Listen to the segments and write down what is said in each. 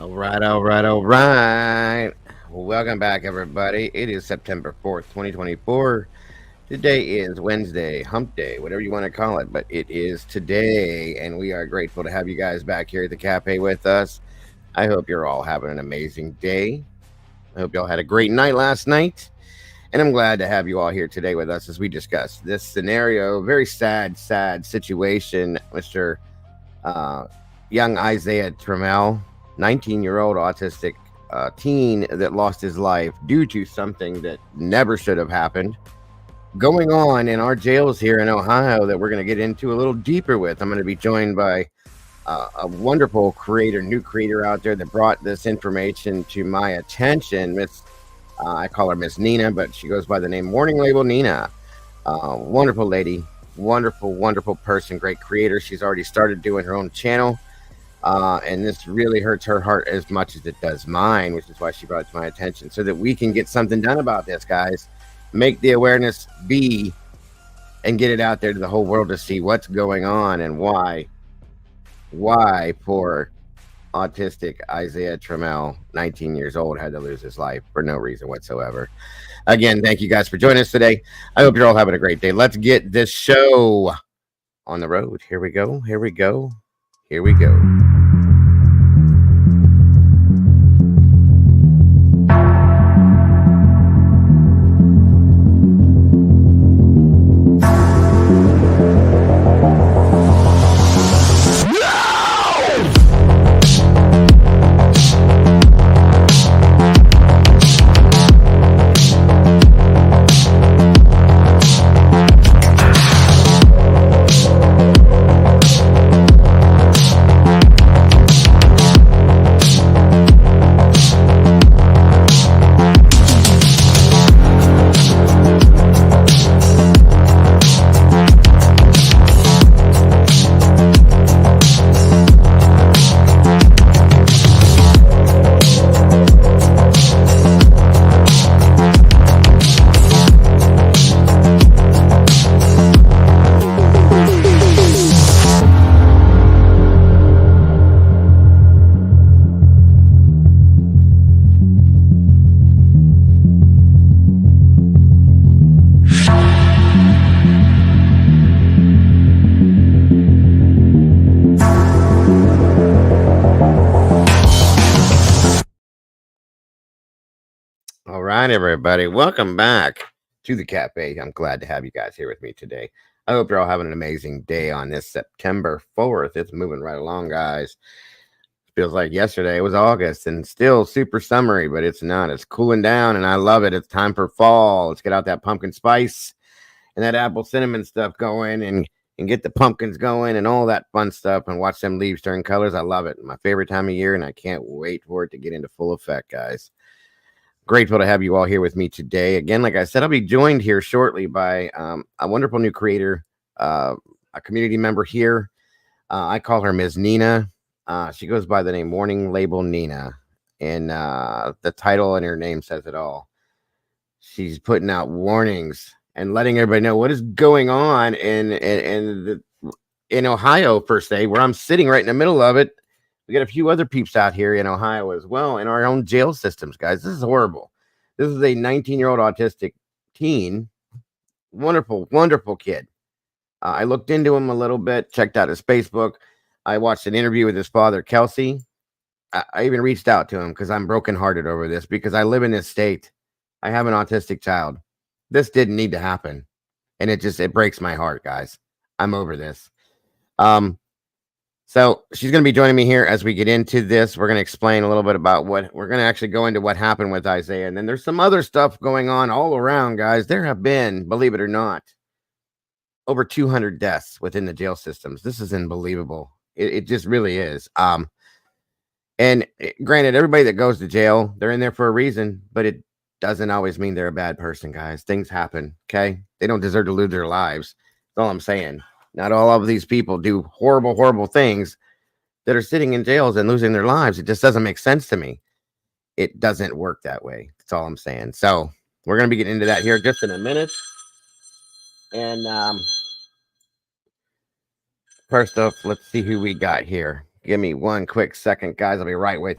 All right. Welcome back, everybody. It is September 4th, 2024. Today is Wednesday, hump day, whatever you want to call it, but it is today, and we are grateful to have you guys back here at the cafe with us. I hope you're all having an amazing day. I hope y'all had a great night last night, and I'm glad to have you all here today with us as we discuss this scenario. Very sad situation, Mr. Uh, young Isaiah Tramell, 19-year-old autistic teen that lost his life due to something that never should have happened going on in our jails here in Ohio that we're going to get into a little deeper with. I'm going to be joined by a wonderful new creator out there that brought this information to my attention. I call her Miss Nina, but she goes by the name Warning Label Nina. Wonderful lady, wonderful person, great creator. She's already started doing her own channel. And this really hurts her heart as much as it does mine, which is why she brought it to my attention, so that we can get something done about this, guys. Make the awareness be and get it out there to the whole world to see what's going on and why poor autistic Isaiah Tramell, 19 years old, had to lose his life for no reason whatsoever. Again, thank you guys for joining us today. I hope you're all having a great day. Let's get this show on the road. Here we go. All right, everybody. Welcome back to the cafe. I'm glad to have you guys here with me today. I hope you're all having an amazing day on this September 4th. It's moving right along, guys. Feels like yesterday it was August and still super summery, but it's not. It's cooling down and I love it. It's time for fall. Let's get out that pumpkin spice and that apple cinnamon stuff going and get the pumpkins going and all that fun stuff and watch them leaves turn colors. I love it. My favorite time of year, and I can't wait for it to get into full effect, guys. Grateful to have you all here with me today. Again, like I said, I'll be joined here shortly by a wonderful new creator, a community member here. I call her Ms. Nina. She goes by the name Warning Label Nina, and the title and her name says it all. She's putting out warnings and letting everybody know what is going on in Ohio, per se, where I'm sitting right in the middle of it. We got a few other peeps out here in Ohio as well, in our own jail systems, guys. This is horrible. This is a 19-year-old autistic teen. Wonderful kid. I looked into him a little bit, checked out his Facebook. I watched an interview with his father, Kelsey. I even reached out to him because I'm brokenhearted over this, because I live in this state. I have an autistic child. This didn't need to happen. And it breaks my heart, guys. I'm over this. So she's going to be joining me here as we get into this. We're going to explain a little bit about we're going to actually go into what happened with Isaiah. And then there's some other stuff going on all around, guys. There have been, believe it or not, over 200 deaths within the jail systems. This is unbelievable. It just really is. Granted, everybody that goes to jail, they're in there for a reason, but it doesn't always mean they're a bad person, guys. Things happen, okay? They don't deserve to lose their lives. That's all I'm saying. Not all of these people do horrible things that are sitting in jails and losing their lives. It just doesn't make sense to me. It doesn't work that way. That's all I'm saying. So we're going to be getting into that here just in a minute. And first off, let's see who we got here. Give me one quick second, guys. I'll be right with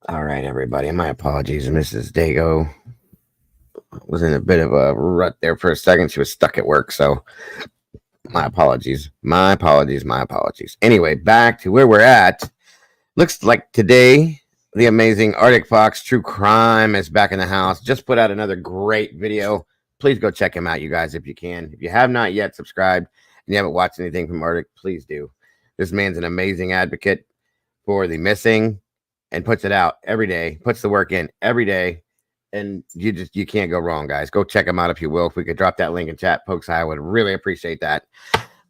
All right, everybody. My apologies. Mrs. Dago was in a bit of a rut there for a second. She was stuck at work, so my apologies. My apologies. My apologies. Anyway, back to where we're at. Looks like today the amazing Arctic Fox True Crime is back in the house. Just put out another great video. Please go check him out, you guys, if you can. If you have not yet subscribed and you haven't watched anything from Arctic, please do. This man's an amazing advocate for the missing and puts it out every day, puts the work in every day. And you can't go wrong, guys. Go check him out if you will. If we could drop that link in chat, folks, I would really appreciate that.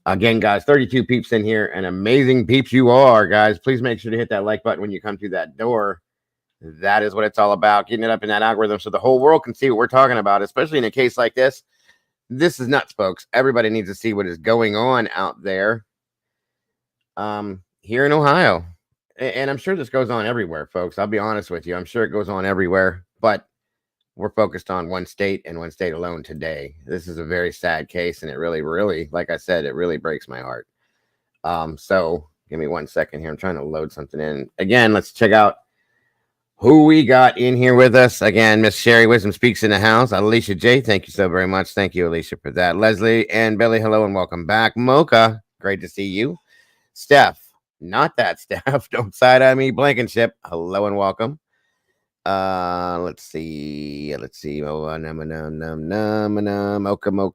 Again, guys, 32 peeps in here, and amazing peeps you are, guys. Please make sure to hit that like button when you come through that door. That is what it's all about, getting it up in that algorithm so the whole world can see what we're talking about, especially in a case like this. This is nuts, folks. Everybody needs to see what is going on out there here in Ohio. And I'm sure this goes on everywhere, folks. I'll be honest with you. I'm sure it goes on everywhere, but we're focused on one state and one state alone today. This is a very sad case, and it really, like I said, it really breaks my heart. So give me 1 second here. I'm trying to load something in. Again, let's check out who we got in here with us. Again, Miss Sherry Wisdom Speaks in the house. Alicia J, thank you so very much. Thank you, Alicia, for that. Leslie and Billy, hello and welcome back. Mocha, great to see you. Steph, not that Steph. Don't side on me. Blankenship, hello and welcome. Let's see.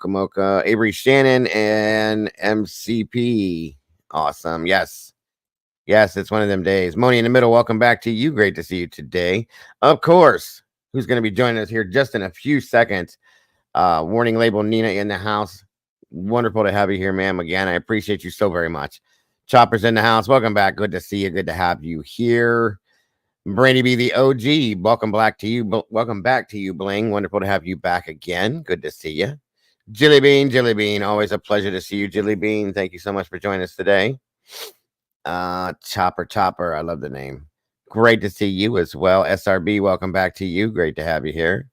Mocha. Avery Shannon and MCP. Awesome. Yes, it's one of them days. Moni in the middle, welcome back to you. Great to see you today. Of course, who's going to be joining us here just in a few seconds? Warning label Nina in the house. Wonderful to have you here, ma'am. Again, I appreciate you so very much. Chopper's in the house. Welcome back. Good to see you. Good to have you here. Brady B, the OG. Welcome back to you. Welcome back to you, Bling. Wonderful to have you back again. Good to see you. Jilly Bean. Always a pleasure to see you, Jilly Bean. Thank you so much for joining us today. Chopper. I love the name. Great to see you as well. SRB, welcome back to you. Great to have you here.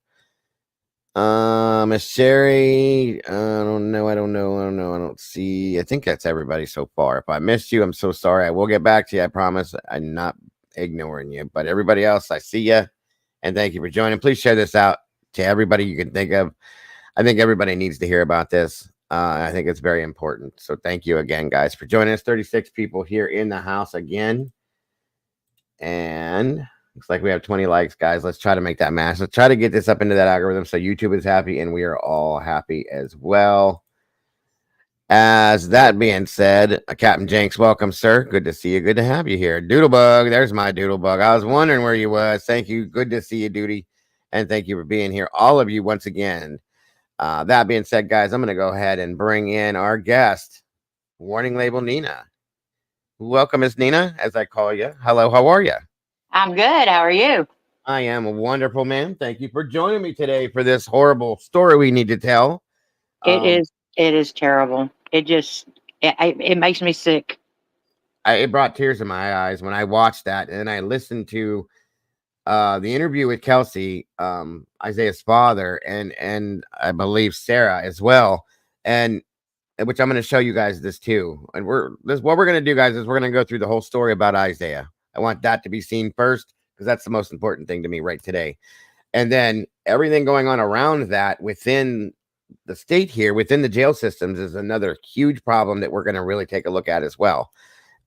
Miss Sherry, I don't know. I don't see. I think that's everybody so far. If I missed you, I'm so sorry. I will get back to you. I promise. I'm not ignoring you, but everybody else, I see you, and thank you for joining. Please share this out to everybody you can think of. I think everybody needs to hear about this. I think it's very important. So thank you again, guys, for joining us. 36 people here in the house again, and looks like we have 20 likes, guys. Let's try to make that match. Let's try to get this up into that algorithm so YouTube is happy and we are all happy as well. As that being said, Captain Jenks, welcome, sir. Good to see you. Good to have you here. Doodlebug, there's my Doodlebug. I was wondering where you was. Thank you. Good to see you, Duty. And thank you for being here, all of you, once again. That being said, guys, I'm going to go ahead and bring in our guest, Warning Label Nina. Welcome, Miss Nina, as I call you. Hello, how are you? I'm good. How are you? I am a wonderful, man. Thank you for joining me today for this horrible story we need to tell. It is terrible. It makes me sick. It brought tears to my eyes when I watched that, and I listened to the interview with Kelsey, Isaiah's father, and I believe Sarah as well, and which I'm going to show you guys this too. And what we're going to do, guys, is we're going to go through the whole story about Isaiah. I want that to be seen first because that's the most important thing to me right today, and then everything going on around that within the state here, within the jail systems, is another huge problem that we're going to really take a look at as well.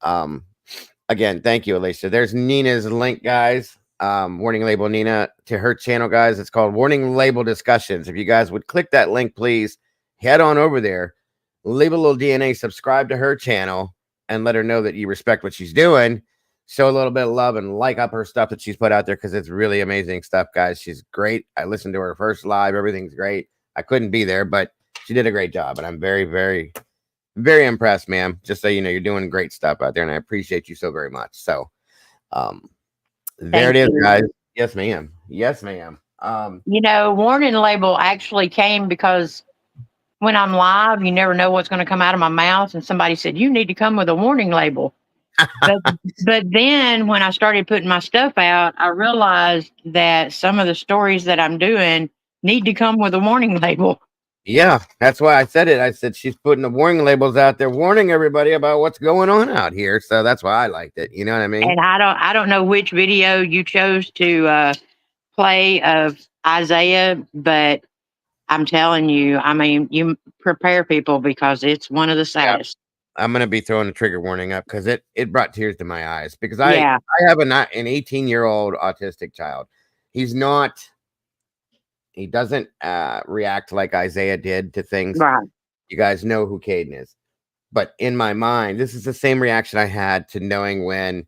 Again, thank you, Alicia. There's Nina's link, guys. Warning Label Nina, to her channel, guys. It's called Warning Label Discussions. If you guys would click that link, please head on over there, leave a little DNA, subscribe to her channel, and let her know that you respect what she's doing. Show a little bit of love and like up her stuff that she's put out there, because it's really amazing stuff, guys. She's great. I listened to her first live. Everything's great. I couldn't be there, but she did a great job, and I'm very, very, very impressed, ma'am. Just so you know, you're doing great stuff out there, and I appreciate you so very much. So, there it is, guys. Yes, ma'am. Yes, ma'am. Warning label actually came because when I'm live, you never know what's going to come out of my mouth, and somebody said you need to come with a warning label. but then when I started putting my stuff out, I realized that some of the stories that I'm doing need to come with a warning label. Yeah, that's why I said it. I said she's putting the warning labels out there, warning everybody about what's going on out here. So that's why I liked it. You know what I mean? And I don't know which video you chose to play of Isaiah, but I'm telling you, I mean, you prepare people because it's one of the Yeah. saddest. I'm gonna be throwing a trigger warning up because it brought tears to my eyes because Yeah, I have an 18-year-old autistic child. He's not he doesn't react like Isaiah did to things. right. You guys know who Caden is. But in my mind, this is the same reaction I had to knowing when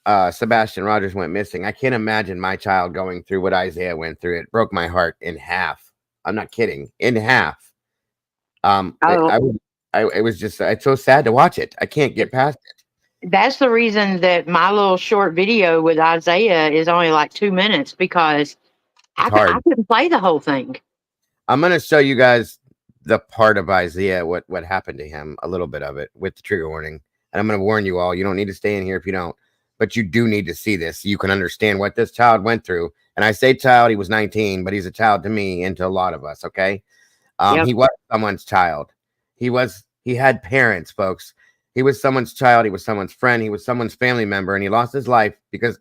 Sebastian Rogers went missing. I can't imagine my child going through what Isaiah went through. It broke my heart in half. I'm not kidding, in half. Oh, It was just it's so sad to watch it. I can't get past it. that's the reason that my little short video with Isaiah is only like 2 minutes because It's I hard. couldn't play the whole thing. I'm gonna show you guys the part of Isaiah, what happened to him, a little bit of it with the trigger warning. And I'm gonna warn you all, you don't need to stay in here if you don't, but you do need to see this so you can understand what this child went through. And I say child, he was 19, but he's a child to me and to a lot of us, okay? Yep, He was someone's child. He had parents, folks. He was someone's child, he was someone's friend, he was someone's family member, and he lost his life because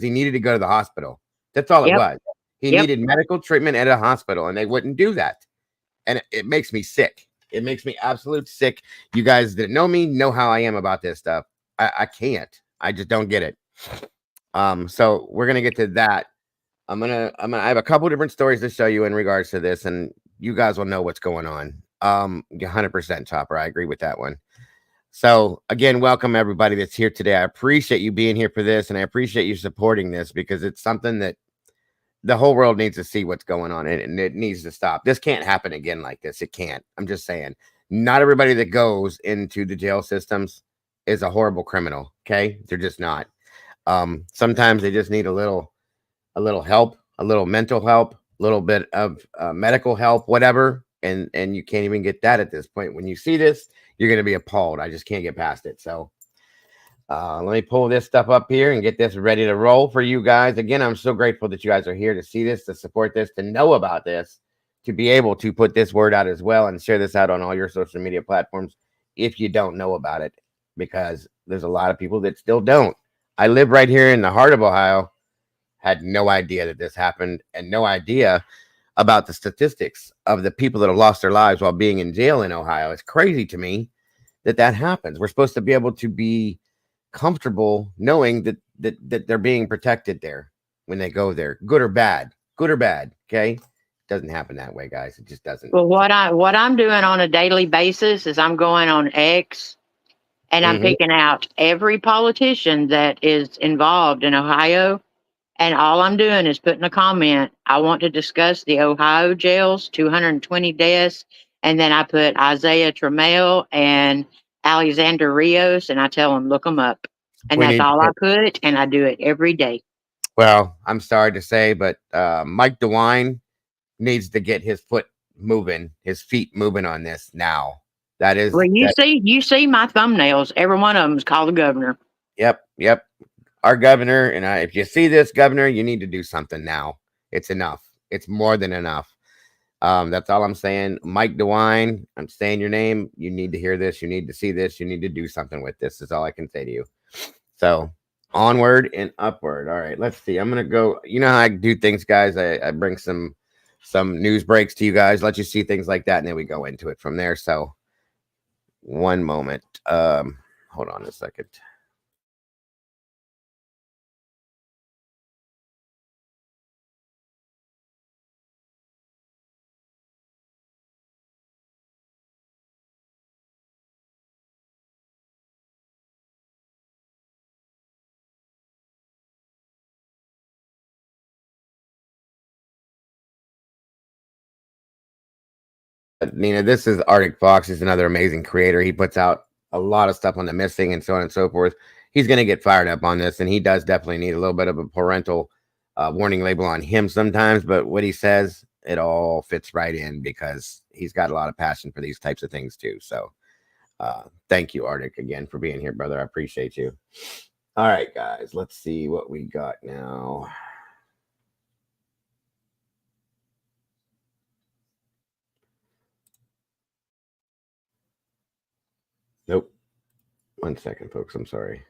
he needed to go to the hospital. That's all it yep, was. He yep. needed medical treatment at a hospital, and they wouldn't do that. And it makes me sick. It makes me absolute sick. You guys that know me know how I am about this stuff. I can't. I just don't get it. So we're gonna get to that. I have a couple different stories to show you in regards to this, and you guys will know what's going on. 100% Chopper. I agree with that one. So again, welcome everybody that's here today. I appreciate you being here for this, and I appreciate you supporting this because it's something that the whole world needs to see what's going on and it needs to stop. This can't happen again like this. It can't. I'm just saying. Not everybody that goes into the jail systems is a horrible criminal. Okay. They're just not. Sometimes they just need a little help, a little mental help, a little bit of medical help, whatever. And you can't even get that at this point. When you see this, you're going to be appalled. I just can't get past it. So let me pull this stuff up here and get this ready to roll for you guys. Again, I'm so grateful that you guys are here to see this, to support this, to know about this, to be able to put this word out as well and share this out on all your social media platforms if you don't know about it, because there's a lot of people that still don't. I live right here in the heart of Ohio, had no idea that this happened and no idea about the statistics of the people that have lost their lives while being in jail in Ohio. It's crazy to me that happens. We're supposed to be able to be comfortable knowing that they're being protected there when they go there, good or bad. Okay, doesn't happen that way, guys. It just doesn't. Well, what I'm doing on a daily basis is I'm going on X and I'm Hmm. picking out every politician that is involved in Ohio. And all I'm doing is putting a comment. I want to discuss the Ohio jails, 220 deaths. And then I put Isaiah Tramell and Alexander Rios, and I tell them, look them up. And We that's need all I put. And I do it every day. well, I'm sorry to say, but Mike DeWine needs to get his feet moving on this now. That is Well, you that. see, you see my thumbnails. Every one of them is called the governor. Yep. Our governor, and if you see this, governor, you need to do something now. It's enough. It's more than enough. That's all I'm saying. Mike DeWine, I'm saying your name. You need to hear this. You need to see this. You need to do something with this. Is all I can say to you. So onward and upward. All right, let's see. I'm gonna go. You know how I do things, guys. I bring some news breaks to you guys, let you see things like that, and then we go into it from there. So one moment. Hold on a second. Nina, this is Arctic Fox. He's another amazing creator. He puts out a lot of stuff on the missing and so on and so forth. He's going to get fired up on this, and he does definitely need a little bit of a parental warning label on him sometimes. But what he says, it all fits right in because he's got a lot of passion for these types of things too. So thank you, Arctic, again for being here, brother. I appreciate you. All right, guys, let's see what we got now. 1 second, folks. I'm sorry.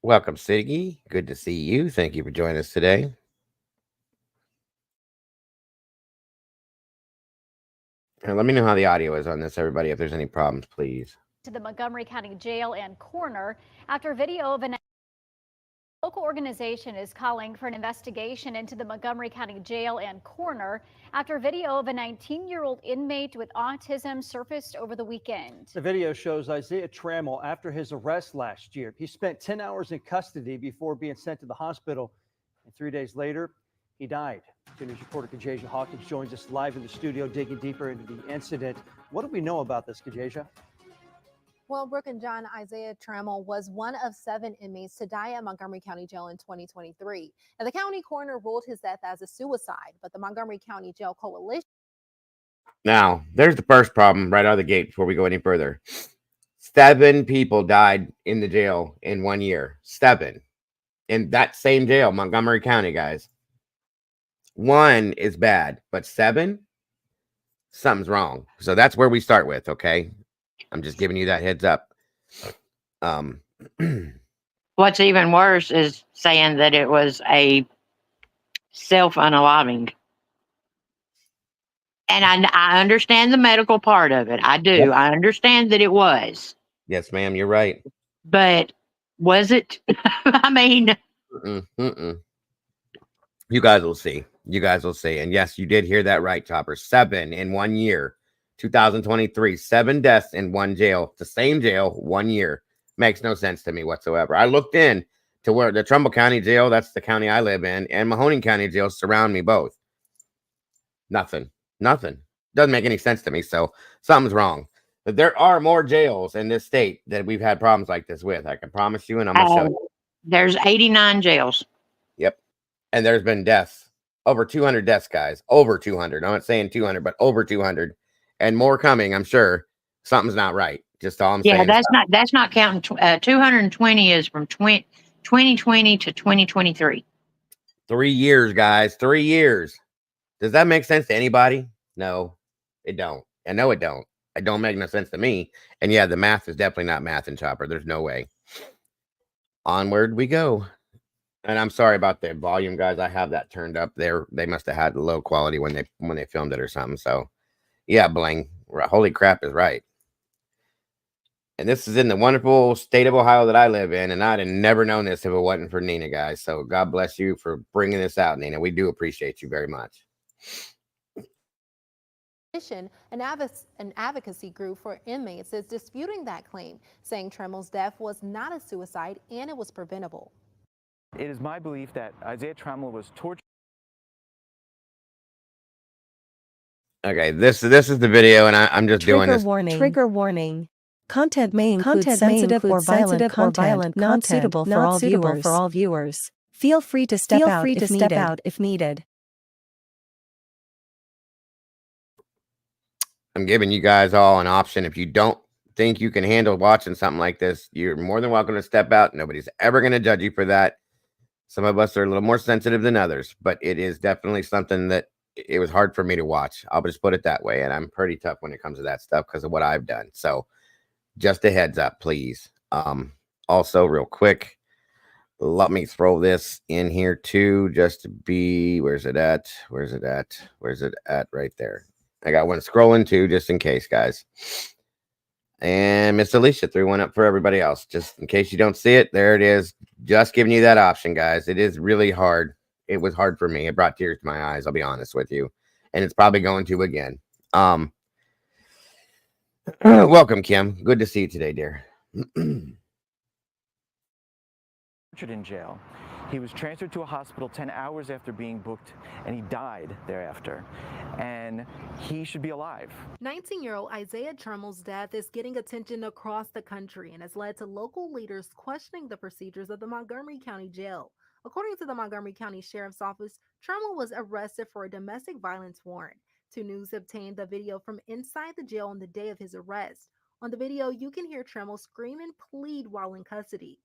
Welcome, Siggy. Good to see you. Thank you for joining us today. And let me know how the audio is on this, everybody. If there's any problems, please. To the Montgomery County Jail and Coroner after video of an local organization is calling for an investigation into the Montgomery County Jail and Coroner after video of a 19-year-old inmate with autism surfaced over the weekend. The video shows Isaiah Tramell after his arrest last year. He spent 10 hours in custody before being sent to the hospital, and 3 days later, he died. News reporter Kajasia Hawkins joins us live in the studio, digging deeper into the incident. What do we know about this, Kajasia? Well, Brooke and John, Isaiah Tramell was one of 7 inmates to die at Montgomery County Jail in 2023. Now, the county coroner ruled his death as a suicide, but the Montgomery County Jail Coalition. Now, there's the first problem right out of the gate before we go any further. 7 people died in the jail in 1 year. 7. In that same jail, Montgomery County, guys. 1 is bad, but 7? Something's wrong. So that's where we start with, okay? I'm just giving you that heads up. What's even worse is saying that it was a self-unaliving. And I understand the medical part of it. I do. Yep. I understand that it was. Yes, ma'am. You're right. But was it? I mean. You guys will see. You guys will see. And yes, you did hear that right, Chopper. 7 in 1 year. 2023, 7 deaths in one jail, the same jail, 1 year. Makes no sense to me whatsoever. I looked in to where the Trumbull County Jail, that's the county I live in, and Mahoning County Jail surround me both. Nothing. Doesn't make any sense to me. So something's wrong. But there are more jails in this state that we've had problems like this with. I can promise you, and I'm going to show you. There's 89 jails. Yep. And there's been deaths. Over 200 deaths, guys. Over 200. I'm not saying 200, but over 200. And more coming, I'm sure. Something's not right. Just all I'm saying. Yeah, that's not counting. 220 is from 2020 to 2023. 3 years, guys. 3 years. Does that make sense to anybody? No, it don't. I know it don't. It don't make no sense to me. And yeah, the math is definitely not math in Chopper. There's no way. Onward we go. And I'm sorry about the volume, guys. I have that turned up there. They must have had low quality when they filmed it or something. So yeah, Bling. Holy crap is right. And this is in the wonderful state of Ohio that I live in. And I'd have never known this if it wasn't for Nina, guys. So God bless you for bringing this out, Nina. We do appreciate you very much. An advocacy group for inmates is disputing that claim, saying Tramell's death was not a suicide and it was preventable. It is my belief that Isaiah Tramell was tortured. Okay, this is the video, and I'm just doing this. Trigger warning. Content may include sensitive or violent content not suitable for all viewers. Feel free to step out if needed. I'm giving you guys all an option. If you don't think you can handle watching something like this, you're more than welcome to step out. Nobody's ever going to judge you for that. Some of us are a little more sensitive than others, but it is definitely something that it was hard for me to watch. I'll just put it that way. And I'm pretty tough when it comes to that stuff because of what I've done. So just a heads up, please. Also, real quick, let me throw this in here too, just to be, where's it at? Right there. I got one scrolling too, just in case, guys. And Miss Alicia threw one up for everybody else, just in case you don't see it. There it is. Just giving you that option, guys. It is really hard. It was hard for me. It brought tears to my eyes. I'll be honest with you. And it's probably going to again. Welcome, Kim. Good to see you today, dear. In jail. He was transferred to a hospital 10 hours after being booked, and he died thereafter. And he should be alive. 19-year-old Isaiah Tramell's death is getting attention across the country and has led to local leaders questioning the procedures of the Montgomery County Jail. According to the Montgomery County Sheriff's Office, Tramell was arrested for a domestic violence warrant. 2 News obtained the video from inside the jail on the day of his arrest. On the video, you can hear Tramell scream and plead while in custody.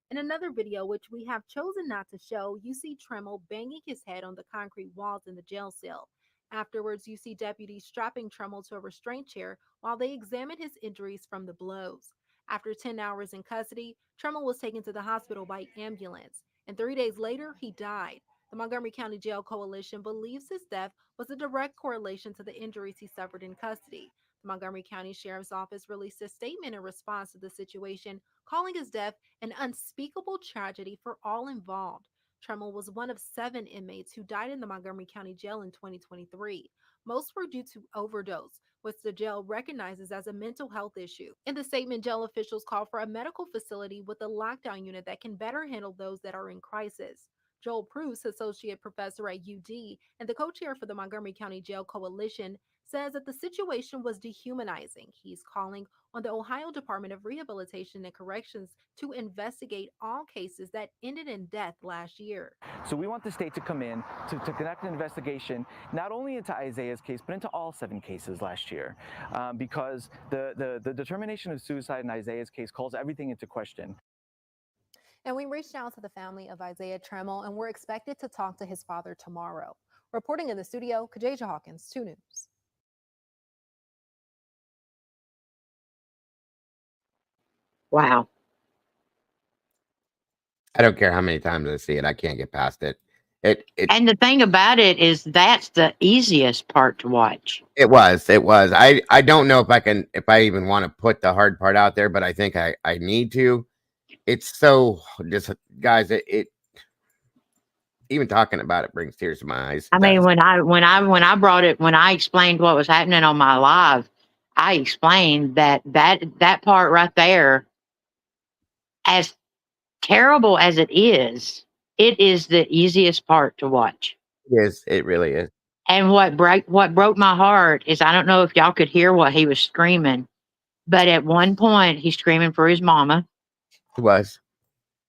In another video, which we have chosen not to show, you see Tramell banging his head on the concrete walls in the jail cell. Afterwards, you see deputies strapping Tramell to a restraint chair while they examine his injuries from the blows. After 10 hours in custody, Tramell was taken to the hospital by ambulance, and 3 days later, he died. The Montgomery County Jail Coalition believes his death was a direct correlation to the injuries he suffered in custody. The Montgomery County Sheriff's Office released a statement in response to the situation, calling his death an unspeakable tragedy for all involved. Tramell was one of 7 inmates who died in the Montgomery County Jail in 2023. Most were due to overdose, which the jail recognizes as a mental health issue. In the statement, jail officials called for a medical facility with a lockdown unit that can better handle those that are in crisis. Joel Pruce, associate professor at UD and the co-chair for the Montgomery County Jail Coalition, says that the situation was dehumanizing. He's calling on the Ohio Department of Rehabilitation and Corrections to investigate all cases that ended in death last year. So we want the state to come in to conduct an investigation, not only into Isaiah's case, but into all 7 cases last year, because the determination of suicide in Isaiah's case calls everything into question. And we reached out to the family of Isaiah Tramell, and we're expected to talk to his father tomorrow. Reporting in the studio, Kajaja Hawkins, 2 News. Wow. I don't care how many times I see it. I can't get past it. And the thing about it is that's the easiest part to watch. It was. I don't know if I even want to put the hard part out there, but I think I need to. It's so just, guys, it even talking about it brings tears to my eyes. I mean, when I explained what was happening on my live, I explained that part right there, as terrible as it is the easiest part to watch. It really is. And what broke my heart is, I don't know if y'all could hear what he was screaming, but at one point he's screaming for his mama. It was.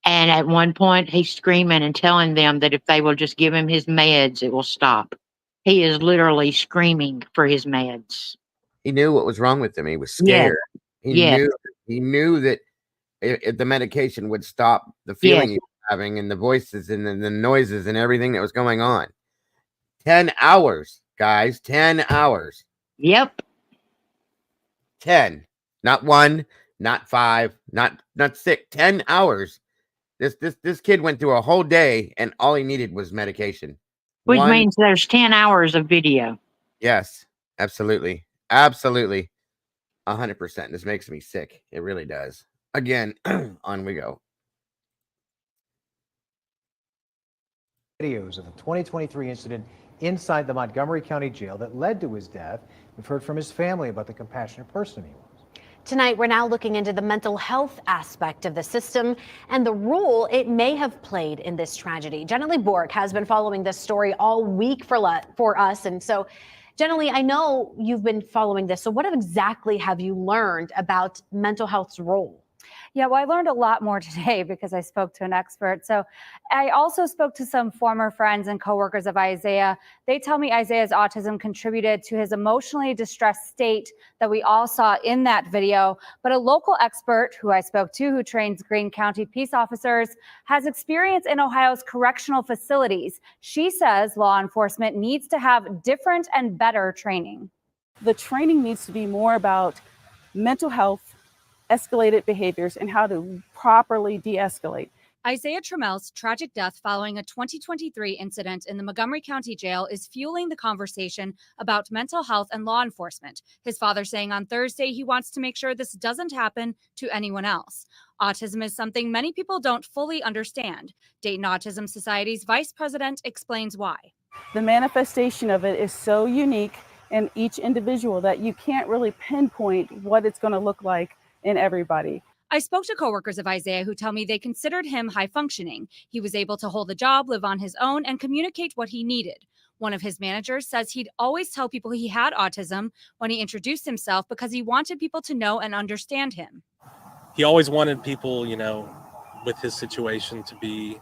And at one point he's screaming and telling them that if they will just give him his meds, it will stop. He is literally screaming for his meds. He knew what was wrong with him. He was scared. Yes. He knew that if the medication would stop the feeling he was having and the voices and the noises and everything that was going on. 10 hours, guys. 10 hours. Yep. 10. Not 1, not 5, not 6. 10 hours. This kid went through a whole day and all he needed was medication. Which means there's 10 hours of video. Yes, absolutely. Absolutely. 100%. This makes me sick. It really does. Again, on we go. Videos of the 2023 incident inside the Montgomery County Jail that led to his death. We've heard from his family about the compassionate person he was. Tonight, we're now looking into the mental health aspect of the system and the role it may have played in this tragedy. Jenna Lee Bork has been following this story all week for us. And so, Jenna Lee, I know you've been following this. So what exactly have you learned about mental health's role? Yeah, well, I learned a lot more today because I spoke to an expert. So I also spoke to some former friends and coworkers of Isaiah. They tell me Isaiah's autism contributed to his emotionally distressed state that we all saw in that video. But a local expert who I spoke to, who trains Greene County peace officers, has experience in Ohio's correctional facilities. She says law enforcement needs to have different and better training. The training needs to be more about mental health, escalated behaviors, and how to properly de-escalate. Isaiah Tramell's tragic death following a 2023 incident in the Montgomery County Jail is fueling the conversation about mental health and law enforcement. His father saying on Thursday he wants to make sure this doesn't happen to anyone else. Autism is something many people don't fully understand. Dayton Autism Society's vice president explains why. The manifestation of it is so unique in each individual that you can't really pinpoint what it's going to look like in everybody. I spoke to coworkers of Isaiah who tell me they considered him high functioning. He was able to hold a job, live on his own, and communicate what he needed. One of his managers says he'd always tell people he had autism when he introduced himself because he wanted people to know and understand him. He always wanted people, with his situation to be,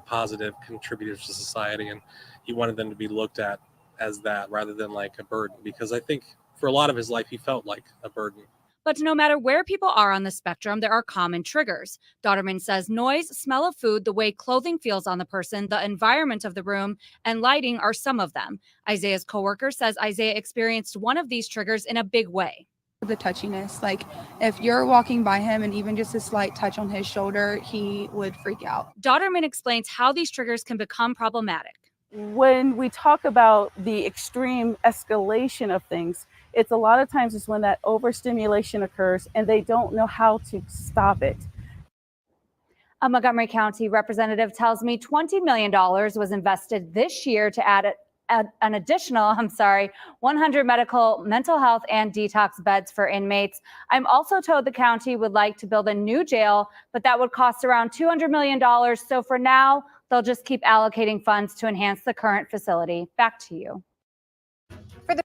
positive contributors to society. And he wanted them to be looked at as that rather than like a burden, because I think for a lot of his life, he felt like a burden. But no matter where people are on the spectrum, there are common triggers. Dotterman says noise, smell of food, the way clothing feels on the person, the environment of the room, and lighting are some of them. Isaiah's coworker says Isaiah experienced one of these triggers in a big way. The touchiness, like if you're walking by him and even just a slight touch on his shoulder, he would freak out. Dotterman explains how these triggers can become problematic. When we talk about the extreme escalation of things, it's a lot of times it's when that overstimulation occurs and they don't know how to stop it. A Montgomery County representative tells me $20 million was invested this year to add an additional 100 mental health and detox beds for inmates. I'm also told the county would like to build a new jail, but that would cost around $200 million. So for now, they'll just keep allocating funds to enhance the current facility. Back to you. For the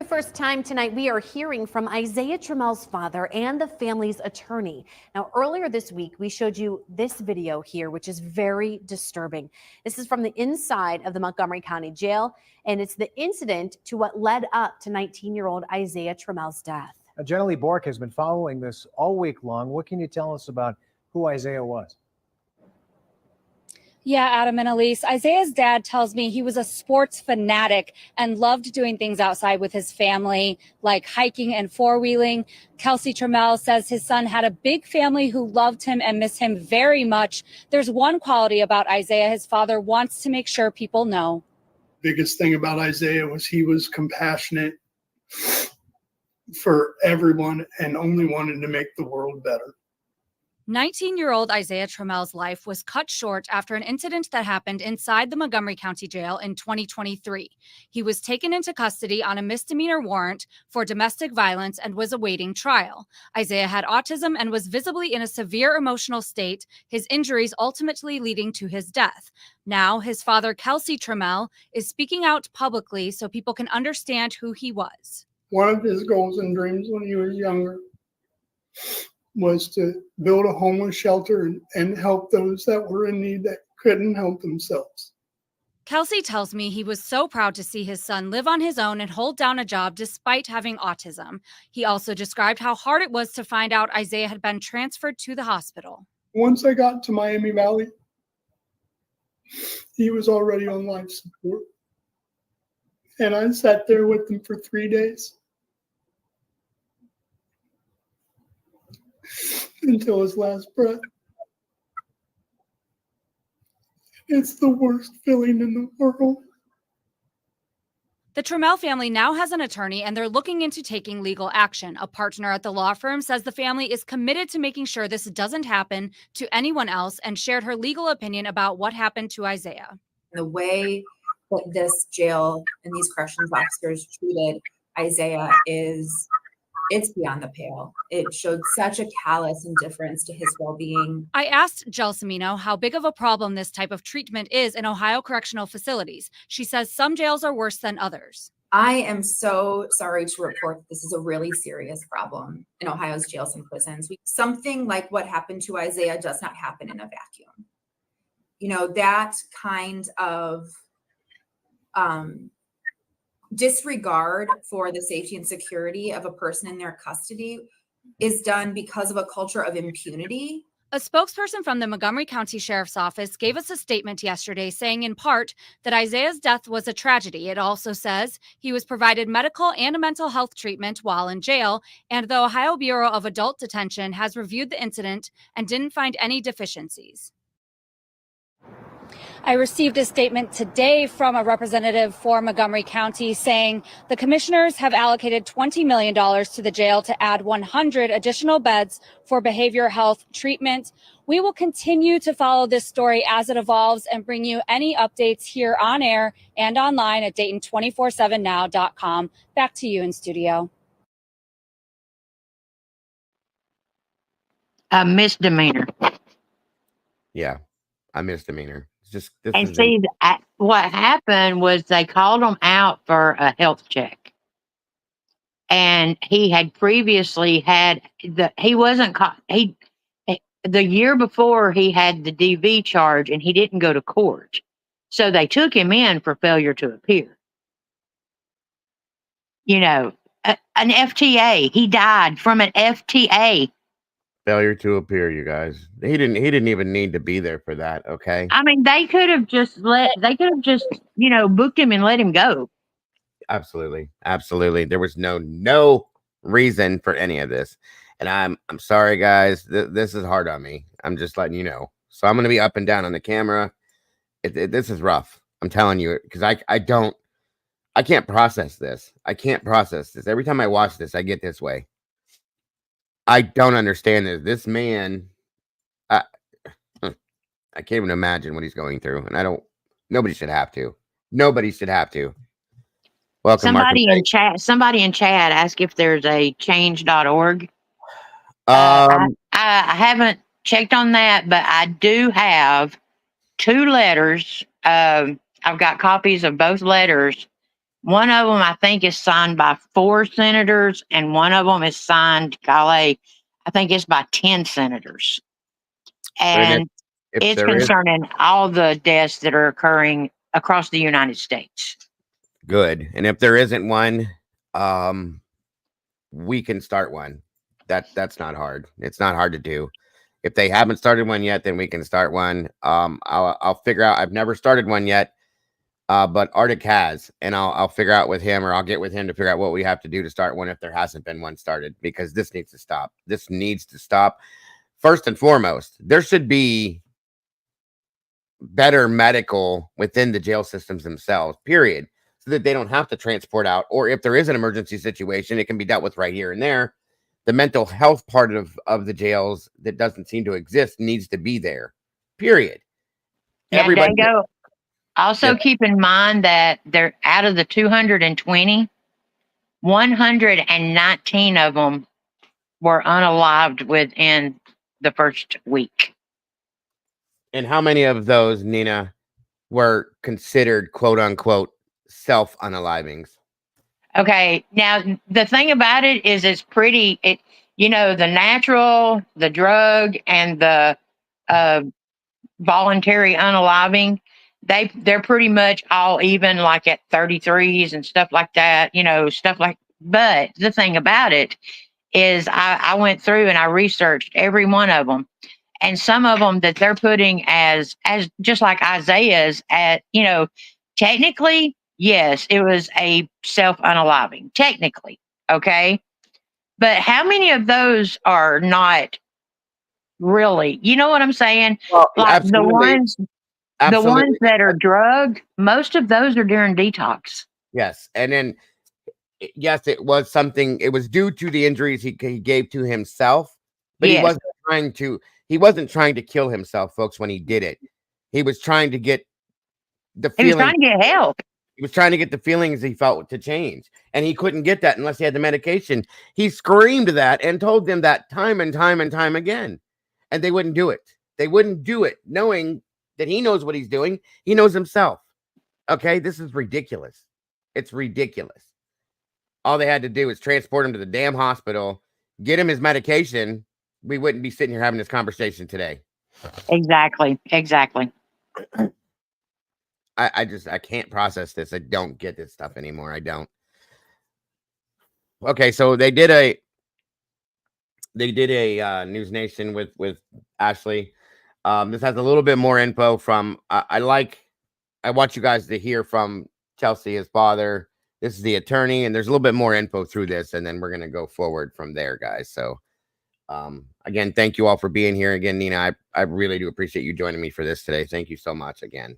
first time tonight, we are hearing from Isaiah Tramell's father and the family's attorney. Now, earlier this week, we showed you this video here, which is very disturbing. This is from the inside of the Montgomery County Jail, and it's the incident to what led up to 19-year-old Isaiah Tramell's death. Jenny Bork has been following this all week long. What can you tell us about who Isaiah was? Yeah, Adam and Elise, Isaiah's dad tells me he was a sports fanatic and loved doing things outside with his family, like hiking and four-wheeling. Kelsey Tramell says his son had a big family who loved him and miss him very much. There's one quality about Isaiah his father wants to make sure people know. Biggest thing about Isaiah was he was compassionate for everyone and only wanted to make the world better. 19-year-old Isaiah Tramell's life was cut short after an incident that happened inside the Montgomery County Jail in 2023. He was taken into custody on a misdemeanor warrant for domestic violence and was awaiting trial. Isaiah had autism and was visibly in a severe emotional state, his injuries ultimately leading to his death. Now, his father, Kelsey Tramell, is speaking out publicly so people can understand who he was. One of his goals and dreams when he was younger was to build a homeless shelter and help those that were in need that couldn't help themselves. Kelsey tells me he was so proud to see his son live on his own and hold down a job despite having autism. He also described how hard it was to find out Isaiah had been transferred to the hospital. Once I got to Miami Valley, he was already on life support. And I sat there with him for 3 days. Until his last breath. It's the worst feeling in the world. The Tramell family now has an attorney and they're looking into taking legal action. A partner at the law firm says the family is committed to making sure this doesn't happen to anyone else and shared her legal opinion about what happened to Isaiah. The way that this jail and these corrections officers treated Isaiah it's beyond the pale. It showed such a callous indifference to his well-being. I asked Gelsomino how big of a problem this type of treatment is in Ohio correctional facilities. She says some jails are worse than others. I am so sorry to report that this is a really serious problem in Ohio's jails and prisons. Something like what happened to Isaiah does not happen in a vacuum. You know, that kind of disregard for the safety and security of a person in their custody is done because of a culture of impunity. A spokesperson from the Montgomery County Sheriff's Office gave us a statement yesterday saying in part that Isaiah's death was a tragedy. It also says he was provided medical and mental health treatment while in jail, and the Ohio Bureau of Adult Detention has reviewed the incident and didn't find any deficiencies. I received a statement today from a representative for Montgomery County saying the commissioners have allocated $20 million to the jail to add 100 additional beds for behavioral health treatment. We will continue to follow this story as it evolves and bring you any updates here on air and online at Dayton247now.com. Back to you in studio. A misdemeanor. Yeah, a misdemeanor. It's just this And is see, what happened was they called him out for a health check. And he had previously had he wasn't caught. The year before he had the DV charge and he didn't go to court. So they took him in for failure to appear. You know, an FTA. He died from an FTA. failure to appear, you guys. He didn't even need to be there for that, okay? I mean, they could have just booked him and let him go. Absolutely. Absolutely. There was no reason for any of this. And I'm sorry, guys. This is hard on me. I'm just letting you know. So I'm going to be up and down on the camera. This is rough. I'm telling you, because I can't process this. I can't process this. Every time I watch this, I get this way. I don't understand this. This man, I can't even imagine what he's going through. And nobody should have to. Nobody should have to. Welcome, Somebody in chat asked if there's a change.org. I haven't checked on that, but I do have 2 letters. I've got copies of both letters. One of them I think is signed by 4 senators, and one of them is signed, I think it's by 10 senators. And it's concerning all the deaths that are occurring across the United States. Good. And if there isn't one, we can start one. That's not hard. It's not hard to do. If they haven't started one yet, then we can start one. I'll figure out. I've never started one yet, but Arctic has, and I'll figure out with him, or I'll get with him to figure out what we have to do to start one if there hasn't been one started, because this needs to stop. This needs to stop. First and foremost, there should be better medical within the jail systems themselves, period, so that they don't have to transport out, or if there is an emergency situation, it can be dealt with right here and there. The mental health part of the jails that doesn't seem to exist needs to be there, period. Yeah, everybody go. Also, keep in mind that they're out of the 220, 119 of them were unalived within the first week. And how many of those, Nina, were considered quote unquote self-unalivings? Okay, now the thing about it is the natural, the drug, and the voluntary unaliving, they're pretty much all even, like at 33s and stuff like that, but the thing about it is I went through and I researched every one of them, and some of them that they're putting as just like Isaiah's technically, yes, it was a self-unaliving, technically, okay? But how many of those are not really? You know what I'm saying? Well, like the ones that are drugged, most of those are during detox. Yes. And then, yes, it was something, it was due to the injuries he gave to himself, but Yes. he wasn't trying to kill himself, folks, when he did it. He was trying to get the feeling. He was trying to get help. He was trying to get the feelings he felt to change, and he couldn't get that unless he had the medication. He screamed that and told them that time and time and time again, and they wouldn't do it. They wouldn't do it, knowing that he knows what he's doing. He knows himself. Okay, this is ridiculous. It's ridiculous. All they had to do is transport him to the damn hospital, get him his medication. We wouldn't be sitting here having this conversation today. Exactly. I can't process this. I don't get this stuff anymore. I don't. Okay, so they did a News Nation with Ashley. This has a little bit more info from I want you guys to hear from Chelsea, his father. This is the attorney, and there's a little bit more info through this, and then we're gonna go forward from there, guys. So again, thank you all for being here. Again, Nina, I really do appreciate you joining me for this today. Thank you so much again.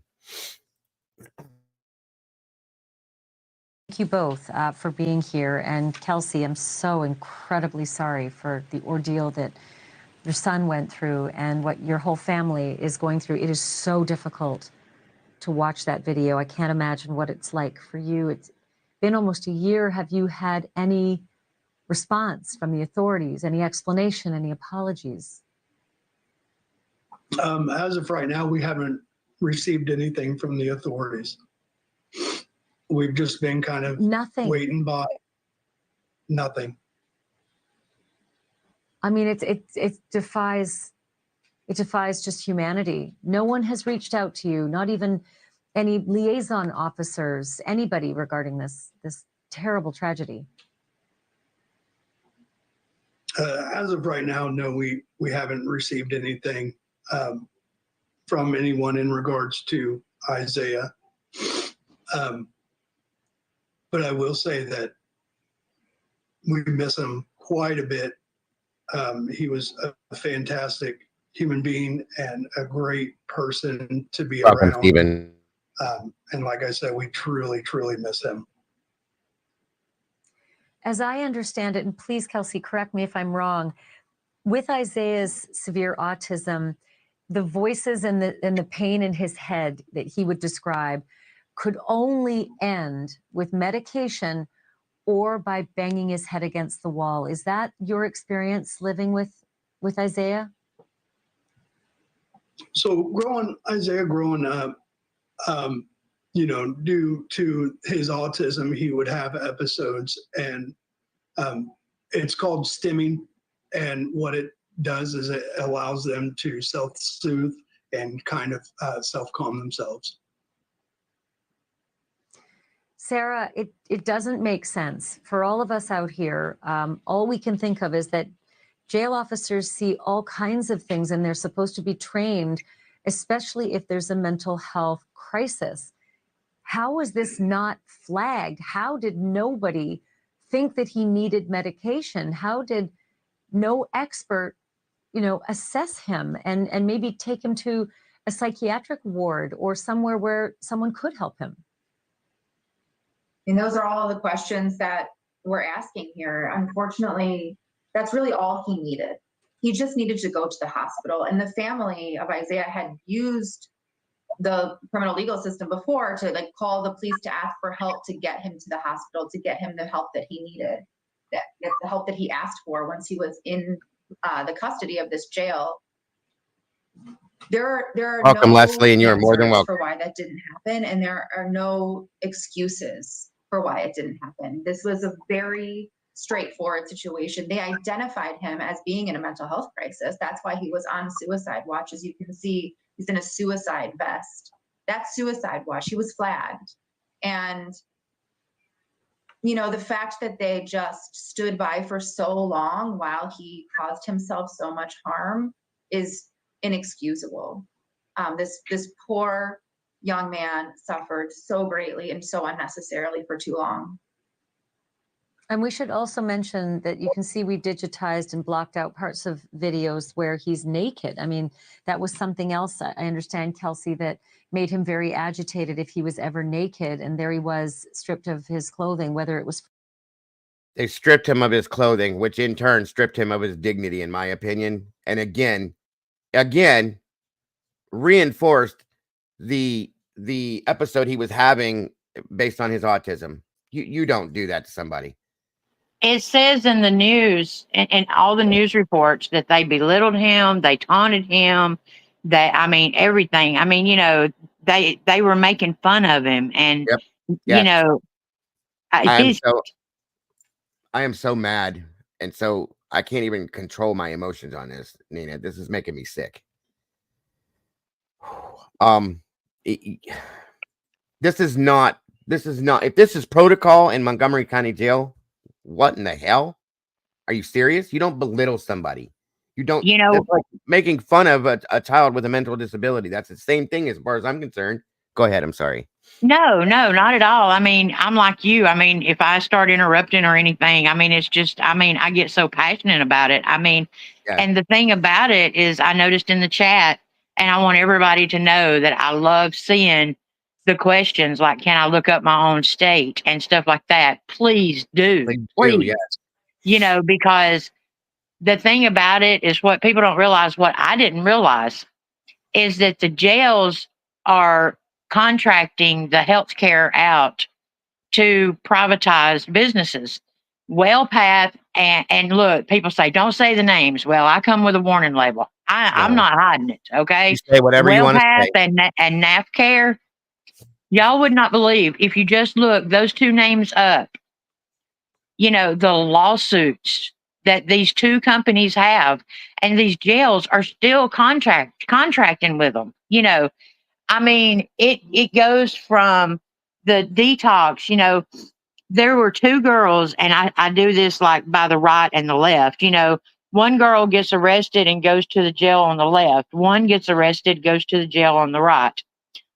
Thank you both for being here. And Kelsey, I'm so incredibly sorry for the ordeal that your son went through and what your whole family is going through. It is so difficult to watch that video. I can't imagine what it's like for you. It's been almost a year. Have you had any response from the authorities, any explanation, any apologies? As of right now, we haven't received anything from the authorities. We've just been kind of waiting by. Nothing. I mean, it defies just humanity. No one has reached out to you, not even any liaison officers, anybody regarding this terrible tragedy. As of right now, no, we haven't received anything from anyone in regards to Isaiah. But I will say that we miss him quite a bit. He was a fantastic human being and a great person to be Welcome, around. Stephen. And like I said, we truly, truly miss him. As I understand it, and please, Kelsey, correct me if I'm wrong, with Isaiah's severe autism, the voices and the pain in his head that he would describe could only end with medication or by banging his head against the wall. Is that your experience living with Isaiah? So Isaiah growing up, due to his autism, he would have episodes, and it's called stimming. And what it does is it allows them to self-soothe and kind of self-calm themselves. Sarah, it doesn't make sense for all of us out here. All we can think of is that jail officers see all kinds of things and they're supposed to be trained, especially if there's a mental health crisis. How was this not flagged? How did nobody think that he needed medication? How did no expert, assess him and maybe take him to a psychiatric ward or somewhere where someone could help him? And those are all the questions that we're asking here. Unfortunately, that's really all he needed. He just needed to go to the hospital. And the family of Isaiah had used the criminal legal system before to call the police to ask for help to get him to the hospital, to get him the help that he needed, the help that he asked for once he was in the custody of this jail. There are Welcome, no Leslie, and you're more than answers welcome. for why that didn't happen, and there are no excuses for why it didn't happen. This was a very straightforward situation. They identified him as being in a mental health crisis. That's why he was on suicide watch. As you can see, he's in a suicide vest. That's suicide watch. He was flagged. And, the fact that they just stood by for so long while he caused himself so much harm is inexcusable. This poor young man suffered so greatly and so unnecessarily for too long. And we should also mention that you can see we digitized and blocked out parts of videos where he's naked. I mean, that was something else, I understand, Kelsey, that made him very agitated if he was ever naked. And there he was, stripped of his clothing, whether it was... They stripped him of his clothing, which in turn stripped him of his dignity, in my opinion. And again, reinforced the episode he was having based on his autism. You don't do that to somebody. It says in the news and all the news reports that they belittled him, they taunted him, everything. They were making fun of him, and Yep. I am so mad, and so I can't even control my emotions on this, Nina. This is making me sick. This is not, if this is protocol in Montgomery County Jail, what in the hell? Are you serious? You don't belittle somebody. You don't, it's like making fun of a child with a mental disability. That's the same thing as far as I'm concerned. Go ahead. I'm sorry. No, not at all. I'm like you. If I start interrupting or anything, it's just, I get so passionate about it. And the thing about it is I noticed in the chat, and I want everybody to know that I love seeing the questions like, can I look up my own state and stuff like that? Please do. Please. Yes. Because the thing about it is what people don't realize, what I didn't realize, is that the jails are contracting the health care out to privatized businesses. WellPath and look, people say, don't say the names. Well, I come with a warning label. I'm No. not hiding it, okay? You say whatever you want to WellPath say. and NAFCare, y'all would not believe if you just look those two names up, you know, the lawsuits that these two companies have, and these jails are still contracting with them. You know, I mean, it goes from the detox, you know, there were two girls, and I do this like by the right and the left, you know, one girl gets arrested and goes to the jail on the left. One gets arrested, goes to the jail on the right.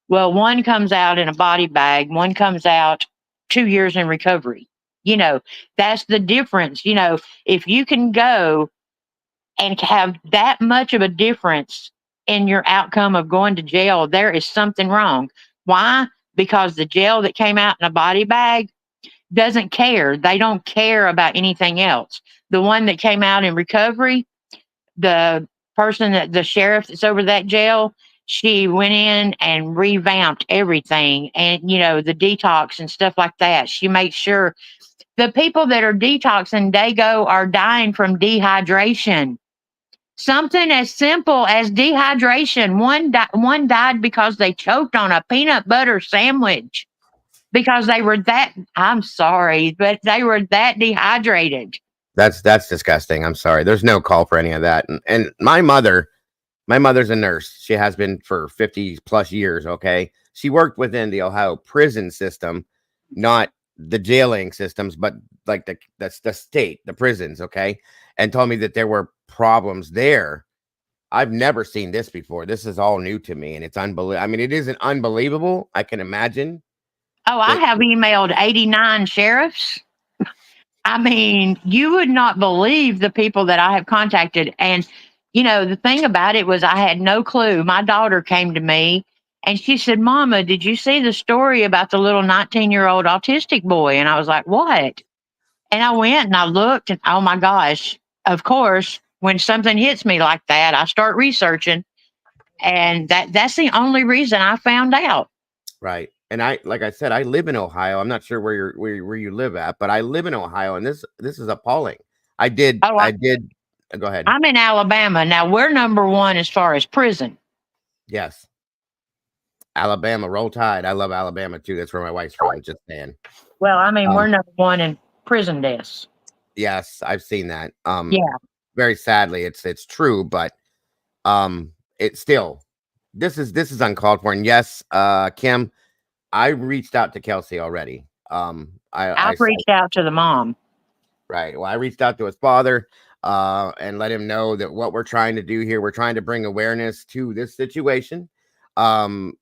Well, one comes out in a body bag, one comes out 2 years in recovery. You know, that's the difference. You know, if you can go and have that much of a difference in your outcome of going to jail, there is something wrong. Why? Because the jail that came out in a body bag doesn't care. They don't care about anything else. The one that came out in recovery, the person that the sheriff that's over that jail, she went in and revamped everything, and you know, the detox and stuff like that. She makes sure the people that are detoxing Dago are dying from dehydration. Something as simple as dehydration. One died because they choked on a peanut butter sandwich because they were that, I'm sorry, but they were that dehydrated. That's disgusting. I'm sorry. There's no call for any of that. And my mother's a nurse. She has been for 50 plus years. Okay. She worked within the Ohio prison system, not the jailing systems, but like the state, the prisons. Okay. And told me that there were problems there. I've never seen this before. This is all new to me, and it's unbelievable. I mean, it isn't unbelievable. I can imagine. Oh, I have emailed 89 sheriffs. I mean, you would not believe the people that I have contacted. And, you know, the thing about it was I had no clue. My daughter came to me and she said, Mama, did you see the story about the little 19-year-old autistic boy? And I was like, what? And I went and I looked and oh my gosh, of course, when something hits me like that, I start researching. And that's the only reason I found out. Right. And like I said, I live in Ohio. I'm not sure where you live at, but I live in Ohio, and this is appalling. I did. Go ahead. I'm in Alabama. Now we're number one as far as prison. Yes. Alabama, roll tide. I love Alabama too. That's where my wife's from. Just saying. Well, I mean, we're number one in prison deaths. Yes, I've seen that. Yeah. Very sadly, it's true, but it's still this is uncalled for. And yes, Kim, I reached out to Kelsey already. I've reached out to the mom. Right. Well, I reached out to his father and let him know that what we're trying to do here, we're trying to bring awareness to this situation. And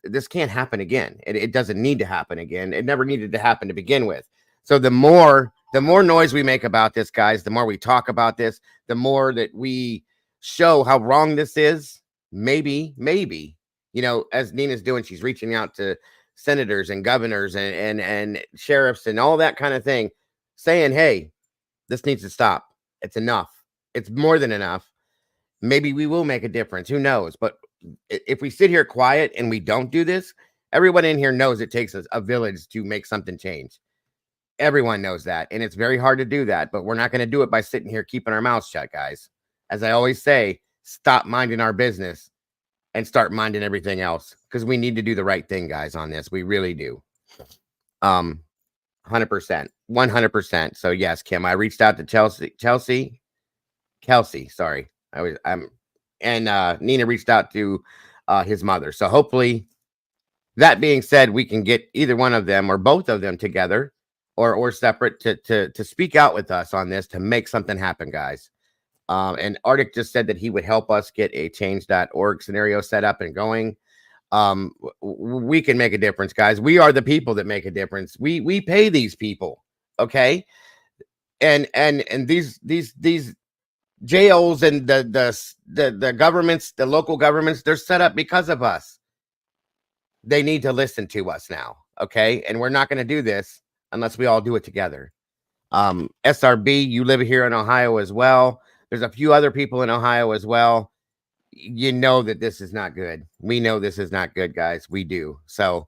this can't happen again. It doesn't need to happen again. It never needed to happen to begin with. So the more noise we make about this, guys, the more we talk about this, the more that we show how wrong this is. Maybe, you know, as Nina's doing, she's reaching out to senators and governors and sheriffs and all that kind of thing, saying, hey, this needs to stop. It's enough. It's more than enough. Maybe we will make a difference. Who knows? But if we sit here quiet and we don't do this, everyone in here knows it takes a village to make something change. Everyone knows that. And it's very hard to do that. But we're not going to do it by sitting here keeping our mouths shut, guys. As I always say, stop minding our business and start minding everything else, because we need to do the right thing, guys, on this. We really do. 100%. So yes, Kim, I reached out to Kelsey, sorry. And Nina reached out to his mother. So hopefully, that being said, we can get either one of them or both of them together or separate to speak out with us on this, to make something happen, guys. And Arctic just said that he would help us get a change.org scenario set up and going. We can make a difference, guys. We are the people that make a difference. We pay these people, okay? And these jails and the governments, the local governments, they're set up because of us. They need to listen to us now, okay? And we're not going to do this unless we all do it together. SRB, you live here in Ohio as well. There's a few other people in Ohio as well. You know that this is not good. We know this is not good, guys. We do. So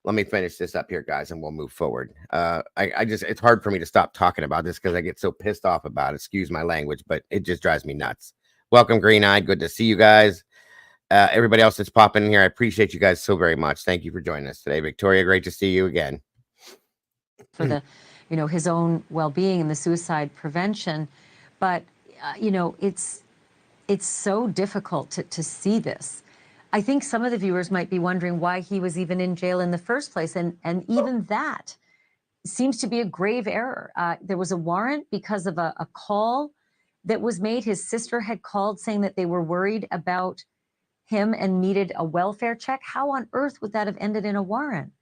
let me finish this up here, guys, and we'll move forward. I just, it's hard for me to stop talking about this because I get so pissed off about it. Excuse my language, but it just drives me nuts. Welcome, Green Eye. Good to see you guys. Everybody else that's popping in here, I appreciate you guys so very much. Thank you for joining us today. Victoria, great to see you again. For the, his own well-being and the suicide prevention. But, it's so difficult to see this. I think some of the viewers might be wondering why he was even in jail in the first place. And even that seems to be a grave error. There was a warrant because of a call that was made. His sister had called saying that they were worried about him and needed a welfare check. How on earth would that have ended in a warrant?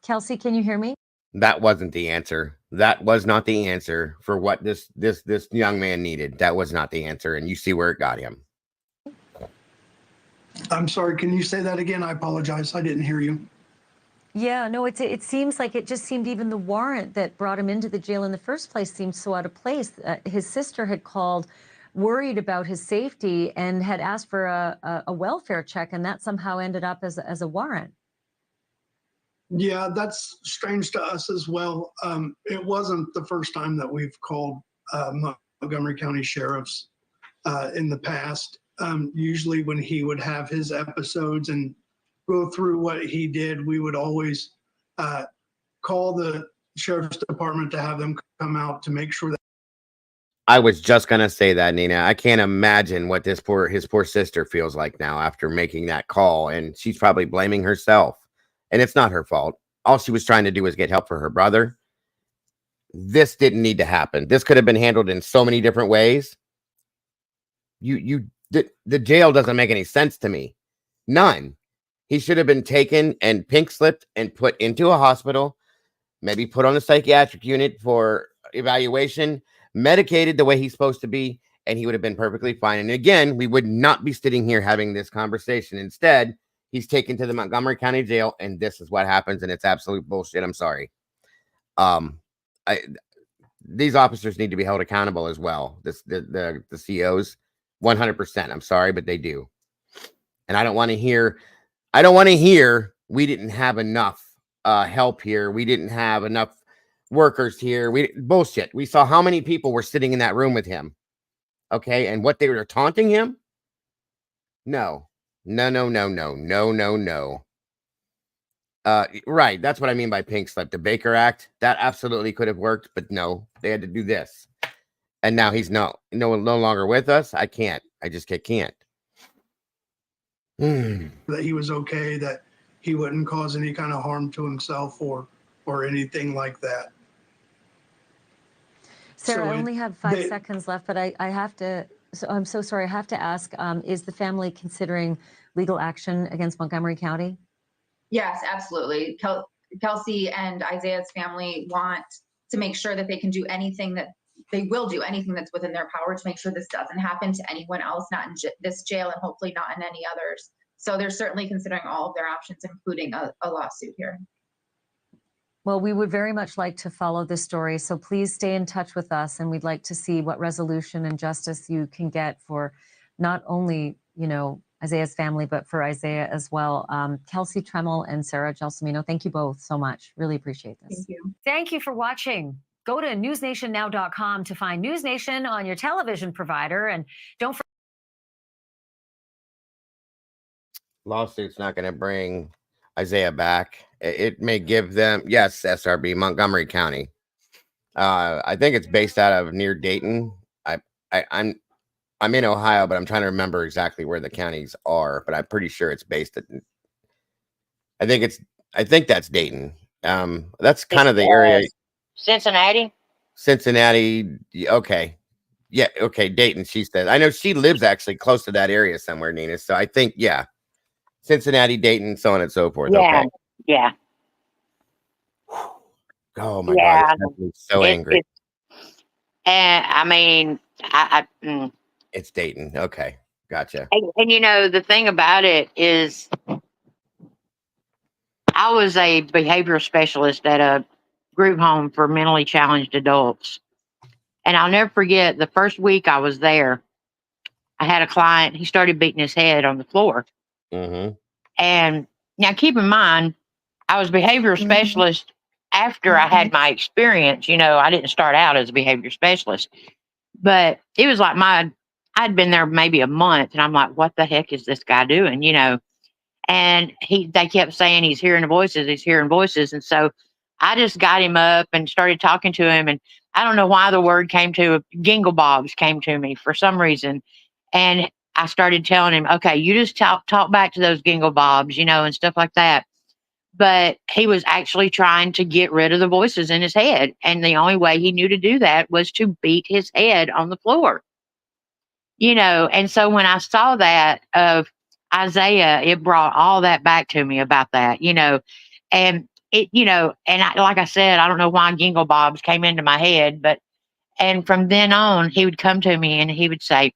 Kelsey, can you hear me? That wasn't the answer. That was not the answer for what this young man needed. That was not the answer. And you see where it got him. I'm sorry. Can you say that again? I apologize. I didn't hear you. Yeah, no, it seems like it just seemed even the warrant that brought him into the jail in the first place seemed so out of place. His sister had called worried about his safety and had asked for a welfare check, and that somehow ended up as a warrant. Yeah, that's strange to us as well. It wasn't the first time that we've called Montgomery County sheriffs in the past. Usually when he would have his episodes and go through what he did, we would always call the sheriff's department to have them come out to make sure that. I was just gonna say that, Nina. I can't imagine what his poor sister feels like now after making that call, and she's probably blaming herself. And it's not her fault. All she was trying to do was get help for her brother. This didn't need to happen. This could have been handled in so many different ways. The jail doesn't make any sense to me. None. He should have been taken and pink slipped and put into a hospital, maybe put on the psychiatric unit for evaluation, medicated the way he's supposed to be, and he would have been perfectly fine. And again, we would not be sitting here having this conversation. Instead, he's taken to the Montgomery County Jail, and this is what happens, and it's absolute bullshit. I'm sorry. These officers need to be held accountable as well. The COs, 100%. I'm sorry, but they do. And I don't want to hear we didn't have enough help here. We didn't have enough workers here. Bullshit. We saw how many people were sitting in that room with him. Okay, and what they were taunting him? No. No. Right. That's what I mean by pink slip. The Baker Act, that absolutely could have worked, but no, they had to do this. And now he's no longer with us. I just can't. That he was okay, that he wouldn't cause any kind of harm to himself or anything like that. Sarah, I only have 5 seconds left, but I have to. So I'm so sorry. I have to ask, is the family considering legal action against Montgomery County? Yes, absolutely. Kelsey and Isaiah's family want to make sure that they can do anything that they will do anything that's within their power to make sure this doesn't happen to anyone else, not in this jail and hopefully not in any others. So they're certainly considering all of their options, including a lawsuit here. Well, we would very much like to follow this story, so please stay in touch with us, and we'd like to see what resolution and justice you can get for not only, Isaiah's family, but for Isaiah as well. Kelsey Tramell and Sarah Gelsomino, thank you both so much. Really appreciate this. Thank you. Thank you for watching. Go to newsnationnow.com to find News Nation on your television provider, and don't forget. Lawsuit's not going to bring Isaiah back. It may give them, yes, SRB, Montgomery County. I think it's based out of near Dayton. I'm in Ohio, but I'm trying to remember exactly where the counties are, but I'm pretty sure it's based at, I think that's Dayton. That's kind of the area. Cincinnati. Okay. Yeah. Okay. Dayton. She said, I know she lives actually close to that area somewhere, Nina. So I think, yeah, Cincinnati, Dayton, so on and so forth. Yeah. Okay. Yeah. Oh my God. It's so angry. It's Dayton. Okay. Gotcha. And the thing about it is I was a behavioral specialist at a group home for mentally challenged adults. And I'll never forget the first week I was there, I had a client, he started beating his head on the floor. Mm-hmm. And now keep in mind, I was a behavioral specialist after I had my experience. You know, I didn't start out as a behavior specialist, but it was like I'd been there maybe a month and I'm like, what the heck is this guy doing? You know, and they kept saying he's hearing voices, he's hearing voices. And so I just got him up and started talking to him. And I don't know why the word gingle bobs came to me for some reason. And I started telling him, okay, you just talk back to those gingle bobs, you know, and stuff like that. But he was actually trying to get rid of the voices in his head. And the only way he knew to do that was to beat his head on the floor, you know. And so when I saw that of Isaiah, it brought all that back to me about that, you know. And it, you know, and like I said, I don't know why gingle bobs came into my head, but, and from then on, he would come to me and he would say,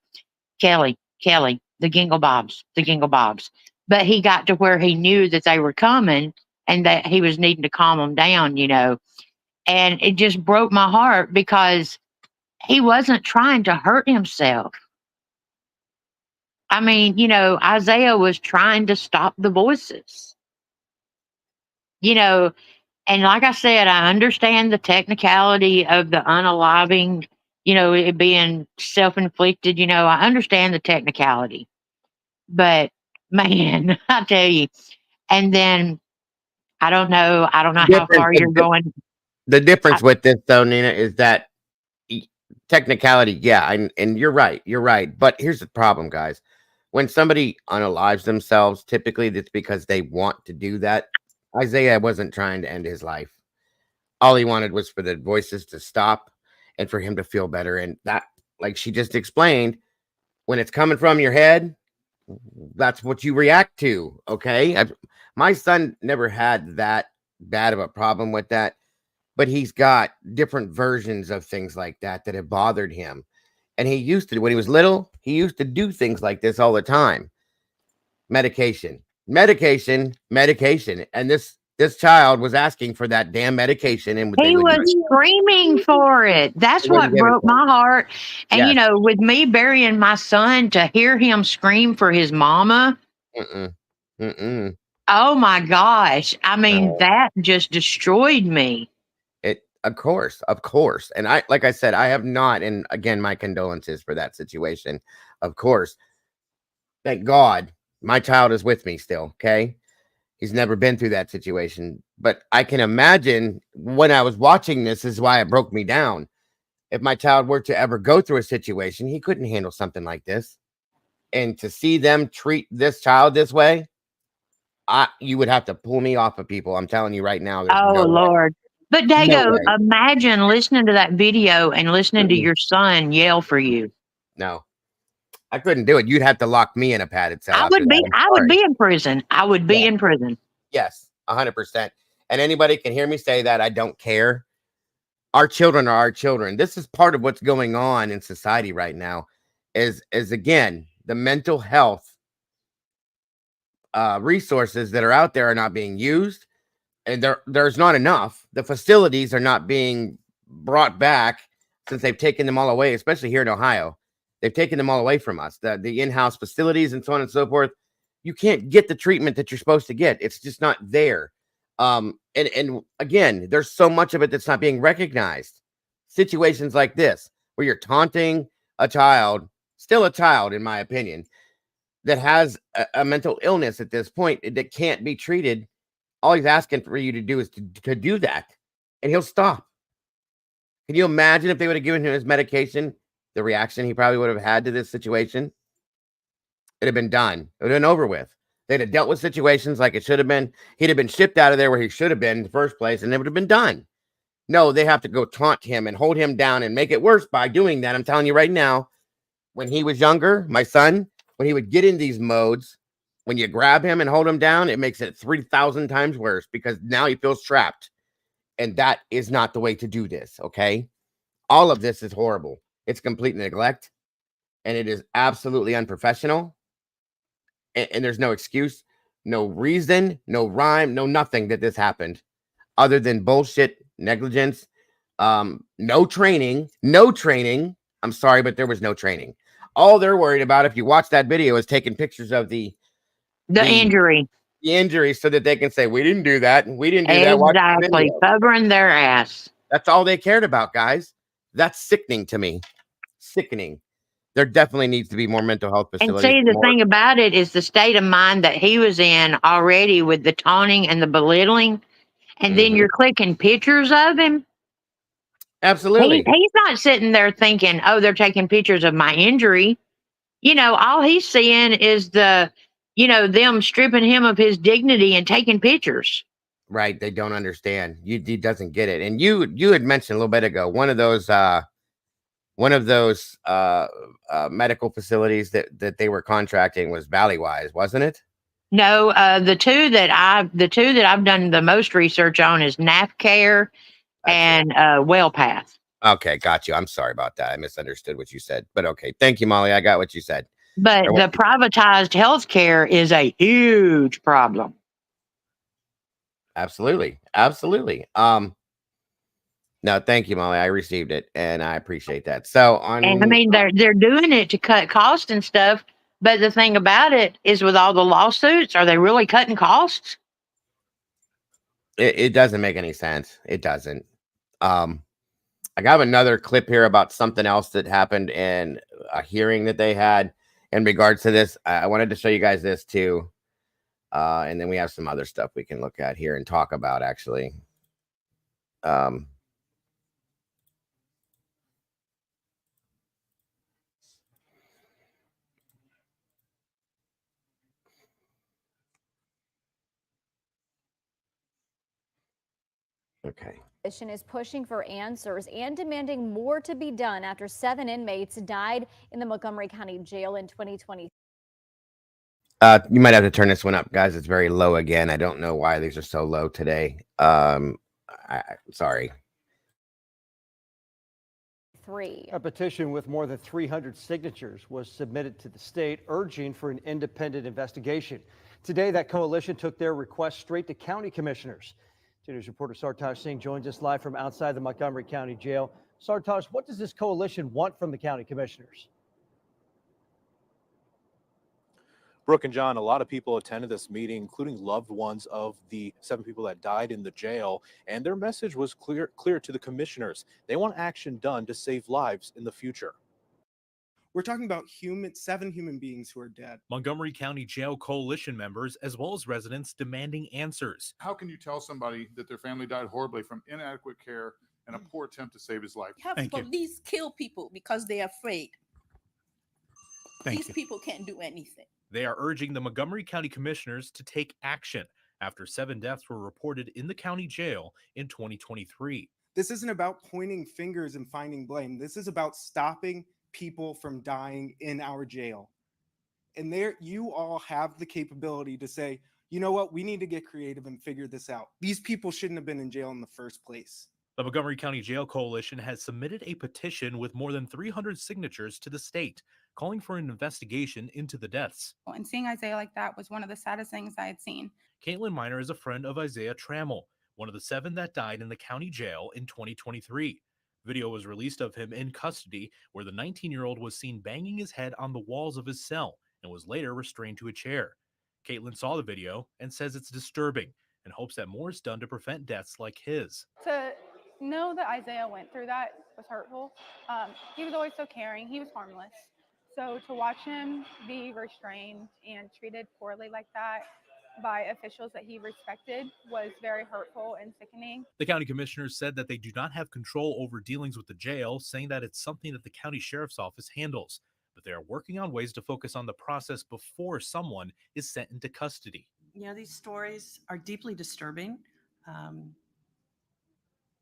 Kelly, the gingle bobs, the gingle bobs. But he got to where he knew that they were coming and that he was needing to calm them down, you know. And it just broke my heart because he wasn't trying to hurt himself. I mean, you know, Isaiah was trying to stop the voices, you know. And like I said, I understand the technicality of the unaliving, you know, it being self-inflicted, you know, I understand the technicality. But man, I tell you, and then I don't know how far you're going. The difference with this though, Nina, is that technicality, yeah, and you're right. But here's the problem, guys. When somebody unalives themselves, typically it's because they want to do that. Isaiah wasn't trying to end his life. All he wanted was for the voices to stop and for him to feel better. And that, like she just explained, when it's coming from your head, that's what you react to. Okay. My son never had that bad of a problem with that, but he's got different versions of things like that that have bothered him. And he used to, when he was little, he used to do things like this all the time. Medication. And this child was asking for that damn medication, and he was screaming for it. That's what broke my heart. And Yes. you know, with me burying my son, to hear him scream for his mama. Oh my gosh. I mean, that just destroyed me. Of course. And like I said, I have not, and again, my condolences for that situation. Of course. Thank God my child is with me still. Okay. He's never been through that situation, but I can imagine when I was watching this is why it broke me down. If my child were to ever go through a situation, he couldn't handle something like this. And to see them treat this child this way, you would have to pull me off of people. I'm telling you right now. Oh, no Lord. But Dago, way. imagine listening to that video and listening to your son yell for you. No, I couldn't do it. You'd have to lock me in a padded cell. I would be in prison. I would be in prison. Yes, 100%. And anybody can hear me say that. I don't care. Our children are our children. This is part of what's going on in society right now is again, the mental health resources that are out there are not being used. And there's not enough. The facilities are not being brought back since they've taken them all away, especially here in Ohio. They've taken them all away from us. The in-house facilities and so on and so forth. You can't get the treatment that you're supposed to get. It's just not there. And again, there's so much of it that's not being recognized. Situations like this, where you're taunting a child, still a child, in my opinion, that has a mental illness at this point that can't be treated. All he's asking for you to do is to do that, and he'll stop. Can you imagine if they would have given him his medication, the reaction he probably would have had to this situation? It'd have been done. It would have been over with. They'd have dealt with situations like it should have been. He'd have been shipped out of there where he should have been in the first place, and it would have been done. No, they have to go taunt him and hold him down and make it worse by doing that. I'm telling you right now, when he was younger, my son, when he would get in these modes, when you grab him and hold him down, it makes it 3,000 times worse because now he feels trapped. And that is not the way to do this, okay? All of this is horrible. It's complete neglect, and it is absolutely unprofessional, and there's no excuse. no reason, no rhyme, no nothing that this happened other than bullshit, negligence, no training. I'm sorry, but there was no training. All they're worried about, if you watch that video, is taking pictures of the injury. The injury so that they can say, we didn't do that. We didn't do that. Watch the Exactly. video. Covering their ass. That's all they cared about, guys. That's sickening to me. Sickening. There definitely needs to be more mental health And facilities. see, the thing about it is the state of mind that he was in already with the taunting and the belittling. And then you're clicking pictures of him. Absolutely. He's not sitting there thinking, oh, they're taking pictures of my injury. You know, all he's seeing is them stripping him of his dignity and taking pictures. Right. They don't understand. He doesn't get it. And you had mentioned a little bit ago, one of those medical facilities that they were contracting was Valleywise, wasn't it? No, the two that I've done the most research on is NAFCare and WellPath. Okay, got you. I'm sorry about that. I misunderstood what you said. But okay. Thank you, Molly. I got what you said. But the privatized healthcare is a huge problem. Absolutely. No, thank you, Molly. I received it and I appreciate that. So and I mean they're doing it to cut costs and stuff. But the thing about it is, with all the lawsuits, are they really cutting costs? It doesn't make any sense. It doesn't. I got another clip here about something else that happened in a hearing that they had in regards to this. I wanted to show you guys this too. And then we have some other stuff we can look at here and talk about, actually. Okay. Is pushing for answers and demanding more to be done after 7 inmates died in the Montgomery County Jail in 2020. You might have to turn this one up, guys. It's very low again. I don't know why these are so low today. Sorry. A petition with more than 300 signatures was submitted to the state urging for an independent investigation. Today, that coalition took their request straight to county commissioners. News reporter Sartaj Singh joins us live from outside the Montgomery County Jail. Sartaj, what does this coalition want from the county commissioners? Brooke and John, a lot of people attended this meeting, including loved ones of the 7 people that died in the jail, and their message was clear to the commissioners. They want action done to save lives in the future. We're talking about 7 human beings who are dead. Montgomery County Jail Coalition members, as well as residents, demanding answers. How can you tell somebody that their family died horribly from inadequate care and a poor attempt to save his life? Police kill people because they're afraid. Thank These you. people can't do anything. They are urging the Montgomery County commissioners to take action after 7 deaths were reported in the county jail in 2023. This isn't about pointing fingers and finding blame. This is about stopping people from dying in our jail. And there, you all have the capability to say, you know what, we need to get creative and figure this out. These people shouldn't have been in jail in the first place. The Montgomery County Jail Coalition has submitted a petition with more than 300 signatures to the state, calling for an investigation into the deaths. And seeing Isaiah like that was one of the saddest things I had seen. Caitlin Miner is a friend of Isaiah Tramell, one of the 7 that died in the county jail in 2023. Video was released of him in custody, where the 19-year-old was seen banging his head on the walls of his cell and was later restrained to a chair. Caitlin saw the video and says it's disturbing and hopes that more is done to prevent deaths like his. To know that Isaiah went through that was hurtful. He was always so caring. He was harmless. So to watch him be restrained and treated poorly like that by officials that he respected was very hurtful and sickening. The county commissioners said that they do not have control over dealings with the jail, saying that it's something that the county sheriff's office handles, but they are working on ways to focus on the process before someone is sent into custody. You know, these stories are deeply disturbing.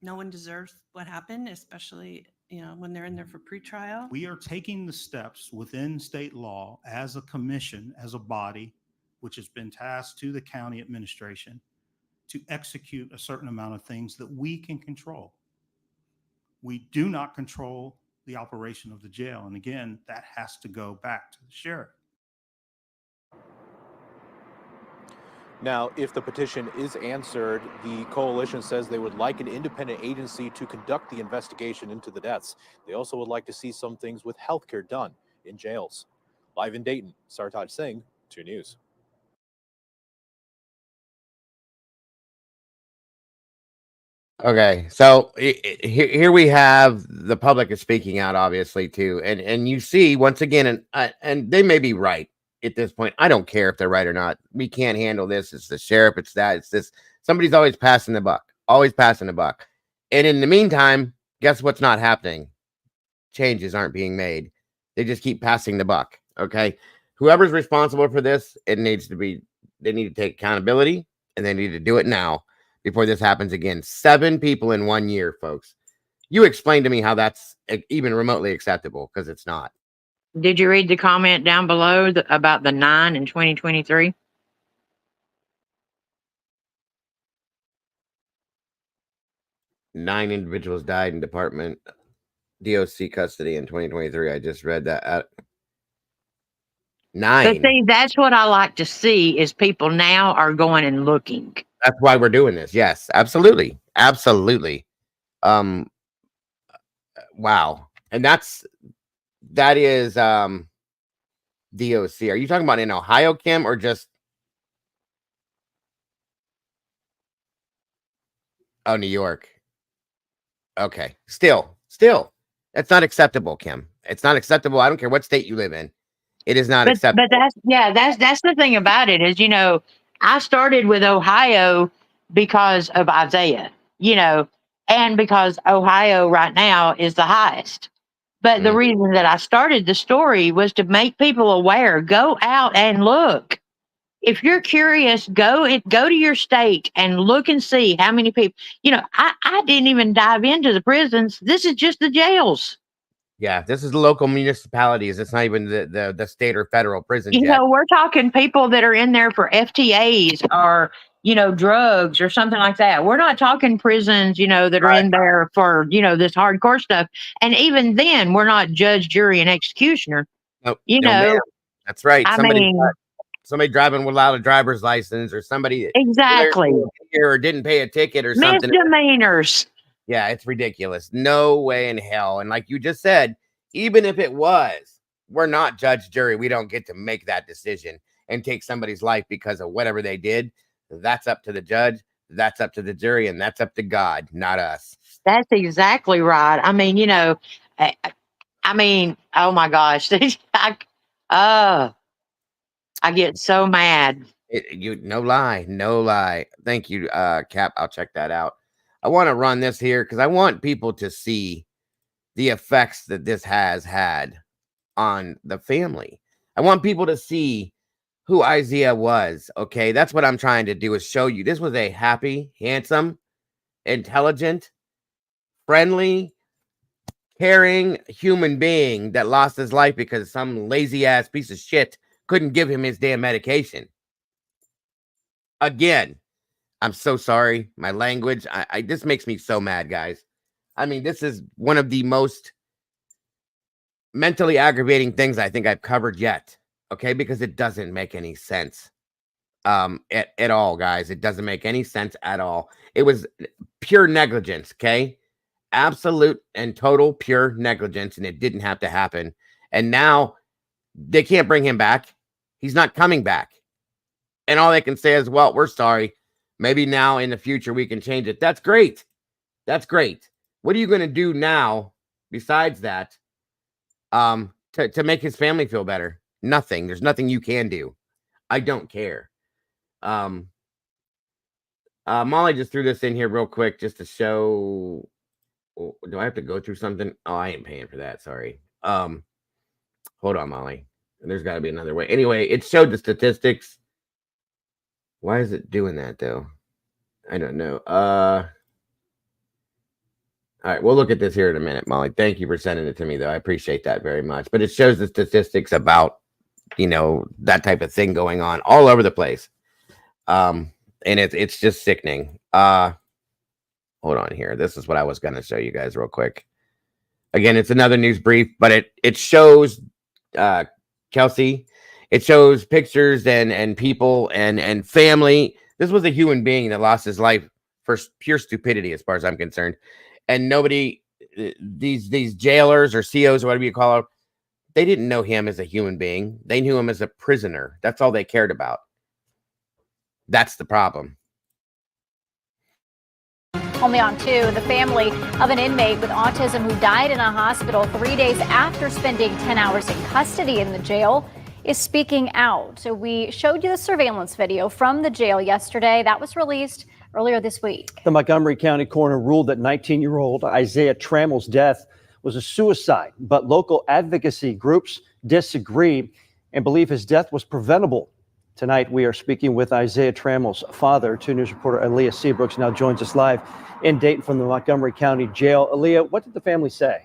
No one deserves what happened, especially, you know, when they're in there for pretrial. We are taking the steps within state law as a commission, as a body, which has been tasked to the county administration to execute a certain amount of things that we can control. We do not control the operation of the jail. And again, that has to go back to the sheriff. Now, if the petition is answered, the coalition says they would like an independent agency to conduct the investigation into the deaths. They also would like to see some things with healthcare done in jails. Live in Dayton, Sartaj Singh, 2 News. Okay, so here we have the public is speaking out, obviously, too, and you see once again, and they may be right at this point. I don't care if they're right or not. We can't handle this. It's the sheriff. It's that. It's this. Somebody's always passing the buck. Always passing the buck. And in the meantime, guess what's not happening? Changes aren't being made. They just keep passing the buck. Okay, whoever's responsible for this, it needs to be. They need to take accountability, and they need to do it now before this happens again. 7 people in 1 year, folks. You explain to me how that's even remotely acceptable, because it's not. Did you read the comment down below about the 9 in 2023? Nine individuals died in Department DOC custody in 2023. I just read that. 9. But see, that's what I like to see is people now are going and looking. That's why we're doing this. Yes, absolutely. Absolutely. Wow. And that is DOC. Are you talking about in Ohio, Kim, or just New York? Okay. Still, that's not acceptable, Kim. It's not acceptable. I don't care what state you live in. It is not acceptable. But that's the thing about it is, I started with Ohio because of Isaiah, and because Ohio right now is the highest. But the reason that I started the story was to make people aware. Go out and look. If you're curious, go to your state and look and see how many people. I didn't even dive into the prisons. This is just the jails. Yeah, this is the local municipalities. It's not even the state or federal prisons yet. We're talking people that are in there for FTAs or, drugs or something like that. We're not talking prisons, that are in there for, this hardcore stuff. And even then, we're not judge, jury, and executioner. No, ma'am. That's right. Somebody driving without a driver's license, or somebody exactly or didn't pay a ticket or something. Misdemeanors. Yeah, it's ridiculous. No way in hell. And like you just said, even if it was, we're not judge, jury. We don't get to make that decision and take somebody's life because of whatever they did. That's up to the judge. That's up to the jury, and that's up to God, not us. That's exactly right. I mean, oh my gosh. I get so mad. No lie. Thank you, Cap. I'll check that out. I want to run this here because I want people to see the effects that this has had on the family. I want people to see who Isaiah was. Okay, that's what I'm trying to do, is show you this was a happy, handsome, intelligent, friendly, caring human being that lost his life because some lazy ass piece of shit couldn't give him his damn medication. Again, I'm so sorry. My language, this makes me so mad, guys. I mean, this is one of the most mentally aggravating things I think I've covered yet. Okay, because it doesn't make any sense at all, guys. It doesn't make any sense at all. It was pure negligence, okay? Absolute and total pure negligence, and it didn't have to happen. And now they can't bring him back. He's not coming back. And all they can say is, well, we're sorry. Maybe now in the future we can change it. That's great. That's great. What are you going to do now besides that to make his family feel better? Nothing. There's nothing you can do. I don't care. Molly just threw this in here real quick just to show. Do I have to go through something? Oh, I ain't paying for that. Sorry. Hold on, Molly. There's got to be another way. Anyway, it showed the statistics. Why is it doing that, though? I don't know. All right, we'll look at this here in a minute, Molly. Thank you for sending it to me, though. I appreciate that very much. But it shows the statistics about, that type of thing going on all over the place. And it's just sickening. Hold on here. This is what I was going to show you guys real quick. Again, it's another news brief, but it shows Kelsey It shows pictures and people and family. This was a human being that lost his life for pure stupidity, as far as I'm concerned. And nobody, these jailers or COs or whatever you call it, they didn't know him as a human being. They knew him as a prisoner. That's all they cared about. That's the problem. Only on 2, the family of an inmate with autism who died in a hospital 3 days after spending 10 hours in custody in the jail is speaking out. So we showed you the surveillance video from the jail yesterday. That was released earlier this week. The Montgomery County coroner ruled that 19-year-old Isaiah Tramell's death was a suicide, but local advocacy groups disagree and believe his death was preventable. Tonight, we are speaking with Isaiah Tramell's father. 2 News reporter Aaliyah Seabrooks now joins us live in Dayton from the Montgomery County Jail. Aaliyah, what did the family say?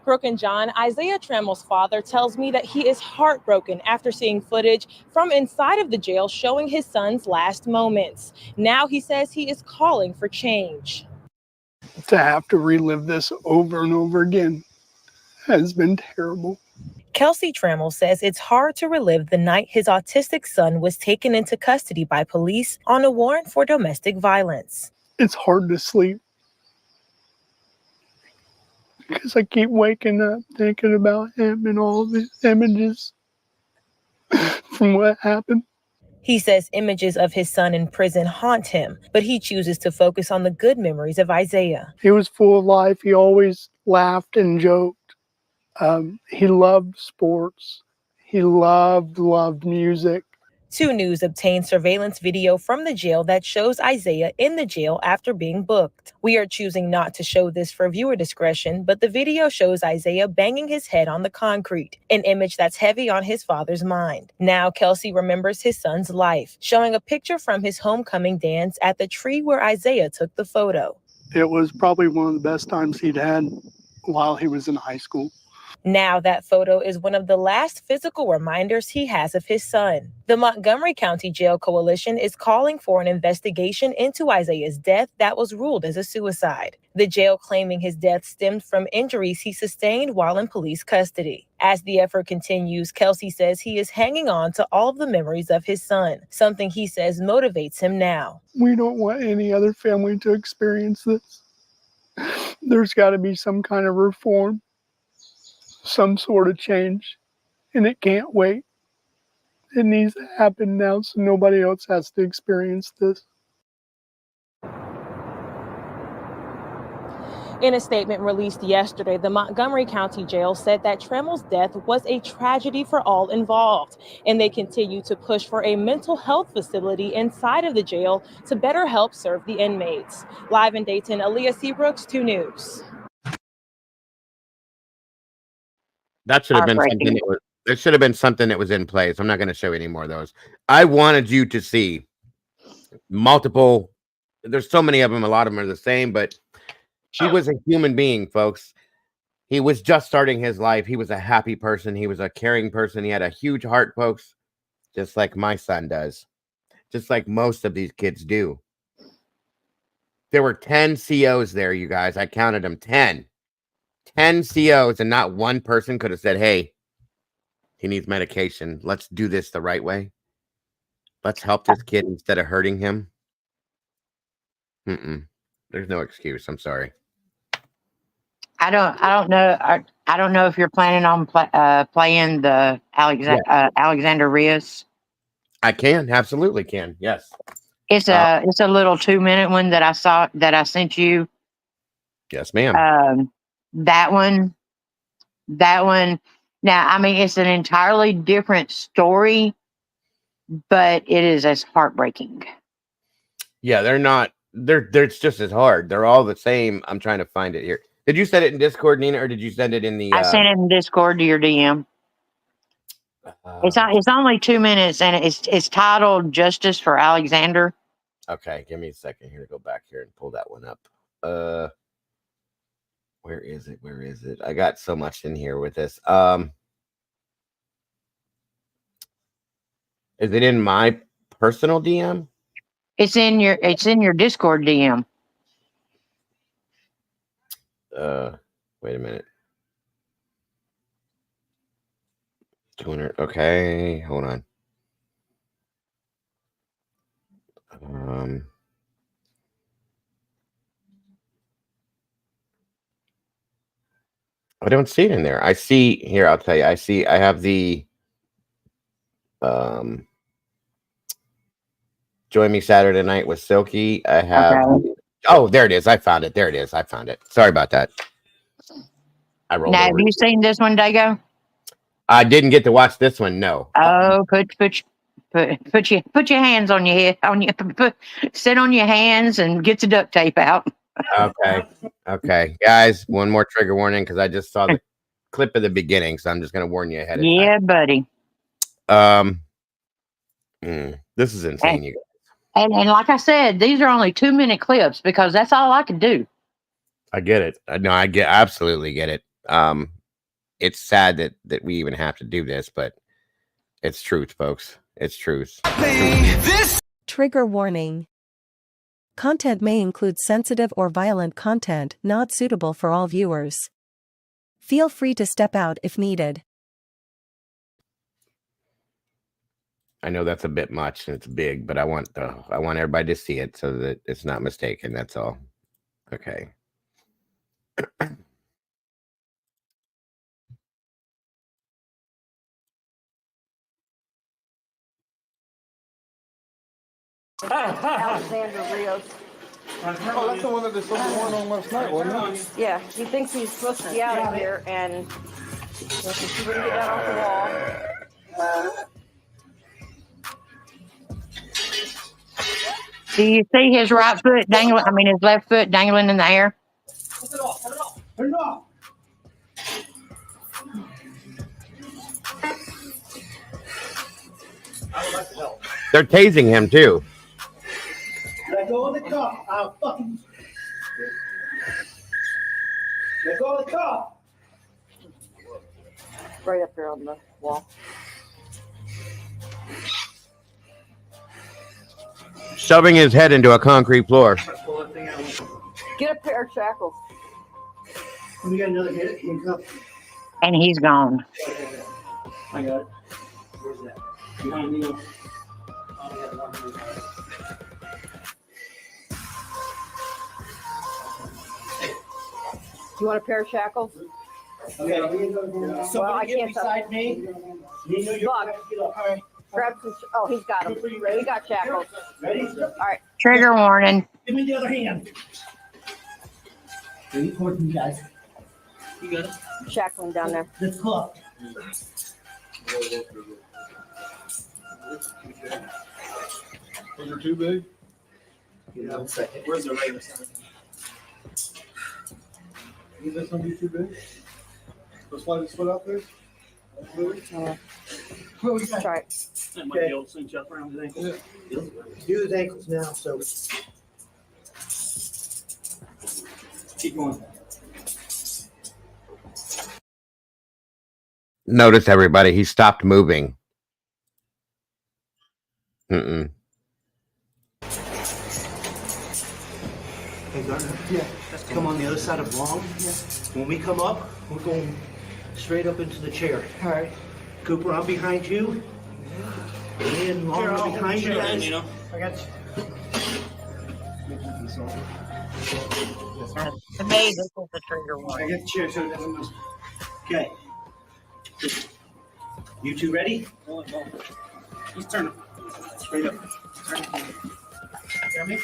Brooke and John, Isaiah Tramell's father tells me that he is heartbroken after seeing footage from inside of the jail showing his son's last moments. Now he says he is calling for change. To have to relive this over and over again has been terrible. Kelsey Tramell says it's hard to relive the night his autistic son was taken into custody by police on a warrant for domestic violence. It's hard to sleep because I keep waking up thinking about him and all these images from what happened. He says images of his son in prison haunt him, but he chooses to focus on the good memories of Isaiah. He was full of life. He always laughed and joked. He loved sports. He loved music. 2 News obtained surveillance video from the jail that shows Isaiah in the jail after being booked. We are choosing not to show this for viewer discretion, but the video shows Isaiah banging his head on the concrete, an image that's heavy on his father's mind. Now Kelsey remembers his son's life, showing a picture from his homecoming dance at the tree where Isaiah took the photo. It was probably one of the best times he'd had while he was in high school. Now that photo is one of the last physical reminders he has of his son. The Montgomery County Jail Coalition is calling for an investigation into Isaiah's death that was ruled as a suicide. The jail claiming his death stemmed from injuries he sustained while in police custody. As the effort continues, Kelsey says he is hanging on to all of the memories of his son, something he says motivates him now. We don't want any other family to experience this. There's got to be some kind of reform. Some sort of change, and it can't wait. It needs to happen now so nobody else has to experience this. In a statement released yesterday, the Montgomery County Jail said that Tramell's death was a tragedy for all involved, and they continue to push for a mental health facility inside of the jail to better help serve the inmates. Live in Dayton, Aaliyah Seabrooks, 2 News. That should have been something that was, there should have been something that was in place. I'm not going to show any more of those. I wanted you to see multiple. There's so many of them. A lot of them are the same, but he was a human being, folks. He was just starting his life. He was a happy person. He was a caring person. He had a huge heart, folks, just like my son does, just like most of these kids do. There were 10 COs there, you guys. I counted them, 10 COs, and not one person could have said, hey, he needs medication. Let's do this the right way. Let's help this kid instead of hurting him. There's no excuse. I'm sorry. I don't know. I don't know if you're planning on playing the Alexander Rios. I can, absolutely can. Yes. It's a little 2-minute one that I sent you. Yes, ma'am. That one. Now, I mean, it's an entirely different story, but it is as heartbreaking. Yeah, they're it's just as hard. They're all the same. I'm trying to find it here. Did you send it in Discord, Nina, or did you send it in the I sent it in Discord to your DM. It's only 2 minutes, and it's titled Justice for Alexander. Okay, give me a second here to go back here and pull that one up. Where is it? Where is it? I got so much in here with this. Is it in my personal DM? It's in your Discord DM. Wait a minute. 200. Okay, hold on. I don't see it in there. I see here. I'll tell you. I have the Join Me Saturday Night with Silky. I have. Okay. Oh, there it is. I found it. There it is. I found it. Sorry about that. I rolled Now, have over. you seen this one, Dago? I didn't get to watch this one. No. Oh, put your hands on your head, sit on your hands and get the duct tape out. Okay. Okay, guys. One more trigger warning because I just saw the clip of the beginning, so I'm just going to warn you ahead of Yeah, buddy. time. This is insane, you guys. And like I said, these are only 2-minute clips because that's all I can do. I get it. No, I absolutely get it. It's sad that we even have to do this, but it's truth, folks. It's truth. Trigger warning. Content may include sensitive or violent content not suitable for all viewers. Feel free to step out if needed. I know that's a bit much and it's big, but I want everybody to see it so that it's not mistaken. That's all. Okay. Alexander Rios. Oh, that's the one that they sold the warrant on last night, wasn't it? Yeah, he thinks he's supposed to be out of here, and he wouldn't get down off the wall. Do you see his right foot dangling? I mean, his left foot dangling in the air. Turn it off! Turn it off! Turn it off! I would like to help. They're tasing him too. Let go of the cup. I'll fucking. Let go of the cup. Right up there on the wall. Shoving his head into a concrete floor. Get a pair of shackles. We got another hit. And he's gone. I got it. Where's that? Behind you. You want a pair of shackles? Okay. Well, I can't beside me. Buck, grab some. Oh, he's got them. We got shackles. Ready? All right. Trigger warning. Give me the other hand. Ready for me, guys. You got it. Shackling down there. Let's go. Those are too big? Yeah, one second. Where's the regular size? Is this gonna be too big? Go slide his foot out there? That's right. That might be able to cinch up around his ankles. Yeah. Do his ankles now, so keep going. Notice, everybody, he stopped moving. Hey, Gardner. Yeah. Let's come on the other side of Long. Yeah. When we come up, we're going straight up into the chair. All right. Cooper, I'm behind you. And Long, I'm behind you guys. You know? I got you. To me, this is the trigger I warning. got the chair so it doesn't move. Okay. You two ready? He's turning. Straight up. Hear me?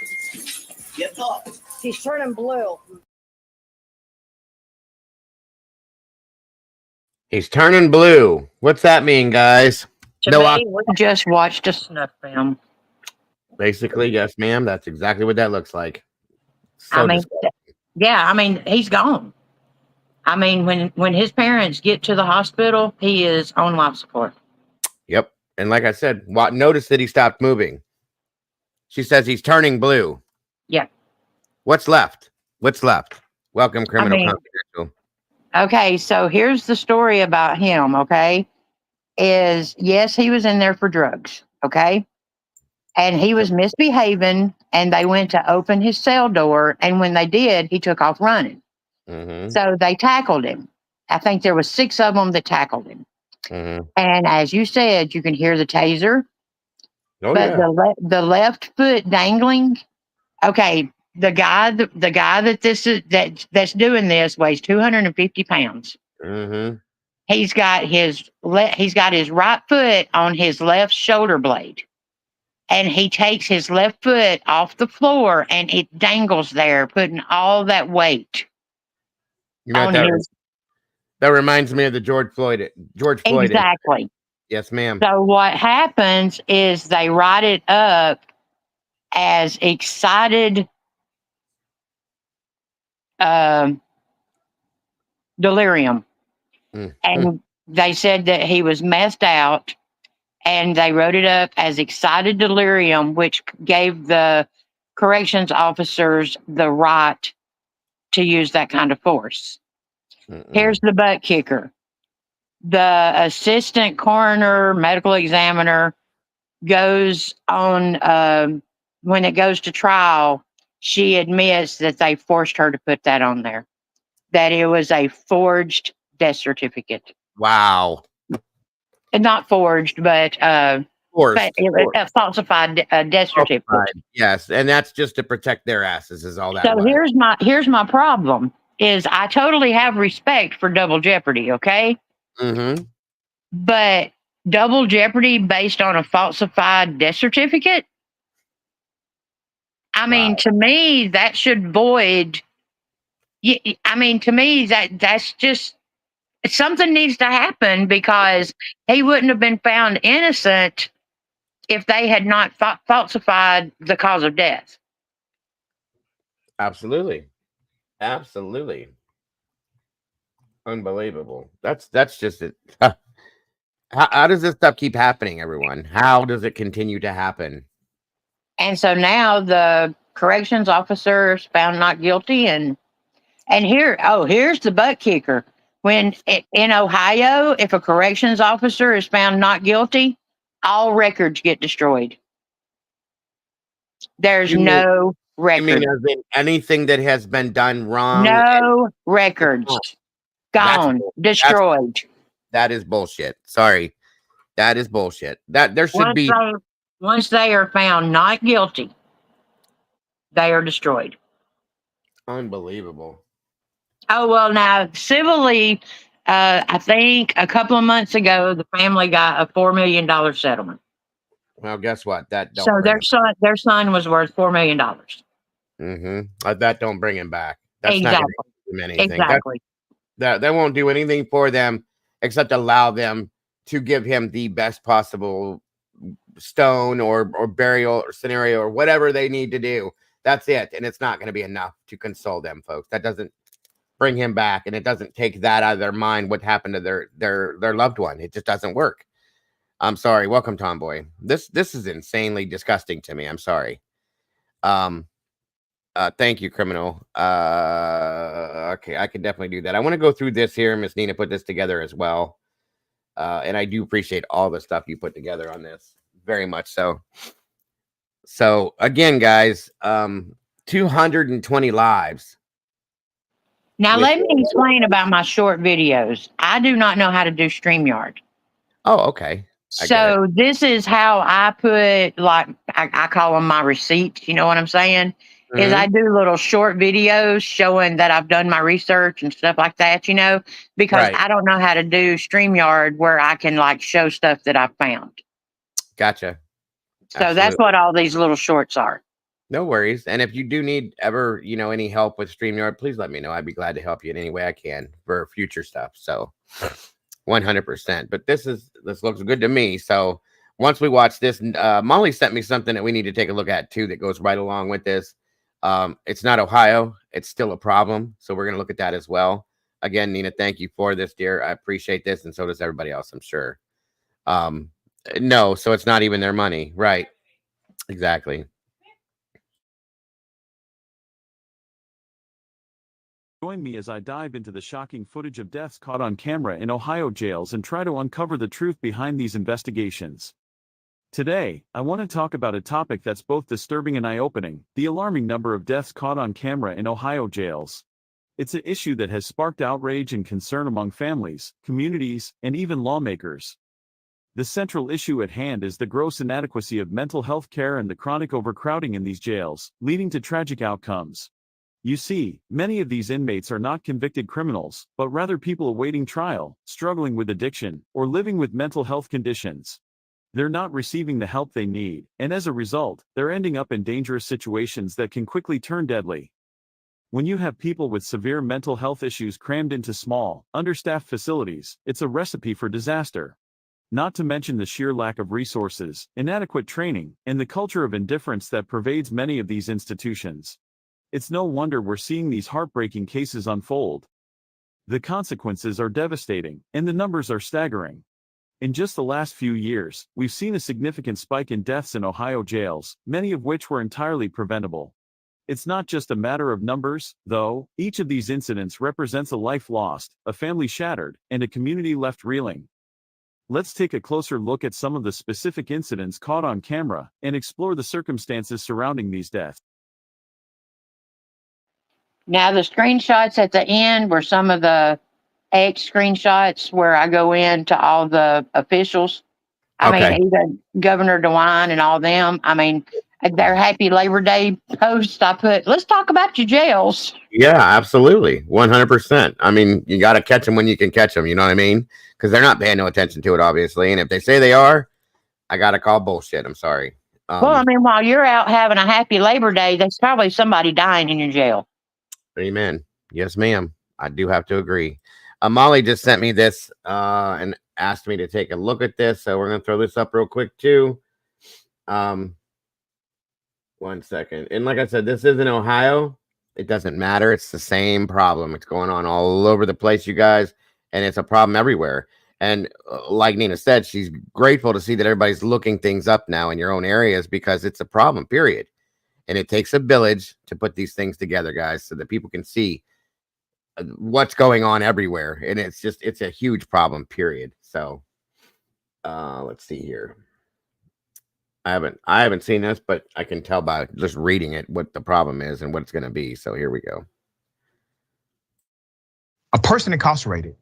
Get up. He's turning blue. He's turning blue. What's that mean, guys? To No, me, we just watched a snuff film. basically, yes, ma'am. That's exactly what that looks like. I So mean, yeah, I mean, he's gone. I mean, when his parents get to the hospital, he is on life support. Yep. And like I said, notice that he stopped moving. She says he's turning blue. Yeah. What's left? What's left? Welcome, criminal mean- confidential. Okay, so here's the story about him, okay? Is yes, he was in there for drugs, okay? And he was misbehaving, and they went to open his cell door, and when they did, he took off running. Mm-hmm. So they tackled him. I think there was 6 of them that tackled him. Mhm. And as you said, you can hear the taser, Oh but yeah. the left foot dangling. Okay, the guy that's doing this weighs 250 pounds. Mhm. He's got his right foot on his left shoulder blade, and he takes his left foot off the floor, and it dangles there, putting all that weight You know what on his. that reminds me of the George Floyd incident. Exactly. Yes, ma'am. So what happens is they write it up as excited delirium, Mm. and they said that he was messed out, and they wrote it up as excited delirium, which gave the corrections officers the right to use that kind of force. Here's the butt kicker. The assistant coroner medical examiner goes on, when it goes to trial, she admits that they forced her to put that on there, that it was a forged death certificate. Wow. Not forged, but Forced. a falsified death certificate. Falsified. Yes, and that's just to protect their asses is all that So was. here's my problem is I totally have respect for double jeopardy, okay? Mm-hmm. But double jeopardy based on a falsified death certificate? I mean, to me, that should void. I mean, to me, that's just something needs to happen, because he wouldn't have been found innocent if they had not falsified the cause of death. Absolutely. Absolutely. Unbelievable. That's just it. How does this stuff keep happening, everyone? How does it continue to happen? And so now the corrections officers found not guilty, and here's the butt kicker. When in Ohio, if a corrections officer is found not guilty, all records get destroyed. There's You mean, no you mean record. as in anything that has been done wrong? No records. Gone. Destroyed. That is bullshit. Sorry. That is bullshit. That there should be. Once they are found not guilty, they are destroyed. Unbelievable. Oh, well, now, civilly, I think a couple of months ago, the family got a $4 million settlement. Well, guess what? That don't So bring their son was worth $4 million. that don't bring him back. That's not going to do him anything. Exactly. That won't do anything for them except allow them to give him the best possible stone or burial or scenario or whatever they need to do. That's it. And it's not going to be enough to console them, folks. That doesn't bring him back, and it doesn't take that out of their mind what happened to their loved one. It just doesn't work. I'm sorry. Welcome, Tomboy. This is insanely disgusting to me. I'm sorry. Thank you, criminal. Okay, I can definitely do that. I want to go through this here. Miss Nina put this together as well. And I do appreciate all the stuff you put together on this. Very much so. So again, guys, 220 lives. Now, let me explain about my short videos. I do not know how to do StreamYard. Oh, okay. So this is how I put, like, I call them my receipts. You know what I'm saying? Is I do little short videos showing that I've done my research and stuff like that, because I don't know how to do StreamYard where I can, like, show stuff that I've found. Gotcha. So that's what all these little shorts are. No worries. And if you do need ever, any help with StreamYard, please let me know. I'd be glad to help you in any way I can for future stuff. So 100%. But this looks good to me. So once we watch this, Molly sent me something that we need to take a look at too that goes right along with this. It's not Ohio. It's still a problem. So we're going to look at that as well. Again, Nina, thank you for this, dear. I appreciate this. And so does everybody else, I'm sure. No, so it's not even their money. Right. Exactly. Join me as I dive into the shocking footage of deaths caught on camera in Ohio jails and try to uncover the truth behind these investigations. Today, I want to talk about a topic that's both disturbing and eye-opening: the alarming number of deaths caught on camera in Ohio jails. It's an issue that has sparked outrage and concern among families, communities, and even lawmakers. The central issue at hand is the gross inadequacy of mental health care and the chronic overcrowding in these jails, leading to tragic outcomes. You see, many of these inmates are not convicted criminals, but rather people awaiting trial, struggling with addiction, or living with mental health conditions. They're not receiving the help they need, and as a result, they're ending up in dangerous situations that can quickly turn deadly. When you have people with severe mental health issues crammed into small, understaffed facilities, it's a recipe for disaster. Not to mention the sheer lack of resources, inadequate training, and the culture of indifference that pervades many of these institutions. It's no wonder we're seeing these heartbreaking cases unfold. The consequences are devastating, and the numbers are staggering. In just the last few years, we've seen a significant spike in deaths in Ohio jails, many of which were entirely preventable. It's not just a matter of numbers, though. Each of these incidents represents a life lost, a family shattered, and a community left reeling. Let's take a closer look at some of the specific incidents caught on camera and explore the circumstances surrounding these deaths. Now, the screenshots at the end were some of the X screenshots where I go into all the officials. I mean, even Governor DeWine and all them. I mean, their Happy Labor Day post, I put, let's talk about your jails. Yeah, absolutely. 100%. I mean, you got to catch them when you can catch them. You know what I mean? Because they're not paying no attention to it, obviously. And if they say they are, I got to call bullshit. I'm sorry. Well, I mean, while you're out having a Happy Labor Day, there's probably somebody dying in your jail. Amen. Yes, ma'am. I do have to agree. Molly just sent me this and asked me to take a look at this. So we're going to throw this up real quick, too. 1 second. And like I said, this is in Ohio. It doesn't matter. It's the same problem. It's going on all over the place, you guys. And it's a problem everywhere. And like Nina said, she's grateful to see that everybody's looking things up now in your own areas because it's a problem, period. And it takes a village to put these things together, guys, so that people can see what's going on everywhere. And it's a huge problem, period. So let's see here. I haven't seen this, but I can tell by just reading it what the problem is and what it's going to be. So here we go. A person incarcerated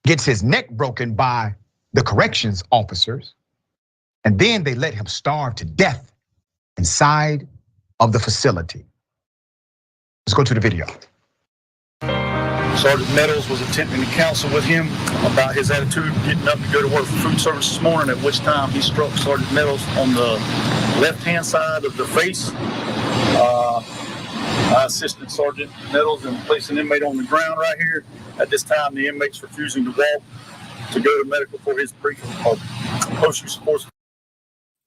gets his neck broken by the corrections officers, and then they let him starve to death inside of the facility. Let's go to the video. Sergeant Meadows was attempting to counsel with him about his attitude getting up to go to work for food service this morning, at which time he struck Sergeant Meadows on the left-hand side of the face. I assisted Sergeant Meadows in placing an inmate on the ground right here. At this time, the inmate's refusing to walk to go to medical for his post-use support.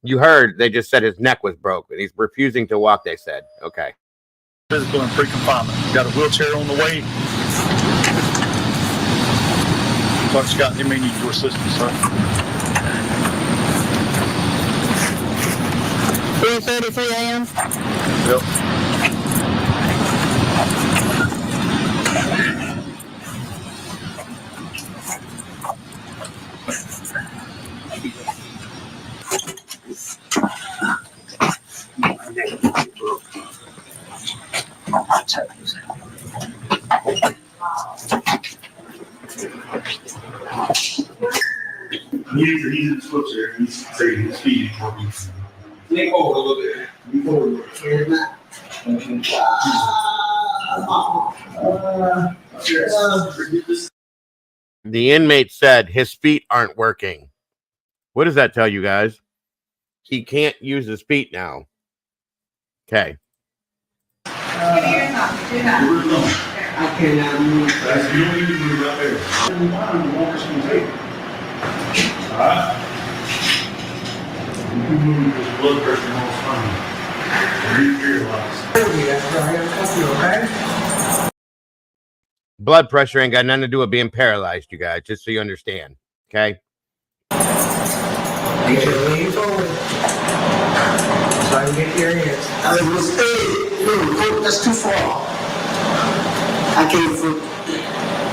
You heard they just said his neck was broken. He's refusing to walk, they said. Okay. Physical and pre-confinement. Got a wheelchair on the way. Sergeant Scott, he may need your assistance, sir. 3:33 a.m. Yep. He's in the wheelchair. He's saying his feet is working. Lean forward a little bit. Lean forward. The inmate said his feet aren't working. What does that tell you guys? He can't use his feet now. Okay. I cannot move. You don't need to move out there. Alright? You can move his blood pressure all the time. Blood pressure ain't got nothing to do with being paralyzed, you guys, just so you understand. Okay? You should lean forward. So I can get your hands. That's too far. I can't.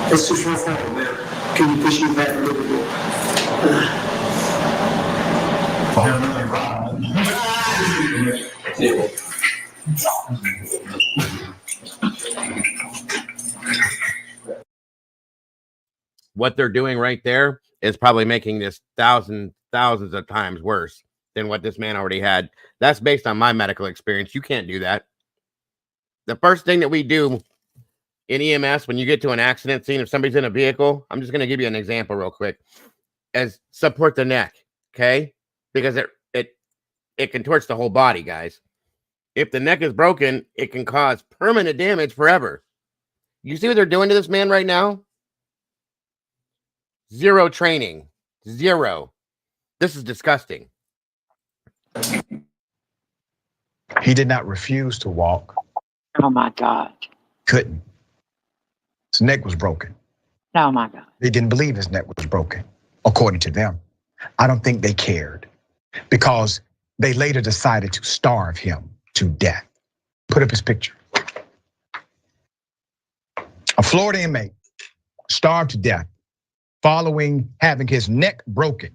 That's too far forward, man. Can you push me back a little bit? what they're doing right there is probably making this thousands of times worse than what this man already had. That's based on my medical experience. You can't do that. The first thing that we do in EMS when you get to an accident scene, if somebody's in a vehicle, I'm just going to give you an example real quick, as support the neck, okay? Because it contorts the whole body, guys. If the neck is broken, it can cause permanent damage forever. You see what they're doing to this man right now? Zero training. Zero. This is disgusting. He did not refuse to walk. Oh my God. Couldn't. His neck was broken. Oh my God. They didn't believe his neck was broken, according to them. I don't think they cared because they later decided to starve him to death. Put up his picture. A Florida inmate starved to death following having his neck broken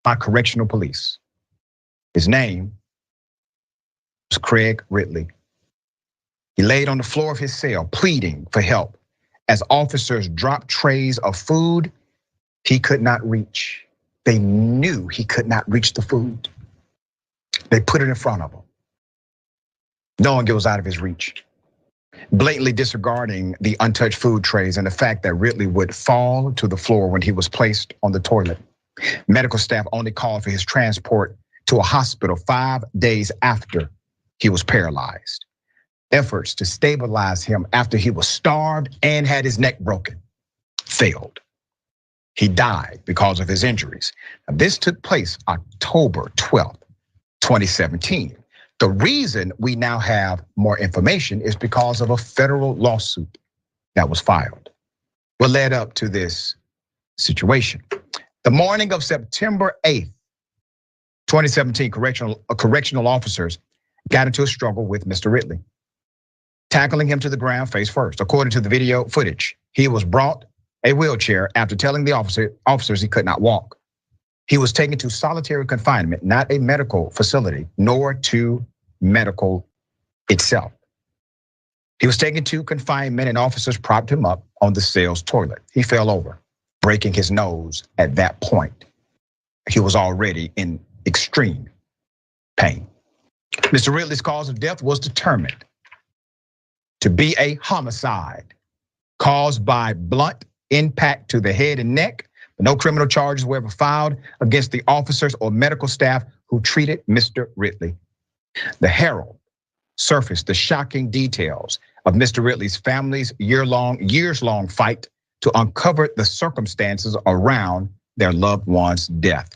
by correctional police. His name was Craig Ridley. He laid on the floor of his cell pleading for help as officers dropped trays of food he could not reach. They knew he could not reach the food. They put it in front of him. No one goes out of his reach, blatantly disregarding the untouched food trays and the fact that Ridley would fall to the floor when he was placed on the toilet. Medical staff only called for his transport to a hospital 5 days after he was paralyzed. Efforts to stabilize him after he was starved and had his neck broken failed. He died because of his injuries. Now, this took place October 12th, 2017. The reason we now have more information is because of a federal lawsuit that was filed. What led up to this situation? The morning of September 8th, 2017, correctional officers got into a struggle with Mr. Ridley, tackling him to the ground face first. According to the video footage, he was brought a wheelchair after telling the officers he could not walk. He was taken to solitary confinement, not a medical facility, nor to medical itself. He was taken to confinement and officers propped him up on the cell's toilet. He fell over, breaking his nose at that point. He was already in extreme pain. Mr. Ridley's cause of death was determined to be a homicide caused by blunt impact to the head and neck. No criminal charges were ever filed against the officers or medical staff who treated Mr. Ridley. The Herald surfaced the shocking details of Mr. Ridley's family's years-long fight to uncover the circumstances around their loved one's death.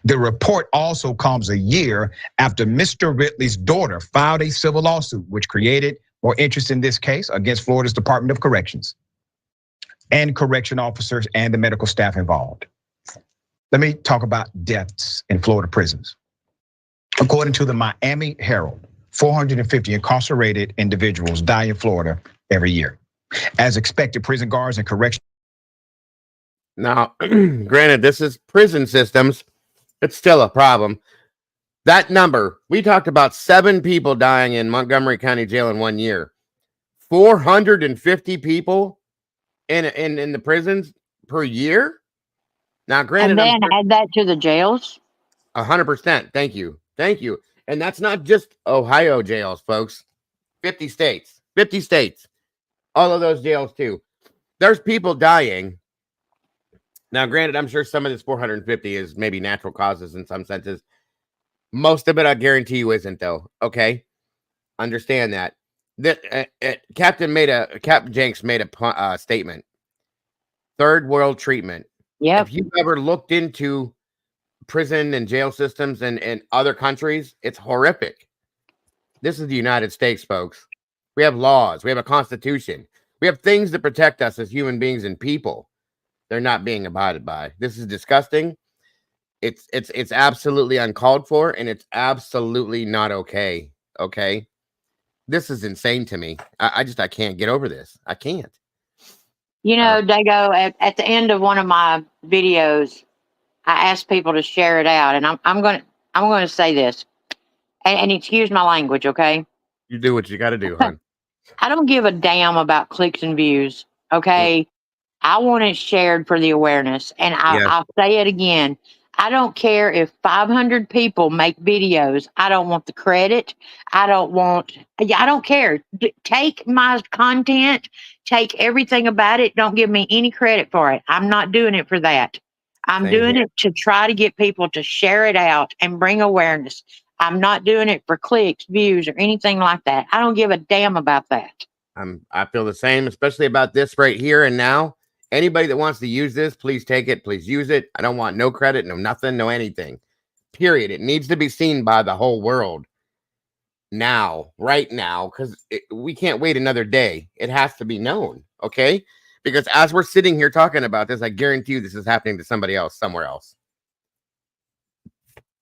The report also comes a year after Mr. Ridley's daughter filed a civil lawsuit, which created more interest in this case against Florida's Department of Corrections and correction officers and the medical staff involved. Let me talk about deaths in Florida prisons. According to the Miami Herald, 450 incarcerated individuals die in Florida every year. As expected, prison guards and correction. Now, granted, this is prison systems. It's still a problem. That number, we talked about 7 people dying in Montgomery County Jail in 1 year. 450 people in the prisons per year. Now, granted, and then add that to the jails. 100%. Thank you. And that's not just Ohio jails, folks. 50 states. All of those jails too. There's people dying. Now, granted, I'm sure some of this 450 is maybe natural causes in some senses. Most of it, I guarantee you, isn't though. Okay, understand that. Captain Jenks made a statement. Third world treatment. Yeah. If you've ever looked into prison and jail systems in other countries, it's horrific. This is the United States, folks. We have laws. We have a constitution. We have things that protect us as human beings and people. They're not being abided by. This is disgusting. It's absolutely uncalled for, and it's absolutely not okay. Okay, this is insane to me. I can't get over this. I can't. You know, Dago, at the end of one of my videos, I asked people to share it out, and I'm going to say this, and excuse my language, okay? You do what you got to do, hon. I don't give a damn about clicks and views, okay? I want it shared for the awareness. And I'll say it again. I don't care if 500 people make videos. I don't want the credit. I don't care. Take my content, take everything about it. Don't give me any credit for it. I'm not doing it for that. I'm doing it to try to get people to share it out and bring awareness. I'm not doing it for clicks, views, or anything like that. I don't give a damn about that. I feel the same, especially about this right here and now. Anybody that wants to use this, please take it. Please use it. I don't want no credit, no nothing, no anything. Period. It needs to be seen by the whole world now, right now, because we can't wait another day. It has to be known, okay? Because as we're sitting here talking about this, I guarantee you this is happening to somebody else somewhere else.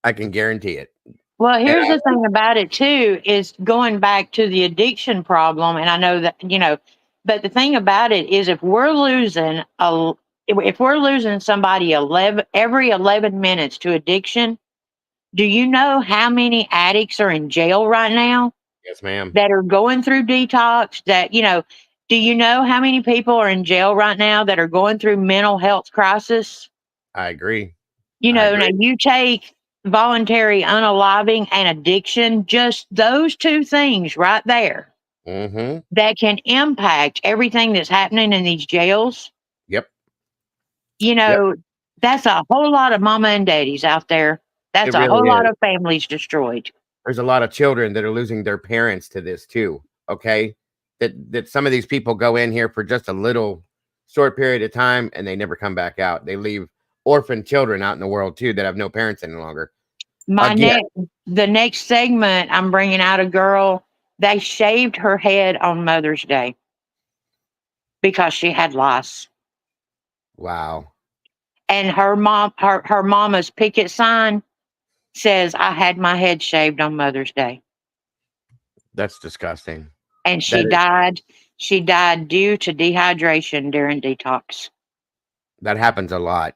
I can guarantee it. Well, here's the thing about it too, is going back to the addiction problem. And I know that, but the thing about it is if we're losing somebody every 11 minutes to addiction, do you know how many addicts are in jail right now? Yes, ma'am. That are going through detox, do you know how many people are in jail right now that are going through mental health crisis? I agree. Now you take voluntary unaliving and addiction, just those two things right there that can impact everything that's happening in these jails. Yep. That's a whole lot of mama and daddies out there. That's a whole lot of families destroyed. There's a lot of children that are losing their parents to this too. Okay. That some of these people go in here for just a little short period of time and they never come back out. They leave orphan children out in the world too that have no parents any longer. The next segment, I'm bringing out a girl. They shaved her head on Mother's Day because she had lice. Wow. And her mama's picket sign says, "I had my head shaved on Mother's Day." That's disgusting. And she died. She died due to dehydration during detox. That happens a lot.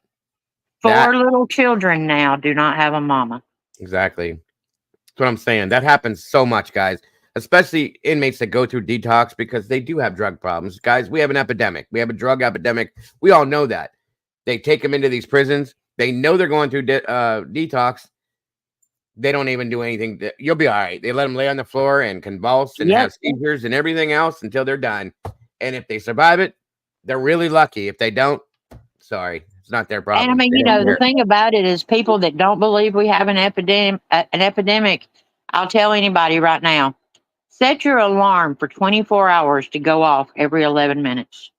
4 little children now do not have a mama. Exactly. That's what I'm saying. That happens so much, guys, especially inmates that go through detox because they do have drug problems. Guys, we have an epidemic. We have a drug epidemic. We all know that. They take them into these prisons. They know they're going through detox. They don't even do anything. You'll be all right. They let them lay on the floor and convulse and have seizures and everything else until they're done. And if they survive it, they're really lucky. If they don't, sorry. It's not their problem. And I mean, the thing about it is people that don't believe we have an epidemic, I'll tell anybody right now, set your alarm for 24 hours to go off every 11 minutes.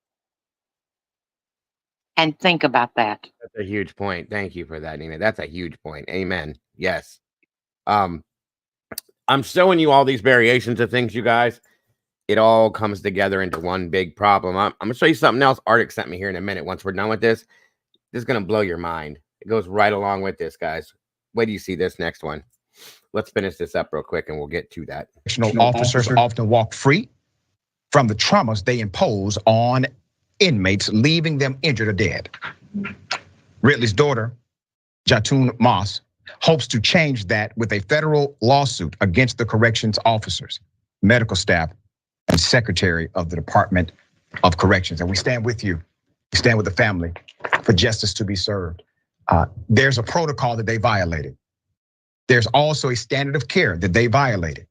And think about that. That's a huge point. Thank you for that, Nina. That's a huge point. Amen. Yes. I'm showing you all these variations of things, you guys. It all comes together into one big problem. I'm going to show you something else Arctic sent me here in a minute. Once we're done with this, this is going to blow your mind. It goes right along with this, guys. Wait till you see this next one. Let's finish this up real quick and we'll get to that. Correctional officers often walk free from the traumas they impose on inmates, leaving them injured or dead. Ridley's daughter, Jatun Moss, hopes to change that with a federal lawsuit against the corrections officers, medical staff, and secretary of the Department of Corrections. And we stand with you. We stand with the family for justice to be served. There's a protocol that they violated. There's also a standard of care that they violated.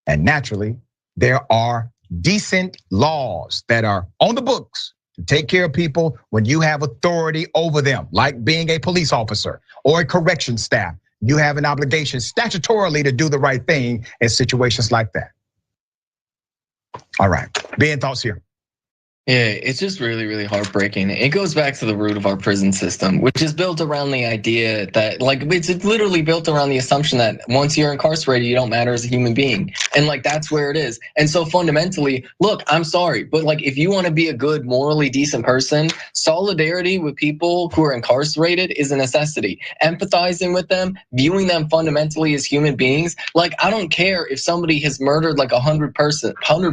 And naturally, there are decent laws that are on the books to take care of people when you have authority over them, like being a police officer or a corrections staff. You have an obligation statutorily to do the right thing in situations like that. All right, Ben, thoughts here? Yeah, it's just really, really heartbreaking. It goes back to the root of our prison system, which is built around the idea that, like, it's literally built around the assumption that once you're incarcerated, you don't matter as a human being. And like, that's where it is. And so fundamentally, look, I'm sorry, but like, if you want to be a good, morally decent person, solidarity with people who are incarcerated is a necessity. Empathizing with them, viewing them fundamentally as human beings. Like, I don't care if somebody has murdered like 100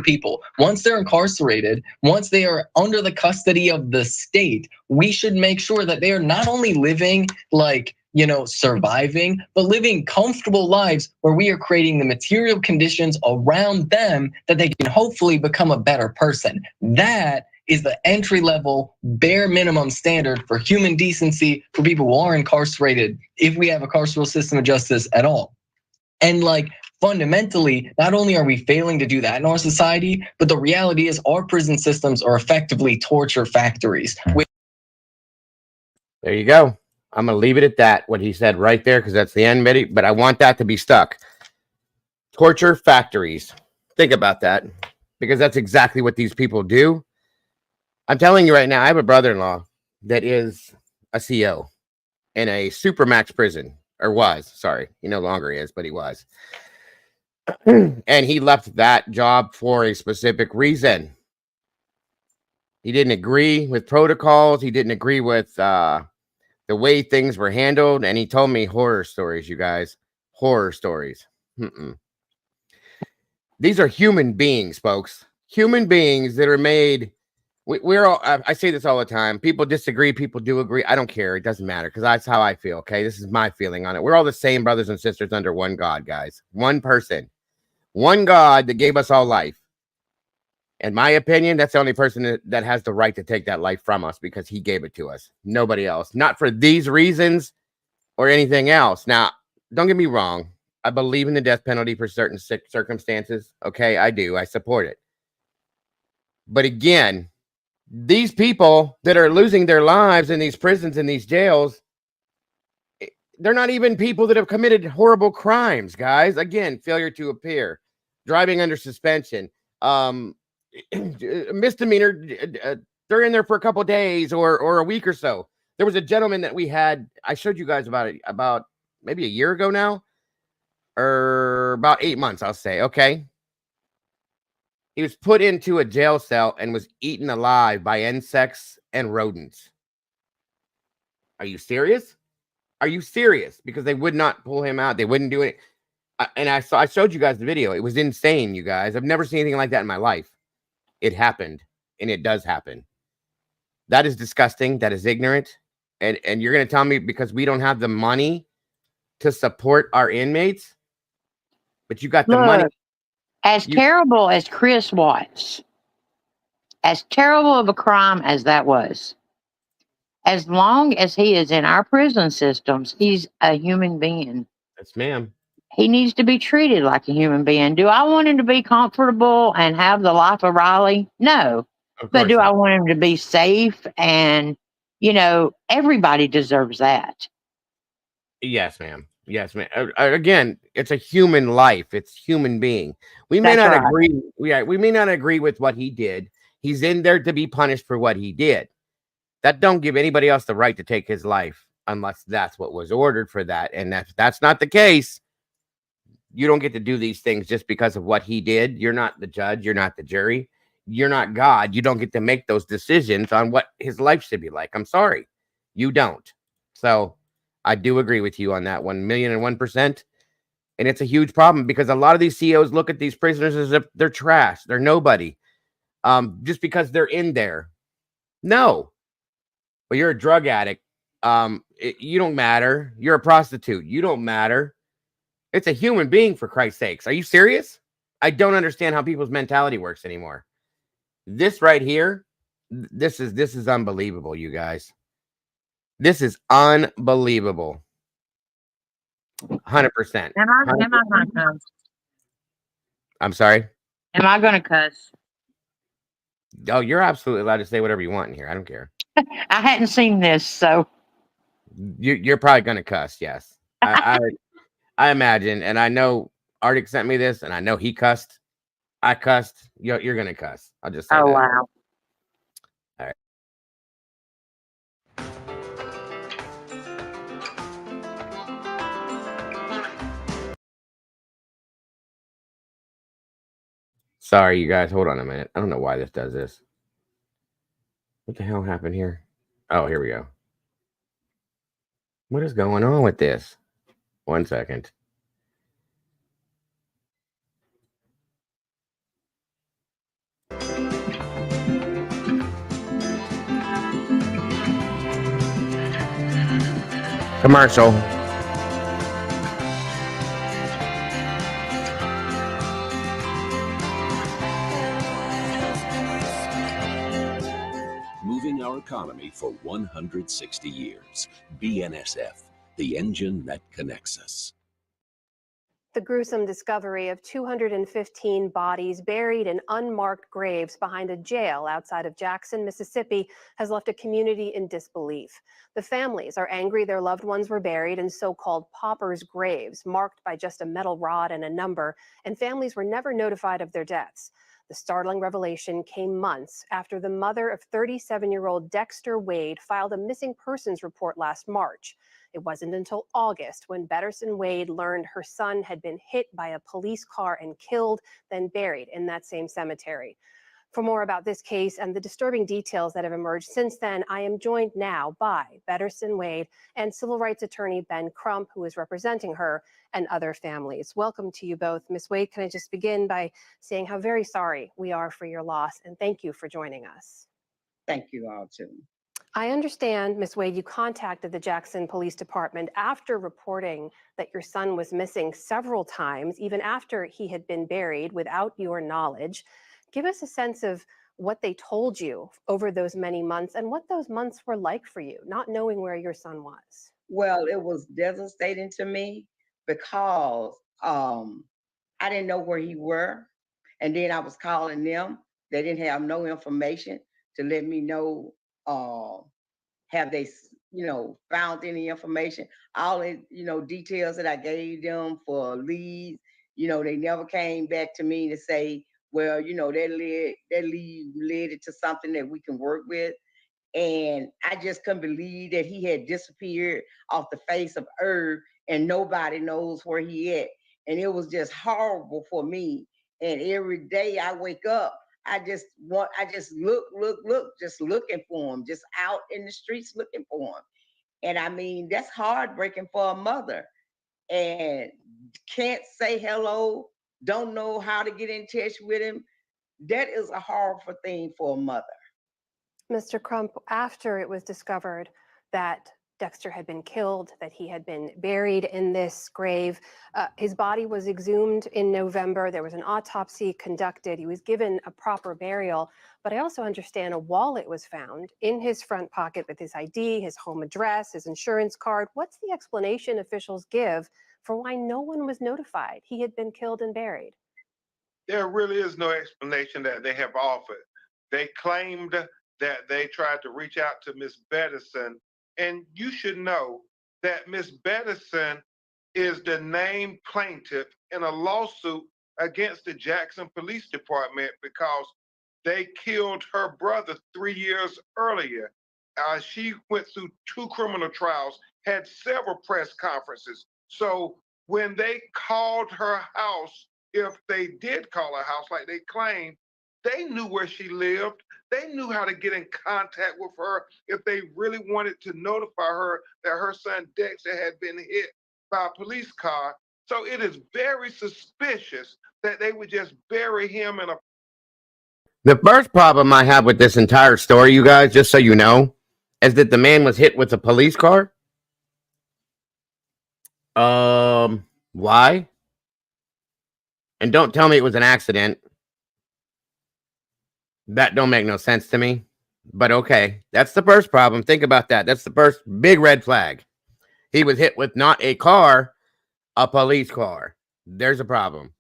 people. Once they're incarcerated, once they are under the custody of the state, we should make sure that they are not only living like, surviving, but living comfortable lives where we are creating the material conditions around them that they can hopefully become a better person. That is the entry-level, bare minimum standard for human decency for people who are incarcerated if we have a carceral system of justice at all. And like, fundamentally, not only are we failing to do that in our society, but the reality is our prison systems are effectively torture factories. There you go. I'm going to leave it at that, what he said right there, because that's the end, but I want that to be stuck. Torture factories. Think about that, because that's exactly what these people do. I'm telling you right now, I have a brother-in-law that is a CO in a supermax prison, or was, sorry. He no longer is, but he was. And he left that job for a specific reason. He didn't agree with protocols. He didn't agree with the way things were handled. And he told me horror stories, you guys. Horror stories. These are human beings, folks. Human beings that are made. We're all, I say this all the time. People disagree. People do agree. I don't care. It doesn't matter, because that's how I feel. Okay. This is my feeling on it. We're all the same brothers and sisters under one God, guys. One person. One God that gave us all life. In my opinion, that's the only person that has the right to take that life from us, because he gave it to us. Nobody else. Not for these reasons or anything else. Now, don't get me wrong. I believe in the death penalty for certain circumstances. Okay, I do. I support it. But again, these people that are losing their lives in these prisons and these jails, they're not even people that have committed horrible crimes, guys. Again, failure to appear, driving under suspension, misdemeanor, they're in there for a couple of days or a week or so. There was a gentleman that we had, I showed you guys about it about maybe a year ago now, or about 8 months, I'll say. Okay. He was put into a jail cell and was eaten alive by insects and rodents. Are you serious? Are you serious? Because they would not pull him out. They wouldn't do it. And I showed you guys the video. It was insane, you guys. I've never seen anything like that in my life. It happened, and it does happen. That is disgusting. That is ignorant. And you're going to tell me because we don't have the money to support our inmates, but you got the money. As terrible as Chris was, as terrible of a crime as that was, as long as he is in our prison systems, he's a human being. Yes, ma'am. He needs to be treated like a human being. Do I want him to be comfortable and have the life of Riley? No. But do I want him to be safe? And, everybody deserves that. Yes, ma'am. Yes, ma'am. Again, it's a human life. It's human being. We may not agree. We may not agree with what he did. He's in there to be punished for what he did. That don't give anybody else the right to take his life unless that's what was ordered for that. And that's not the case. You don't get to do these things just because of what he did. You're not the judge. You're not the jury. You're not God. You don't get to make those decisions on what his life should be like. I'm sorry. You don't. So I do agree with you on that 1,000,001%. And it's a huge problem because a lot of these CEOs look at these prisoners as if they're trash. They're nobody. Just because they're in there. No. But you're a drug addict. You don't matter. You're a prostitute. You don't matter. It's a human being, for Christ's sakes. Are you serious? I don't understand how people's mentality works anymore. This right here, this is unbelievable, you guys. This is unbelievable. 100%. Am I going to cuss? I'm sorry? Am I going to cuss? Oh, you're absolutely allowed to say whatever you want in here. I don't care. I hadn't seen this, so. You're probably going to cuss, yes. I imagine, and I know Arctic sent me this, and I know he cussed. I cussed. You're going to cuss. I'll just say that. Wow. All right. Sorry, you guys. Hold on a minute. I don't know why this does this. What the hell happened here? Oh, here we go. What is going on with this? 1 second. Commercial. our economy for 160 years. BNSF, the engine that connects us. The gruesome discovery of 215 bodies buried in unmarked graves behind a jail outside of Jackson, Mississippi, has left a community in disbelief. The families are angry their loved ones were buried in so-called paupers' graves, marked by just a metal rod and a number, and families were never notified of their deaths. The startling revelation came months after the mother of 37-year-old Dexter Wade filed a missing persons report last March. It wasn't until August when Betterson Wade learned her son had been hit by a police car and killed, then buried in that same cemetery. For more about this case and the disturbing details that have emerged since then, I am joined now by Betterson Wade and civil rights attorney Ben Crump, who is representing her and other families. Welcome to you both. Ms. Wade, can I just begin by saying how very sorry we are for your loss, and thank you for joining us. Thank you all too. I understand, Ms. Wade, you contacted the Jackson Police Department after reporting that your son was missing several times, even after he had been buried without your knowledge. Give us a sense of what they told you over those many months and what those months were like for you, not knowing where your son was. Well, it was devastating to me because I didn't know where he were. And then I was calling them. They didn't have no information to let me know have they, found any information. All the, details that I gave them for leads, they never came back to me to say, well, that lead led to something that we can work with. And I just couldn't believe that he had disappeared off the face of earth and nobody knows where he at. And it was just horrible for me. And every day I wake up, I just look, just looking for him, just out in the streets looking for him. And I mean, that's heartbreaking for a mother. And can't say hello, don't know how to get in touch with him. That is a horrible thing for a mother. Mr. Crump, after it was discovered that Dexter had been killed, that he had been buried in this grave, his body was exhumed in November. There was an autopsy conducted. He was given a proper burial. But I also understand a wallet was found in his front pocket with his ID, his home address, his insurance card. What's the explanation officials give for why no one was notified he had been killed and buried? There really is no explanation that they have offered. They claimed that they tried to reach out to Miss Betterson, and you should know that Miss Betterson is the named plaintiff in a lawsuit against the Jackson Police Department because they killed her brother 3 years earlier. She went through 2 criminal trials, had several press conferences. So when they called her house, if they did call her house like they claimed, they knew where she lived. They knew how to get in contact with her if they really wanted to notify her that her son Dexter had been hit by a police car. So it is very suspicious that they would just bury him in a... The first problem I have with this entire story, you guys, just so you know, is that the man was hit with a police car. Why? And don't tell me it was an accident. That don't make no sense to me. But okay, that's the first problem. Think about that. That's the first big red flag. He was hit with not a car, a police car. There's a problem.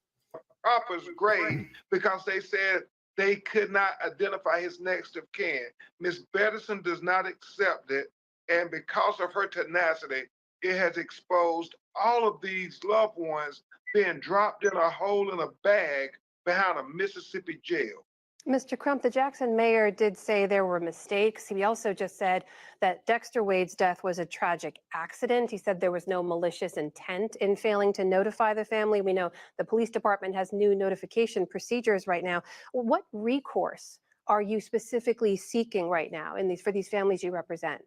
Proper's grave because they said they could not identify his next of kin. Miss Betterson does not accept it, and because of her tenacity, it has exposed all of these loved ones being dropped in a hole in a bag behind a Mississippi jail. Mr. Crump, the Jackson mayor did say there were mistakes. He also just said that Dexter Wade's death was a tragic accident. He said there was no malicious intent in failing to notify the family. We know the police department has new notification procedures right now. What recourse are you specifically seeking right now for these families you represent?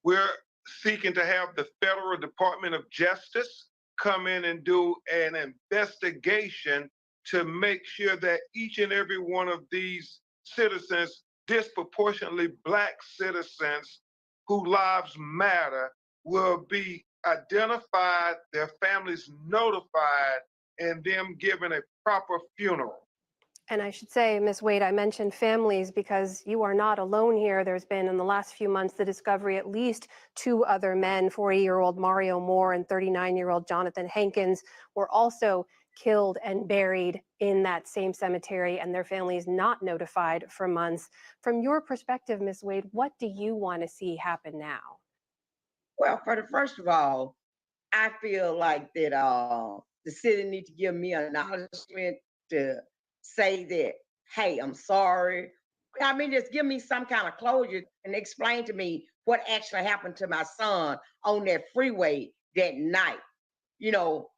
We're seeking to have the Federal Department of Justice come in and do an investigation to make sure that each and every one of these citizens, disproportionately Black citizens whose lives matter, will be identified, their families notified, and them given a proper funeral. And I should say, Ms. Wade, I mentioned families because you are not alone here. There's been in the last few months the discovery at least 2 other men, 40-year-old Mario Moore and 39-year-old Jonathan Hankins, were also killed and buried in that same cemetery, and their families not notified for months. From your perspective, Ms. Wade, what do you want to see happen now? Well, first of all, I feel like that the city need to give me an acknowledgement to say that, hey, I'm sorry. I mean, just give me some kind of closure and explain to me what actually happened to my son on that freeway that night. You know,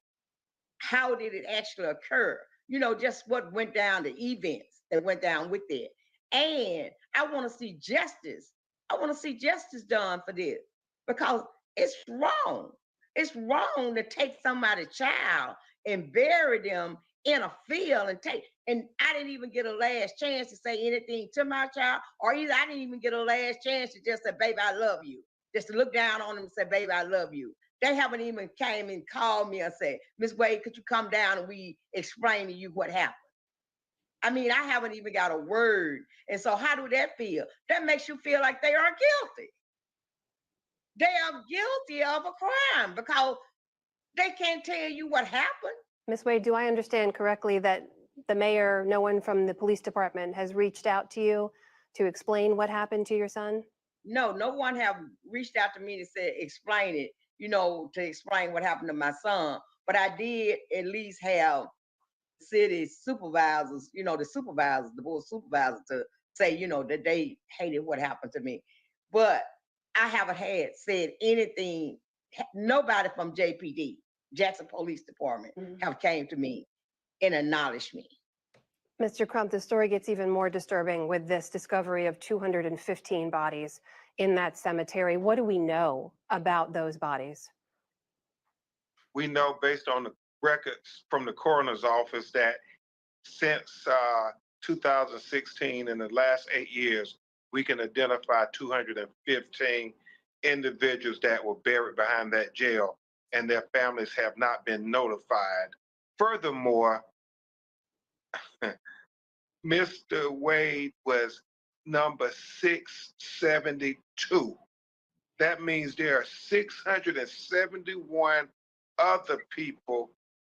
how did it actually occur? You know, just what went down, the events that went down with it. And I want to see justice. I want to see justice done for this because it's wrong. It's wrong to take somebody's child and bury them in a field and I didn't even get a last chance to say anything to my child, or either I didn't even get a last chance to just say, baby, I love you. Just to look down on them and say, baby, I love you. They haven't even came and called me and said, Miss Wade, could you come down and we explain to you what happened? I mean, I haven't even got a word. And so how do that feel? That makes you feel like they are guilty. They are guilty of a crime because they can't tell you what happened. Ms. Wade, do I understand correctly that the mayor, no one from the police department has reached out to you to explain what happened to your son? No, no one have reached out to me to say, explain it, you know, to explain what happened to my son. But I did at least have city supervisors, you know, the board supervisors to say, you know, that they hated what happened to me. But I haven't had said anything. Nobody from JPD, Jackson Police Department, have came to me and acknowledged me. Mr. Crump, the story gets even more disturbing with this discovery of 215 bodies in that cemetery. What do we know about those bodies? We know based on the records from the coroner's office that since 2016, in the last 8 years, we can identify 215 individuals that were buried behind that jail, and their families have not been notified. Furthermore, Mr. Wade was number 672. That means there are 671 other people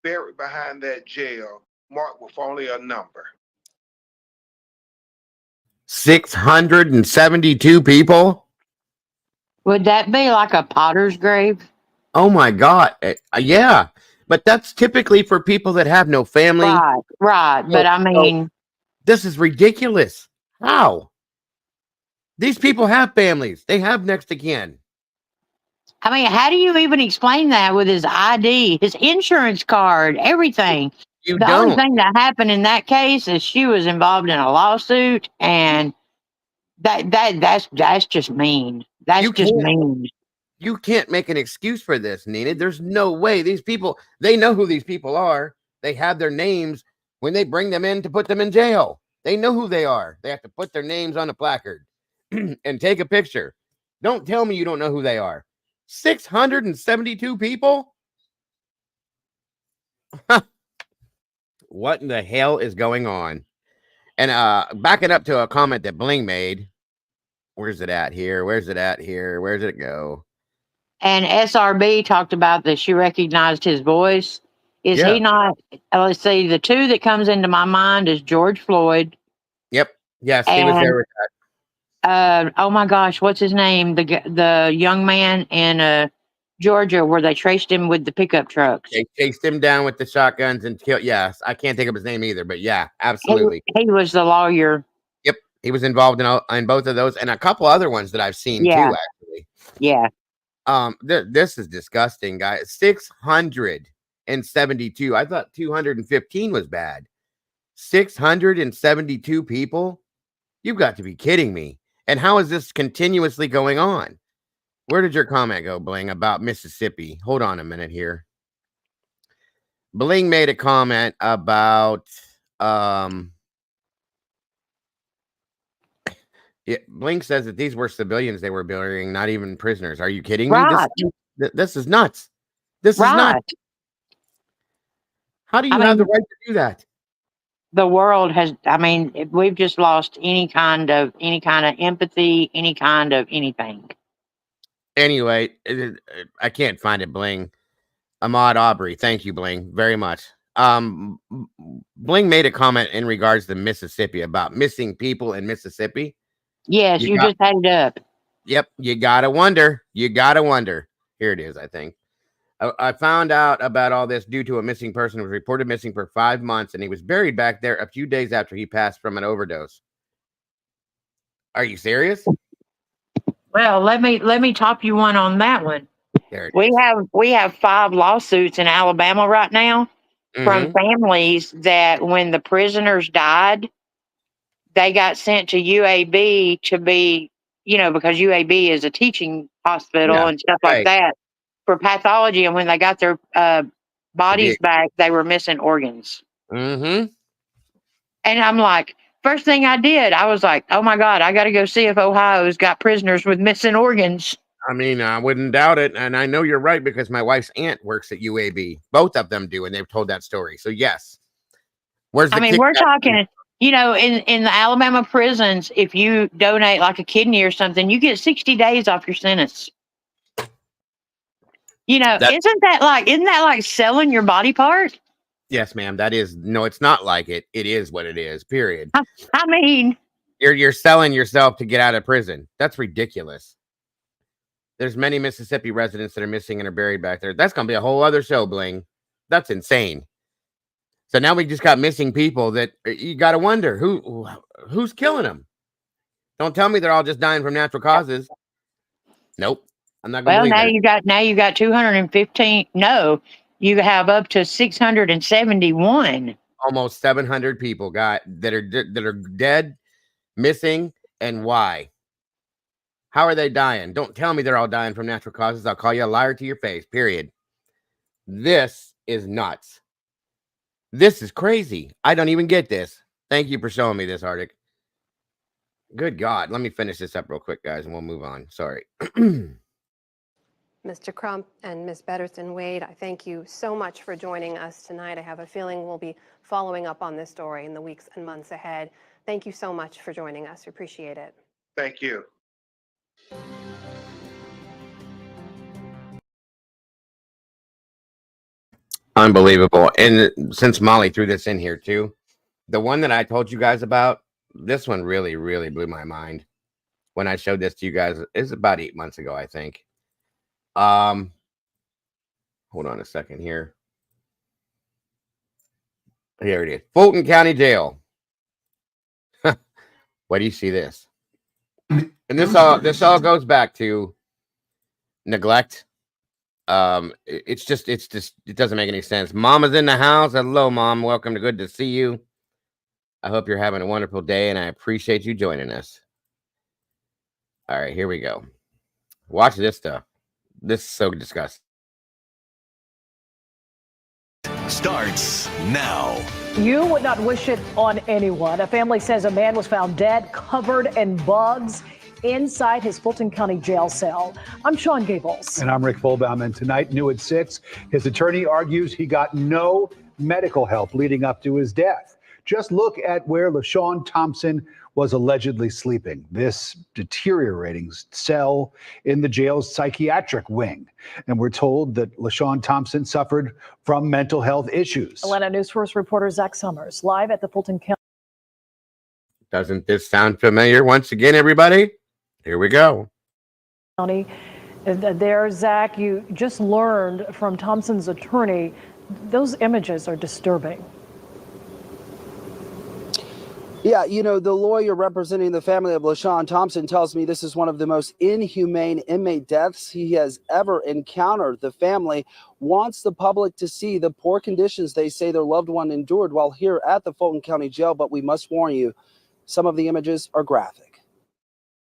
buried behind that jail, marked with only a number. 672 people? Would that be like a potter's grave? Oh my God. Yeah. But that's typically for people that have no family. Right. But I mean, this is ridiculous. How? These people have families. They have next of kin. I mean, how do you even explain that with his ID, his insurance card, everything? You the don't. only thing that happened in that case is she was involved in a lawsuit, and that's just mean. That's just mean. You can't make an excuse for this, Nina. There's no way. These people, they know who these people are. They have their names when they bring them in to put them in jail. They know who they are. They have to put their names on a placard and take a picture. Don't tell me you don't know who they are. 672 people? What in the hell is going on? And backing up to a comment that Bling made. Where's it at here? Where's it at here? Where did it go? And SRB talked about that she recognized his voice. Is he not? Let's see. The two that comes into my mind is George Floyd. Yep. Yes, he was there with that. Oh my gosh, what's his name? The young man in Georgia where they traced him with the pickup trucks. They chased him down with the shotguns and killed. Yes, I can't think of his name either, but yeah, absolutely. He was the lawyer. Yep, he was involved in both of those and a couple other ones that I've seen too. Actually, yeah. This is disgusting, guys. 672. I thought 215 was bad. 672 people. You've got to be kidding me. And how is this continuously going on? Where did your comment go, Bling, about Mississippi? Hold on a minute here. Bling made a comment about Bling says that these were civilians they were burying, not even prisoners. Are you kidding me? This is nuts. This is nuts. How do you have the right to do that? the world has, I mean, we've just lost any kind of empathy, any kind of anything. Anyway, I can't find it, Bling. Ahmaud Aubrey, thank you, Bling, very much. Bling made a comment in regards to Mississippi about missing people in Mississippi. Yes, you just had it up. Yep, you gotta wonder. You gotta wonder. Here it is, I think. I found out about all this due to a missing person who was reported missing for 5 months, and he was buried back there a few days after he passed from an overdose. Are you serious? Well, let me top you one on that one. There it We have 5 lawsuits in Alabama right now from families that when the prisoners died, they got sent to UAB to be, because UAB is a teaching hospital and stuff like that for pathology. And when they got their bodies back, they were missing organs. Mm-hmm. And I'm like, first thing I did, I was like, oh my God, I got to go see if Ohio's got prisoners with missing organs. I mean, I wouldn't doubt it. And I know you're right because my wife's aunt works at UAB. Both of them do. And they've told that story. So, yes. We're talking, in the Alabama prisons, if you donate like a kidney or something, you get 60 days off your sentence. Isn't that like selling your body part? Yes, ma'am. That is, no, it's not like it. It is what it is, period. I mean, you're selling yourself to get out of prison. That's ridiculous. There's many Mississippi residents that are missing and are buried back there. That's going to be a whole other show, Bling. That's insane. So now we just got missing people that you got to wonder who's killing them. Don't tell me they're all just dying from natural causes. Nope. I'm not going to believe that. Now you got 215. No, you have up to 671. Almost 700 people that are dead, missing, and why? How are they dying? Don't tell me they're all dying from natural causes. I'll call you a liar to your face, period. This is nuts. This is crazy. I don't even get this. Thank you for showing me this, Arctic. Good God. Let me finish this up real quick, guys, and we'll move on. Sorry. Mr. Crump and Ms. Betterson Wade, I thank you so much for joining us tonight. I have a feeling we'll be following up on this story in the weeks and months ahead. Thank you so much for joining us. We appreciate it. Thank you. Unbelievable. And since Molly threw this in here too, the one that I told you guys about, this one really, really blew my mind when I showed this to you guys. It's about 8 months ago, I think. Hold on a second here. Here it is. Fulton County Jail. Why do you see this? And this all goes back to neglect. It doesn't make any sense. Mama's in the house. Hello, Mom. Welcome to Good to See You. I hope you're having a wonderful day, and I appreciate you joining us. All right, here we go. Watch this stuff. This is so disgusting. Starts now. You would not wish it on anyone. A family says a man was found dead, covered in bugs inside his Fulton County jail cell. I'm Sean Gables. And I'm Rick Volbaum. And tonight, new at 6, his attorney argues he got no medical help leading up to his death. Just look at where LaShawn Thompson was allegedly sleeping. This deteriorating cell in the jail's psychiatric wing. And we're told that LaShawn Thompson suffered from mental health issues. Atlanta News First reporter Zach Summers live at the Fulton County. Doesn't this sound familiar once again, everybody? Here we go. There, Zach, you just learned from Thompson's attorney, those images are disturbing. Yeah, the lawyer representing the family of LaShawn Thompson tells me this is one of the most inhumane inmate deaths he has ever encountered. The family wants the public to see the poor conditions they say their loved one endured while here at the Fulton County Jail, but we must warn you, some of the images are graphic.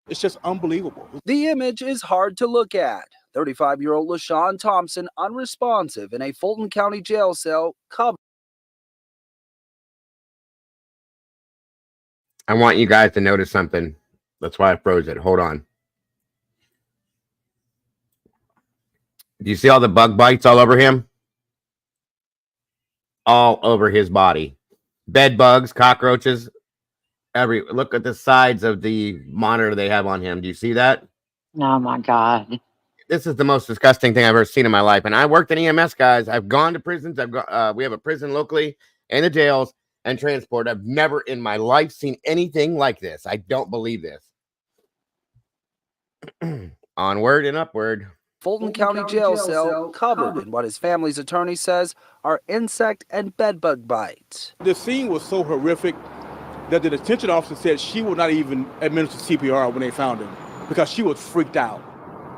It's just unbelievable. The image is hard to look at. 35-year-old LaShawn Thompson unresponsive in a Fulton County jail cell covered. I want you guys to notice something. That's why I froze it. Hold on. Do you see all the bug bites all over him? All over his body. Bed bugs, cockroaches. Look at the sides of the monitor they have on him. Do you see that? Oh my God. This is the most disgusting thing I've ever seen in my life. And I worked in EMS, guys. I've gone to prisons. We have a prison locally and the jails and transport. I've never in my life seen anything like this. I don't believe this. Onward and upward. Fulton County jail cell covered in what his family's attorney says are insect and bedbug bites. The scene was so horrific that the detention officer said she would not even administer CPR when they found him because she was freaked out.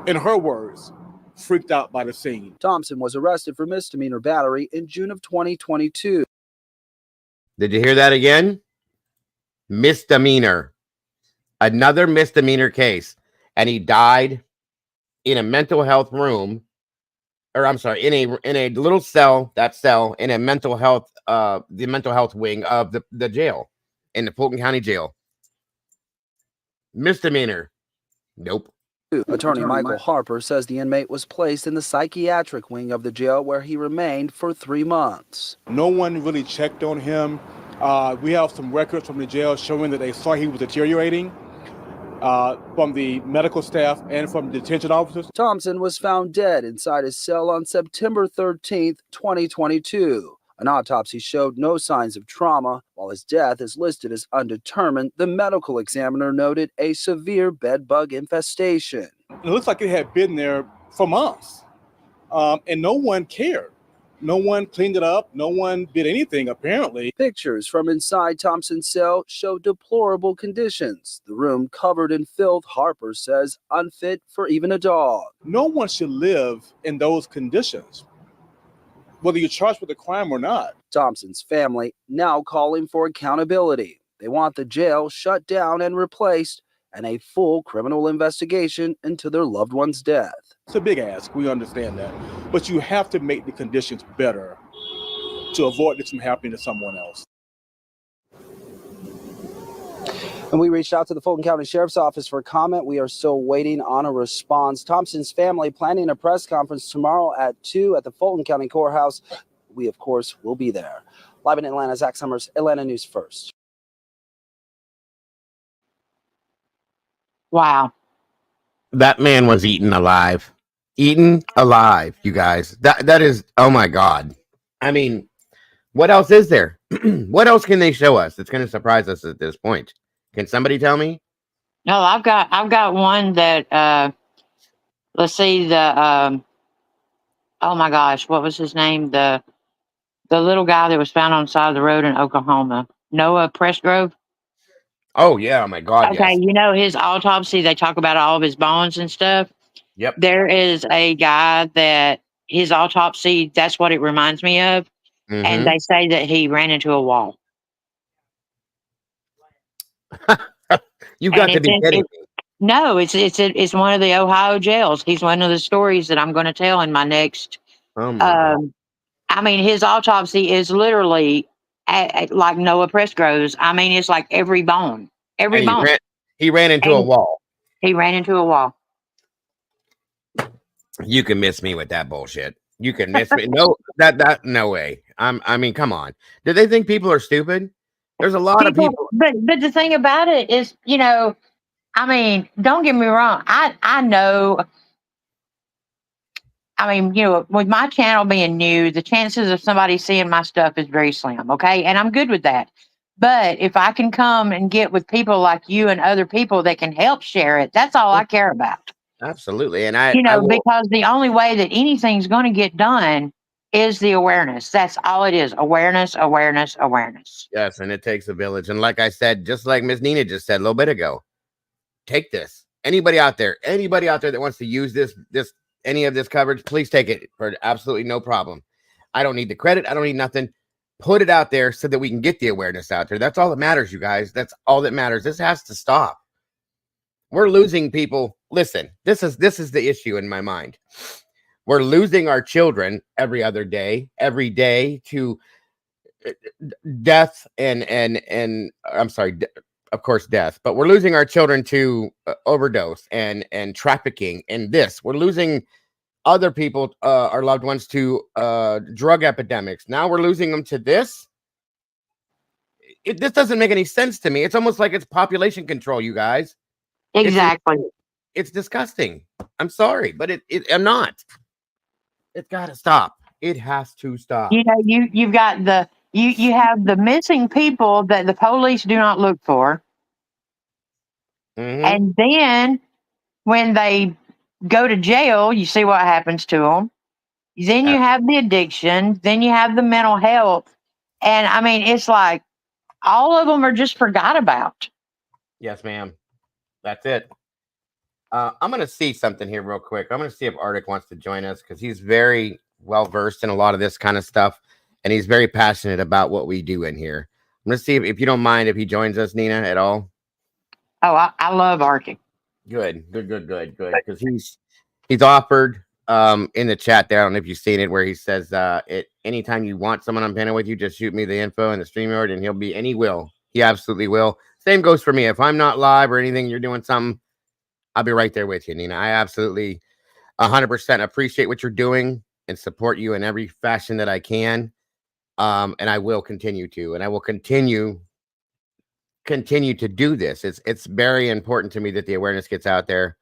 In her words, freaked out by the scene. Thompson was arrested for misdemeanor battery in June of 2022. Did you hear that again? Misdemeanor. Another misdemeanor case. And he died in a mental health room, or I'm sorry, in a little cell, in a mental health, the mental health wing of the jail, in the Fulton County Jail. Misdemeanor. Nope. Attorney Michael Harper says the inmate was placed in the psychiatric wing of the jail where he remained for 3 months. No one really checked on him. We have some records from the jail showing that they saw he was deteriorating from the medical staff and from detention officers. Thompson was found dead inside his cell on September 13th, 2022. An autopsy showed no signs of trauma. While his death is listed as undetermined, the medical examiner noted a severe bed bug infestation. It looks like it had been there for months, and no one cared. No one cleaned it up. No one did anything, apparently. Pictures from inside Thompson's cell show deplorable conditions. The room covered in filth, Harper says, unfit for even a dog. No one should live in those conditions, whether you're charged with a crime or not. Thompson's family now calling for accountability. They want the jail shut down and replaced, and a full criminal investigation into their loved one's death. It's a big ask, we understand that. But you have to make the conditions better to avoid this from happening to someone else. And we reached out to the Fulton County Sheriff's Office for comment. We are still waiting on a response. Thompson's family planning a press conference tomorrow at 2 at the Fulton County Courthouse. We, of course, will be there. Live in Atlanta, Zach Summers, Atlanta News First. Wow. That man was eaten alive. Eaten alive, you guys. That is, oh my God. I mean, what else is there? What else can they show us that's going to surprise us at this point? Can somebody tell me? No, I've got one that let's see, oh my gosh, what was his name? The little guy that was found on the side of the road in Oklahoma. Noah Pressgrove. Oh yeah, oh my God. Okay, Yes. you know his autopsy, they talk about all of his bones and stuff. Yep. There is a guy that his autopsy, that's what it reminds me of. Mhm. And they say that he ran into a wall. You got to be kidding me. No, it's one of the Ohio jails. He's one of the stories that I'm going to tell in my next. Oh my God. I mean, his autopsy is literally like Noah Pressgrove's. I mean, it's like every bone, every And bone. he ran into a wall. He ran into a wall. You can miss me with that bullshit. You can miss me. No, no way. I mean, come on. Do they think people are stupid? There's a lot of people. But the thing about it is, you know, I mean, don't get me wrong. I know. I mean, you know, with my channel being new, the chances of somebody seeing my stuff is very slim. Okay, and I'm good with that. But if I can come and get with people like you and other people that can help share it, that's all I care about. Absolutely. And I, You know, will, because the only way that anything's going to get done is the awareness. That's all it is. Awareness, awareness, awareness. yes, and it takes a village. And like I said, just like Miss Nina just said a little bit ago, take this. Anybody out there that wants to use any of this coverage, please take it for absolutely no problem. I don't need the credit. I don't need nothing. Put it out there so that we can get the awareness out there. That's all that matters, you guys. That's all that matters. This has to stop. We're losing people. Listen, this is the issue in my mind. We're losing our children every day to death and I'm sorry, of course, death, but we're losing our children to overdose and trafficking and this. We're losing other people, our loved ones, to drug epidemics. Now we're losing them to this. this doesn't make any sense to me. It's almost like it's population control, you guys. Exactly. It's disgusting. I'm sorry, but I'm not. It's got to stop. It has to stop. You know, you've got you have the missing people that the police do not look for. Mhm. And then when they go to jail, you see what happens to them. Then you have the addiction. Then you have the mental health. And I mean, it's like all of them are just forgot about. Yes, ma'am. That's it. I'm going to see something here real quick. I'm going to see if Arctic wants to join us because he's very well versed in a lot of this kind of stuff. And he's very passionate about what we do in here. I'm going to see if you don't mind if he joins us, Nina, at all. Oh, I love Arctic. Good. Because he's offered in the chat there. I don't know if you've seen it, where he says, anytime you want someone on panel with you, just shoot me the info in the StreamYard and he'll be, and he will. He absolutely will. Same goes for me. If I'm not live or anything, you're doing something, I'll be right there with you, Nina. I absolutely 100% appreciate what you're doing and support you in every fashion that I can. And I will continue to, and I will continue to do this. It's very important to me that the awareness gets out there.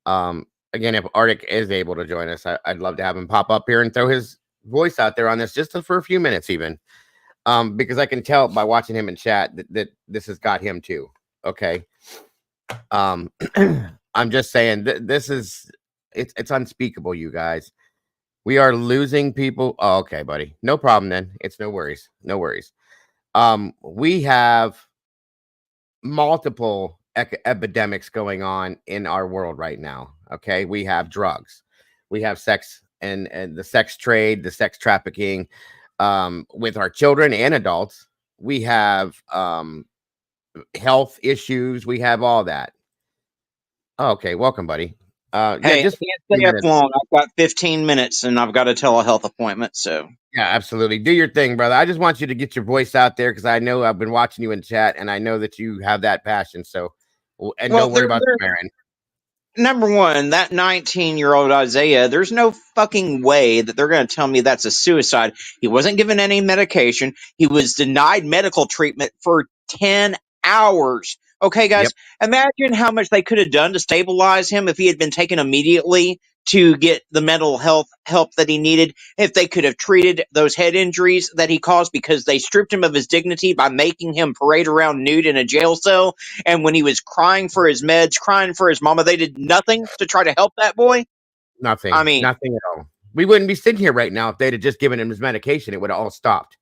Again, if Arctic is able to join us, I'd love to have him pop up here and throw his voice out there on this just for a few minutes even. Because I can tell by watching him in chat that this has got him too. Okay. I'm just saying this is it's unspeakable, you guys. We are losing people. Oh, okay, buddy. No problem then. It's no worries. No worries. We have multiple epidemics going on in our world right now. Okay, we have drugs, we have sex and the sex trade, the sex trafficking with our children and adults. We have health issues. We have all that. Oh, okay, welcome, buddy. Hey, yeah, just I can't stay up long. I've got 15 minutes and I've got a telehealth appointment. So yeah, absolutely. Do your thing, brother. I just want you to get your voice out there because I know I've been watching you in chat and I know that you have that passion. So, and don't worry about swearing. Number one, that 19-year-old Isaiah, there's no fucking way that they're going to tell me that's a suicide. He wasn't given any medication. He was denied medical treatment for 10 hours. Okay, guys, imagine how much they could have done to stabilize him if he had been taken immediately to get the mental health help that he needed, if they could have treated those head injuries that he caused, because they stripped him of his dignity by making him parade around nude in a jail cell. And when he was crying for his meds, crying for his mama, they did nothing to try to help that boy. Nothing. I mean, nothing at all. We wouldn't be sitting here right now if they'd have just given him his medication. It would have all stopped.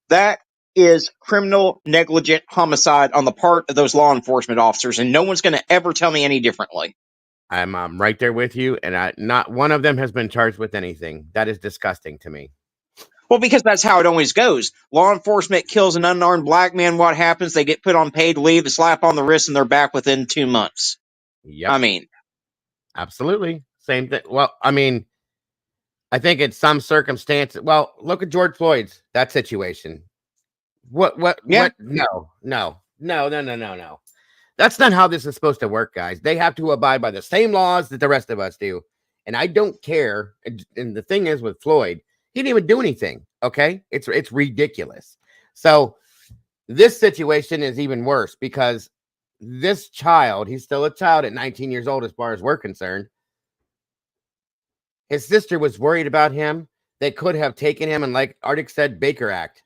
That is criminal negligent homicide on the part of those law enforcement officers, and no one's going to ever tell me any differently. I'm right there with you, and not one of them has been charged with anything. That is disgusting to me. Well, because that's how it always goes. Law enforcement kills an unarmed black man. What happens? They get put on paid leave, a slap on the wrist, and they're back within 2 months. Yep. I mean, absolutely. Same thing. Well, I mean, I think in some circumstances, well, look at George Floyd's, that situation. What? No. That's not how this is supposed to work, guys. They have to abide by the same laws that the rest of us do. And I don't care. And the thing is with Floyd, he didn't even do anything. Okay. It's ridiculous. So this situation is even worse because this child, he's still a child at 19 years old, as far as we're concerned. His sister was worried about him. They could have taken him and, like Arctic said, Baker Act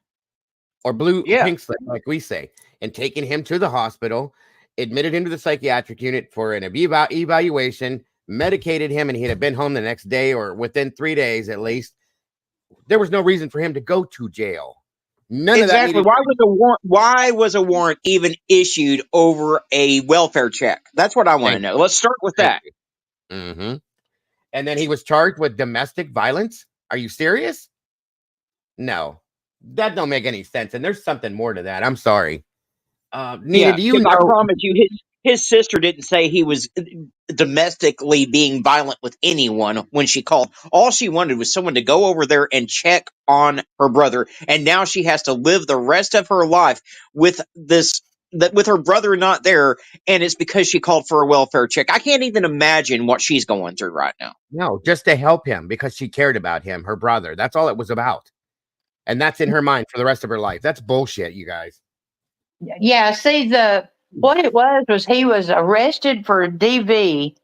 or pink slip, like we say, and taken him to the hospital, admitted him to the psychiatric unit for an evaluation, medicated him, and he'd have been home the next day or within 3 days at least. There was no reason for him to go to jail. None exactly. of that. Why was a warrant even issued over a welfare check? That's what I want to know. Let's start with that. Mm-hmm. And then he was charged with domestic violence. Are you serious? No, that don't make any sense. And there's something more to that. I'm sorry. Nina, do you know? I promise you, his sister didn't say he was domestically being violent with anyone when she called. All she wanted was someone to go over there and check on her brother. And now she has to live the rest of her life with with her brother not there, and it's because she called for a welfare check. I can't even imagine what she's going through right now. No, just to help him because she cared about him, her brother. That's all it was about. and that's in her mind for the rest of her life. That's bullshit, you guys. Yeah, see, what it was he was arrested for DV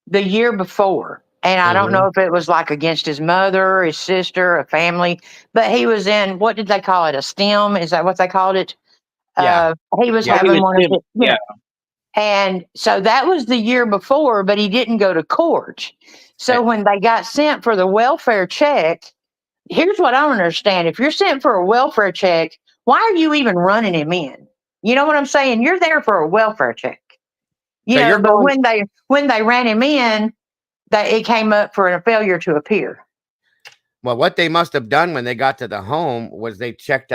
the year before. And I don't know if it was like against his mother, his sister, a family, but he was in, what did they call it? A stem? Is that what they called it? Yeah. He was Yeah. having one of him, his, yeah. And so that was the year before, but he didn't go to court. So when they got sent for the welfare check, here's what I don't understand. If you're sent for a welfare check, why are you even running him in? You know what I'm saying? You're there for a welfare check. You So know, you're but going- when they ran him in, that it came up for a failure to appear. Well, what they must have done when they got to the home was they checked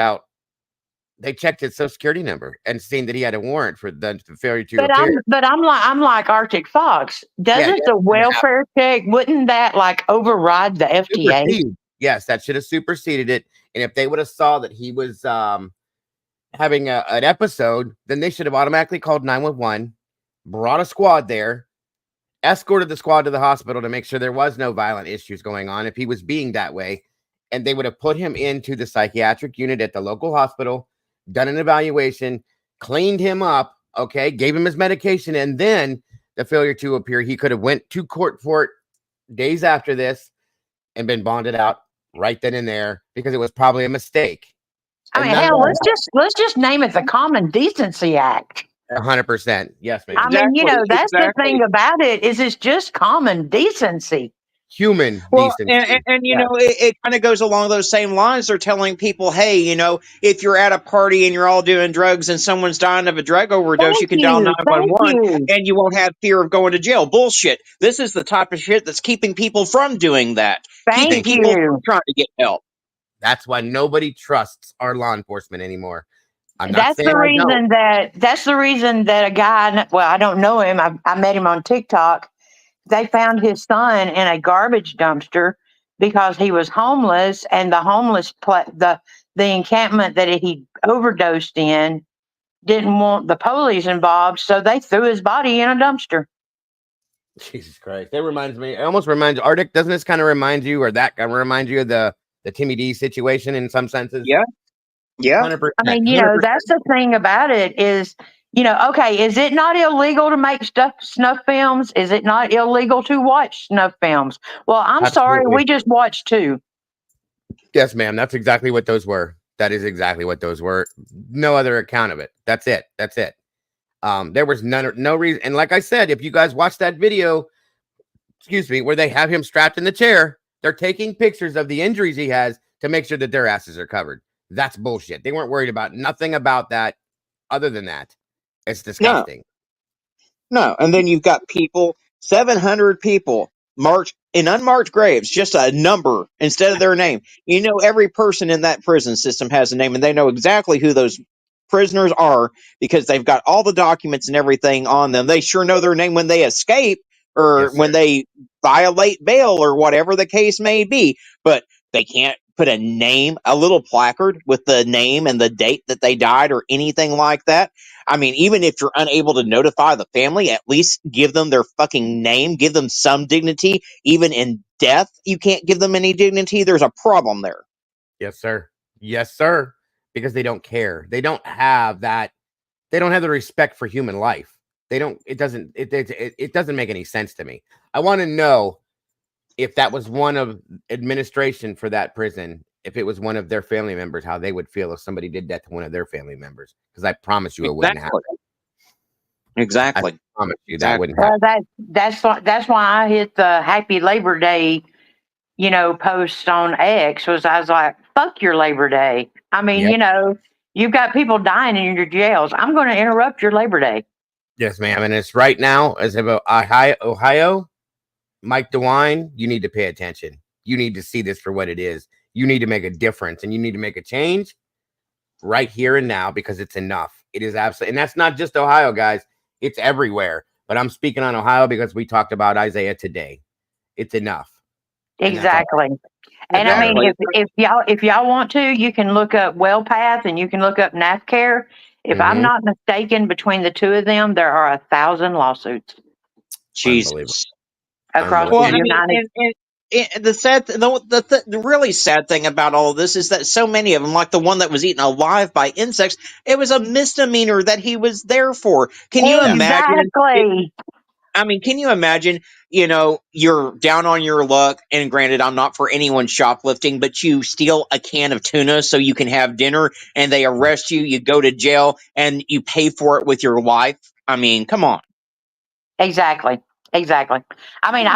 his social security number and seen that he had a warrant for the failure to appear. I'm like Arctic Fox. Doesn't the welfare check, wouldn't that like override the FTA? Supersede. Yes, that should have superseded it. And if they would have saw that he was having an episode, then they should have automatically called 911, brought a squad there, escorted the squad to the hospital to make sure there was no violent issues going on if he was being that way. And they would have put him into the psychiatric unit at the local hospital, done an evaluation, cleaned him up, okay, gave him his medication, and then the failure to appear, he could have went to court for it days after this and been bonded out right then and there because it was probably a mistake. I mean, hell, let's just name it the Common Decency Act. 100%. Yes, ma'am. I mean, you know, that's the thing about it is it's just common decency. Human decency. And you know, it kind of goes along those same lines. They're telling people, hey, you know, if you're at a party and you're all doing drugs and someone's dying of a drug overdose, you can dial 911 and you won't have fear of going to jail. Bullshit. This is the type of shit that's keeping people from doing that. Keeping people from trying to get help. That's why nobody trusts our law enforcement anymore. I'm not That's saying the reason that a guy, well, I don't know him. I met him on TikTok. They found his son in a garbage dumpster because he was homeless, and the the encampment that he overdosed in didn't want the police involved, so they threw his body in a dumpster. Jesus Christ. That reminds me. It almost reminds Arctic. Doesn't this kind of remind you, or that kind of remind you of the Timmy D situation in some senses? Yeah. Yeah. 100%. I mean, you know, that's the thing about it is, you know, okay, is it not illegal to make snuff films? Is it not illegal to watch snuff films? Well, I'm sorry, we just watched 2. Yes, ma'am. That's exactly what those were. That is exactly what those were. No other account of it. That's it. That's it. There was no reason. And like I said, if you guys watch that video, excuse me, where they have him strapped in the chair, they're taking pictures of the injuries he has to make sure that their asses are covered. That's bullshit. They weren't worried about nothing about that other than that. It's disgusting. No. And then you've got people, 700 people march in unmarked graves, just a number instead of their name. You know, every person in that prison system has a name, and they know exactly who those prisoners are because they've got all the documents and everything on them. They sure know their name when they escape or when they violate bail or whatever the case may be, but they can't put a name, a little placard with the name and the date that they died or anything like that. I mean, even if you're unable to notify the family, at least give them their fucking name, give them some dignity. Even in death, you can't give them any dignity. There's a problem there. Yes, sir. Yes, sir. Because they don't care. They don't have that. They don't have the respect for human life. They don't. It doesn't make any sense to me. I want to know if that was one of administration for that prison, if it was one of their family members, how they would feel if somebody did that to one of their family members. Because I promise you it wouldn't happen. Exactly. I promise you that wouldn't happen. That's why I hit the Happy Labor Day, you know, post on X. I was like, fuck your Labor Day. I mean, you know, you've got people dying in your jails. I'm going to interrupt your Labor Day. Yes, ma'am. And it's right now as of Ohio, Mike DeWine, you need to pay attention. You need to see this for what it is. You need to make a difference, and you need to make a change right here and now because it's enough. It is absolutely, and that's not just Ohio, guys. It's everywhere. But I'm speaking on Ohio because we talked about Isaiah today. It's enough. Exactly. And I mean, if y'all want to, you can look up WellPath and you can look up NAFCare. If I'm not mistaken, between the two of them, there are 1,000 lawsuits. Jesus. Across the United States. The really sad thing about all of this is that so many of them, like the one that was eaten alive by insects, it was a misdemeanor that he was there for. Can you imagine? Exactly. I mean, can you imagine, you're down on your luck, and granted, I'm not for anyone shoplifting, but you steal a can of tuna so you can have dinner, and they arrest you, you go to jail, and you pay for it with your life? I mean, come on. Exactly. Exactly. I mean,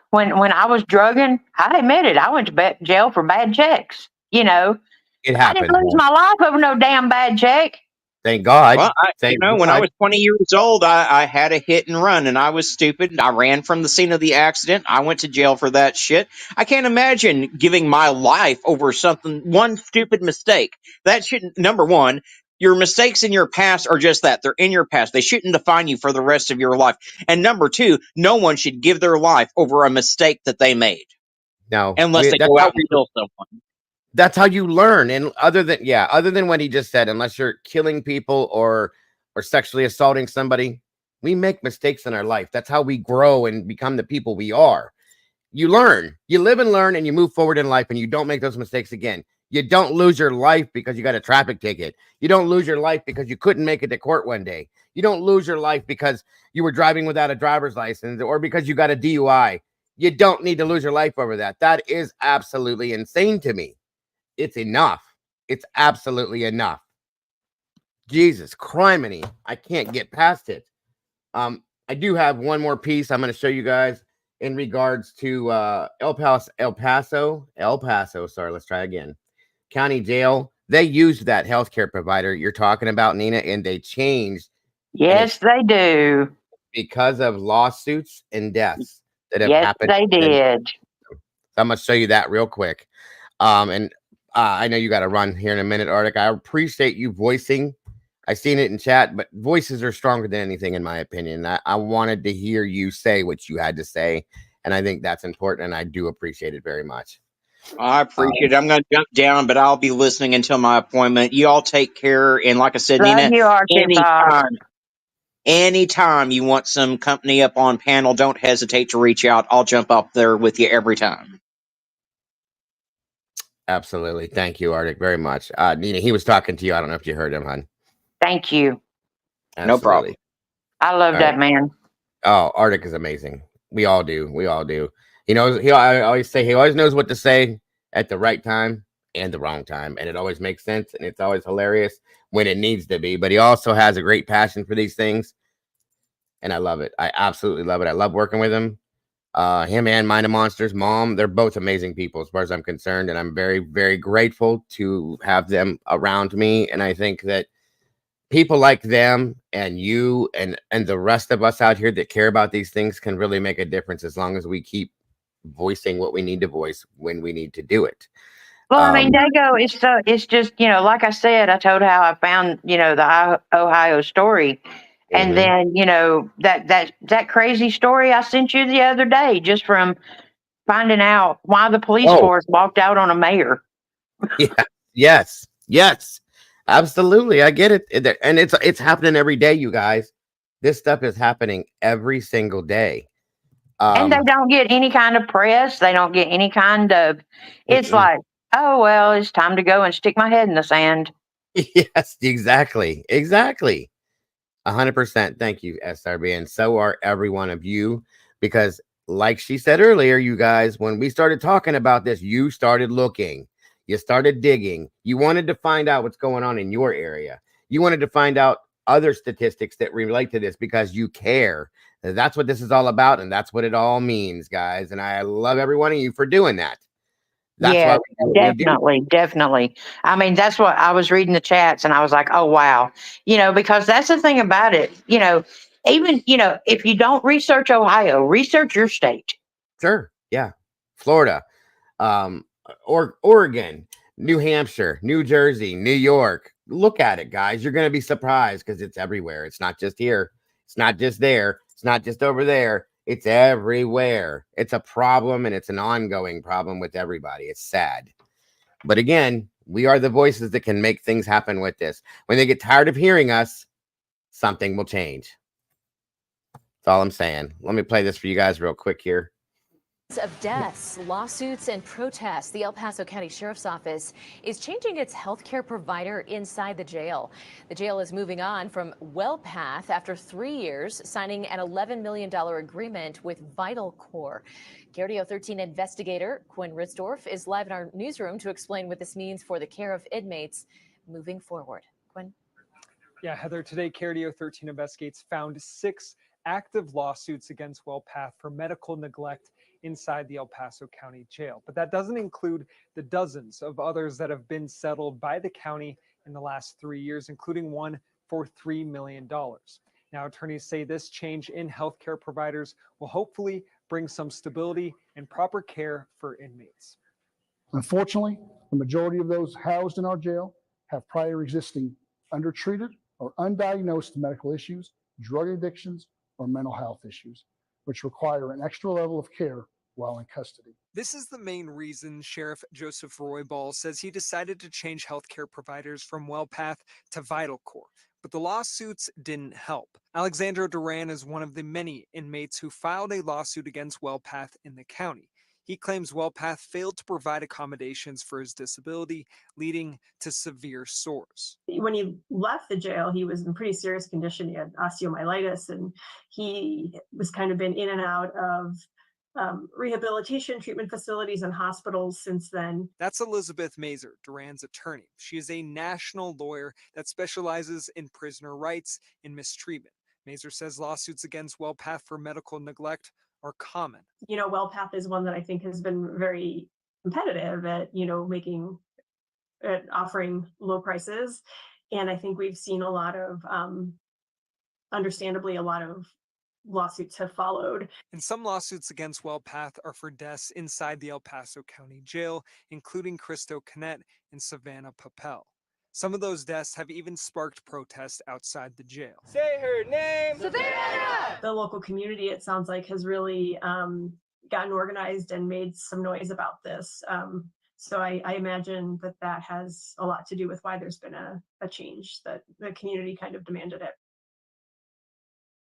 when I was drugging, I admit it, I went to jail for bad checks. It I didn't happens, lose man. my life over no damn bad check. Thank God. Well, Thank when I God. was 20 years old, I had a hit and run, and I was stupid. I ran from the scene of the accident. I went to jail for that shit. I can't imagine giving my life over one stupid mistake. That shouldn't, number one, your mistakes in your past are just that. They're in your past. They shouldn't define you for the rest of your life. And number two, no one should give their life over a mistake that they made. No, Unless they that's go how out and kill someone. that's how you learn. And other than what he just said, unless you're killing people or sexually assaulting somebody, we make mistakes in our life. That's how we grow and become the people we are. You learn, you live and learn, and you move forward in life, and you don't make those mistakes again. You don't lose your life because you got a traffic ticket. You don't lose your life because you couldn't make it to court one day. You don't lose your life because you were driving without a driver's license or because you got a DUI. You don't need to lose your life over that. That is absolutely insane to me. It's enough. It's absolutely enough. Jesus, criminy. I can't get past it. I do have one more piece I'm going to show you guys in regards to El Paso. Sorry, let's try again. County Jail. They used that healthcare provider you're talking about, Nina, and they changed. Yes, they do. Because of lawsuits and deaths that have Yes, happened. they did. So I'm going to show you that real quick. And I know you got to run here in a minute, Arctic. I appreciate you voicing. I seen it in chat, but voices are stronger than anything, in my opinion. I wanted to hear you say what you had to say, and I think that's important, and I do appreciate it very much. I appreciate it. I'm going to jump down, but I'll be listening until my appointment. You all take care. And like I said, Love Nina, you, Archie. anytime you want some company up on panel, don't hesitate to reach out. I'll jump up there with you every time. Absolutely. Thank you, Arctic, very much. Nina, he was talking to you. I don't know if you heard him, hon. Thank you. Absolutely. No problem. I love All that right. man. Oh, Arctic is amazing. We all do. We all do. I always say he always knows what to say at the right time and the wrong time. And it always makes sense. And it's always hilarious when it needs to be. But he also has a great passion for these things. And I love it. I absolutely love it. I love working with him. Him and Mind of Monsters mom, they're both amazing people as far as I'm concerned. And I'm very, very grateful to have them around me. And I think that people like them and you and the rest of us out here that care about these things can really make a difference as long as we keep voicing what we need to voice when we need to do it. Well, I mean, Dago, it's just, like I said, I told how I found, the Ohio story. And then, that crazy story I sent you the other day, just from finding out why the police force walked out on a mayor. Yeah. Yes. Absolutely. I get it. And it's happening every day, you guys. This stuff is happening every single day. And they don't get any kind of press. They don't get any kind of, it's like, oh, well, it's time to go and stick my head in the sand. Yes, exactly. 100%. Thank you, SRB. And so are every one of you, because like she said earlier, you guys, when we started talking about this, you started looking, you started digging, you wanted to find out what's going on in your area. You wanted to find out other statistics that relate to this because you care. That's what this is all about. And that's what it all means, guys. And I love every one of you for doing that. That's definitely. I mean, that's what I was reading the chats and I was like, oh, wow. Because that's the thing about it. Even, if you don't research Ohio, research your state. Sure. Yeah. Florida, or Oregon, New Hampshire, New Jersey, New York. Look at it, guys. You're going to be surprised because it's everywhere. It's not just here. It's not just there. It's not just over there. It's everywhere. It's a problem, and it's an ongoing problem with everybody. It's sad. But again, we are the voices that can make things happen with this. When they get tired of hearing us, something will change. That's all I'm saying. Let me play this for you guys real quick here. Of deaths, lawsuits, and protests, the El Paso County Sheriff's Office is changing its healthcare provider inside the jail. The jail is moving on from WellPath after 3 years, signing an $11 million agreement with Vital Core. KRDO 13 investigator Quinn Ritzdorf is live in our newsroom to explain what this means for the care of inmates moving forward. Quinn? Yeah, Heather, today KRDO 13 Investigates found 6 active lawsuits against WellPath for medical neglect inside the El Paso County Jail. But that doesn't include the dozens of others that have been settled by the county in the last 3 years, including one for $3 million. Now, attorneys say this change in healthcare providers will hopefully bring some stability and proper care for inmates. Unfortunately, the majority of those housed in our jail have prior existing undertreated or undiagnosed medical issues, drug addictions, or mental health issues, which require an extra level of care while in custody. This is the main reason Sheriff Joseph Roybal says he decided to change healthcare providers from WellPath to Vital Core. But the lawsuits didn't help. Alexandro Duran is one of the many inmates who filed a lawsuit against WellPath in the county. He claims WellPath failed to provide accommodations for his disability, leading to severe sores. When he left the jail, he was in pretty serious condition. He had osteomyelitis, and he was kind of been in and out of rehabilitation treatment facilities and hospitals since then. That's Elizabeth Mazur, Duran's attorney. She is a national lawyer that specializes in prisoner rights and mistreatment. Mazur says lawsuits against WellPath for medical neglect are common. WellPath is one that I think has been very competitive at, offering low prices. And I think we've seen a lot of, understandably, a lot of lawsuits have followed. And some lawsuits against WellPath are for deaths inside the El Paso County Jail, including Christo Canet and Savannah Papel. Some of those deaths have even sparked protests outside the jail. Say her name, Savannah! The local community, it sounds like, has really gotten organized and made some noise about this. So I imagine that has a lot to do with why there's been a change, that the community kind of demanded it.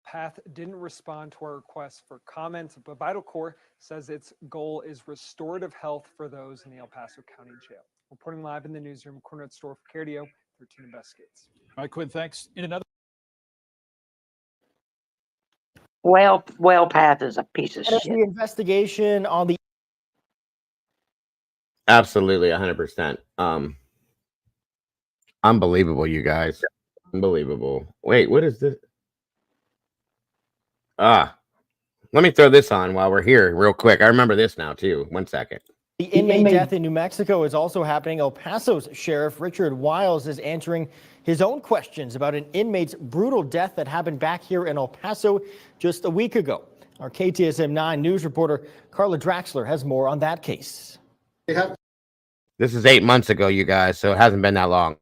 Path didn't respond to our request for comment, but Vital Core says its goal is restorative health for those in the El Paso County Jail. Reporting live in the newsroom, Quinn Ritzdorf, KRDO 13 Investigates. All right, Quinn, thanks. In another. WellPath is a piece of shit. The investigation on the Absolutely, 100%. Unbelievable, you guys. Unbelievable. Wait, what is this? Let me throw this on while we're here real quick. I remember this now, too. 1 second. The inmate death in New Mexico is also happening. El Paso's Sheriff Richard Wiles is answering his own questions about an inmate's brutal death that happened back here in El Paso just a week ago. Our KTSM 9 news reporter Carla Draxler has more on that case. This is 8 months ago, you guys, so it hasn't been that long.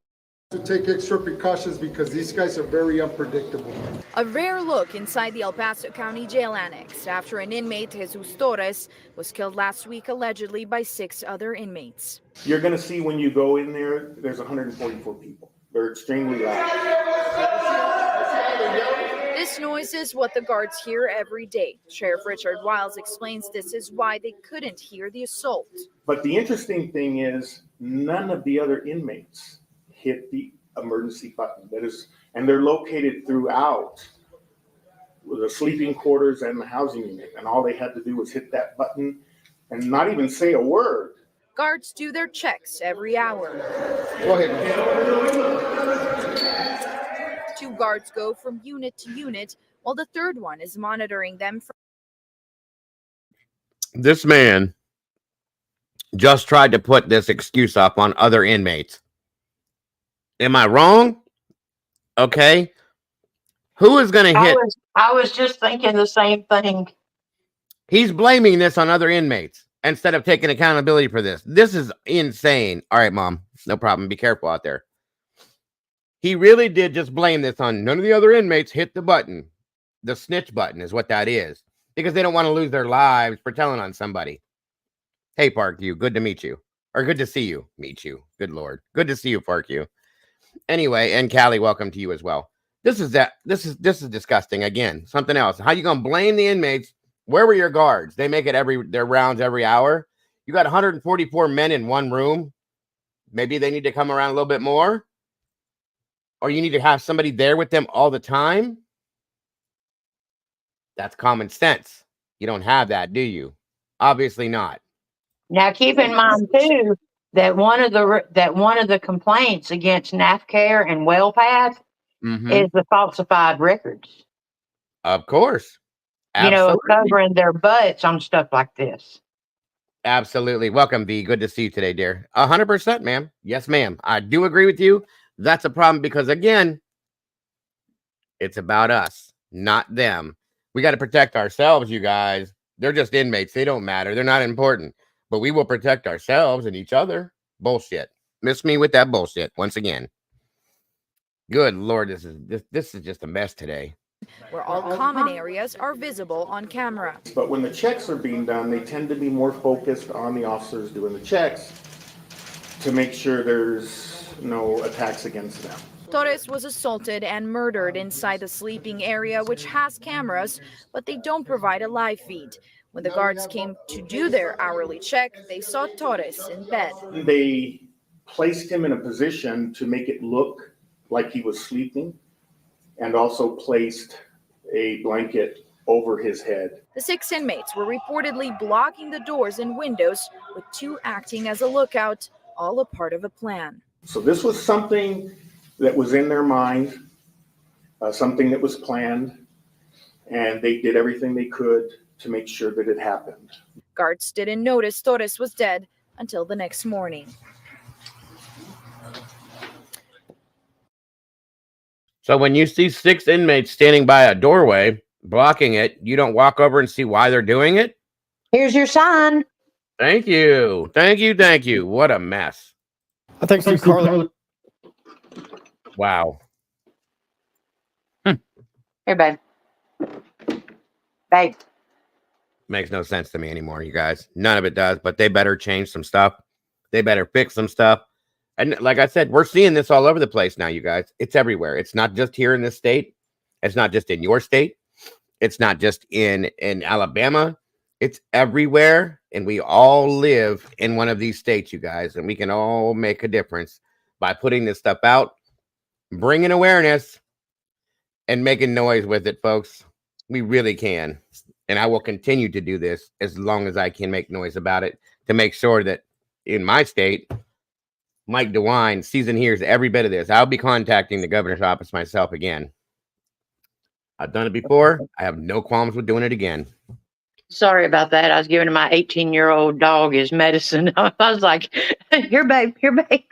To take extra precautions because these guys are very unpredictable. A rare look inside the El Paso County Jail Annex after an inmate, Jesus Torres, was killed last week allegedly by 6 other inmates. You're going to see when you go in there, there's 144 people. They're extremely loud. This noise is what the guards hear every day. Sheriff Richard Wiles explains this is why they couldn't hear the assault. But the interesting thing is none of the other inmates hit the emergency button. And they're located throughout the sleeping quarters and the housing unit. And all they had to do was hit that button and not even say a word. Guards do their checks every hour. Go ahead. 2 guards go from unit to unit, while the third one is monitoring them. This man just tried to put this excuse up on other inmates. Am I wrong? Okay. Who is going to hit? I was just thinking the same thing. He's blaming this on other inmates instead of taking accountability for this. This is insane. All right, Mom. No problem. Be careful out there. He really did just blame this on none of the other inmates hit the button. The snitch button is what that is. Because they don't want to lose their lives for telling on somebody. Hey, Parkview. Good to meet you. Or good to see you. Meet you. Good Lord. Good to see you, Parkview. Anyway, and Callie, welcome to you as well. This is disgusting. Again, something else. How you gonna blame the inmates Where were your guards? They make it their rounds every hour. You got 144 men in one room. Maybe they need to come around a little bit more. Or you need to have somebody there with them all the time. That's common sense. You don't have that, do you? Obviously not. Now, keep in mind too that one of the complaints against NAFCARE and WellPath is the falsified records. Of course. You know, Absolutely. covering their butts on stuff like this. Absolutely. Welcome, V. Good to see you today, dear. 100%, ma'am. Yes, ma'am. I do agree with you. That's a problem because, again, it's about us, not them. We got to protect ourselves, you guys. They're just inmates. They don't matter. They're not important. But we will protect ourselves and each other. Bullshit. Miss me with that bullshit once again. Good Lord, this is just a mess today. Where all common areas are visible on camera. But when the checks are being done, they tend to be more focused on the officers doing the checks to make sure there's no attacks against them. Torres was assaulted and murdered inside the sleeping area, which has cameras, but they don't provide a live feed. When the guards came to do their hourly check, they saw Torres in bed. They placed him in a position to make it look like he was sleeping, and also placed a blanket over his head. The 6 inmates were reportedly blocking the doors and windows, with 2 acting as a lookout, all a part of a plan. So this was something that was in their mind, something that was planned, and they did everything they could to make sure that it happened. Guards didn't notice Torres was dead until the next morning. So when you see 6 inmates standing by a doorway, blocking it, you don't walk over and see why they're doing it? Here's your sign. Thank you. Thank you. Thank you. What a mess. I think so, Carla. Wow. Here, babe. Babe. Makes no sense to me anymore, you guys. None of it does, but they better change some stuff. They better fix some stuff. And like I said, we're seeing this all over the place now, you guys. It's everywhere. It's not just here in this state. It's not just in your state. It's not just in Alabama. It's everywhere. And we all live in one of these states, you guys. And we can all make a difference by putting this stuff out, bringing awareness, and making noise with it, folks. We really can. And I will continue to do this as long as I can make noise about it to make sure that in my state, Mike DeWine sees and hears every bit of this. I'll be contacting the governor's office myself again. I've done it before. I have no qualms with doing it again. Sorry about that. I was giving my 18-year-old dog his medicine. I was like, here, babe, here, babe.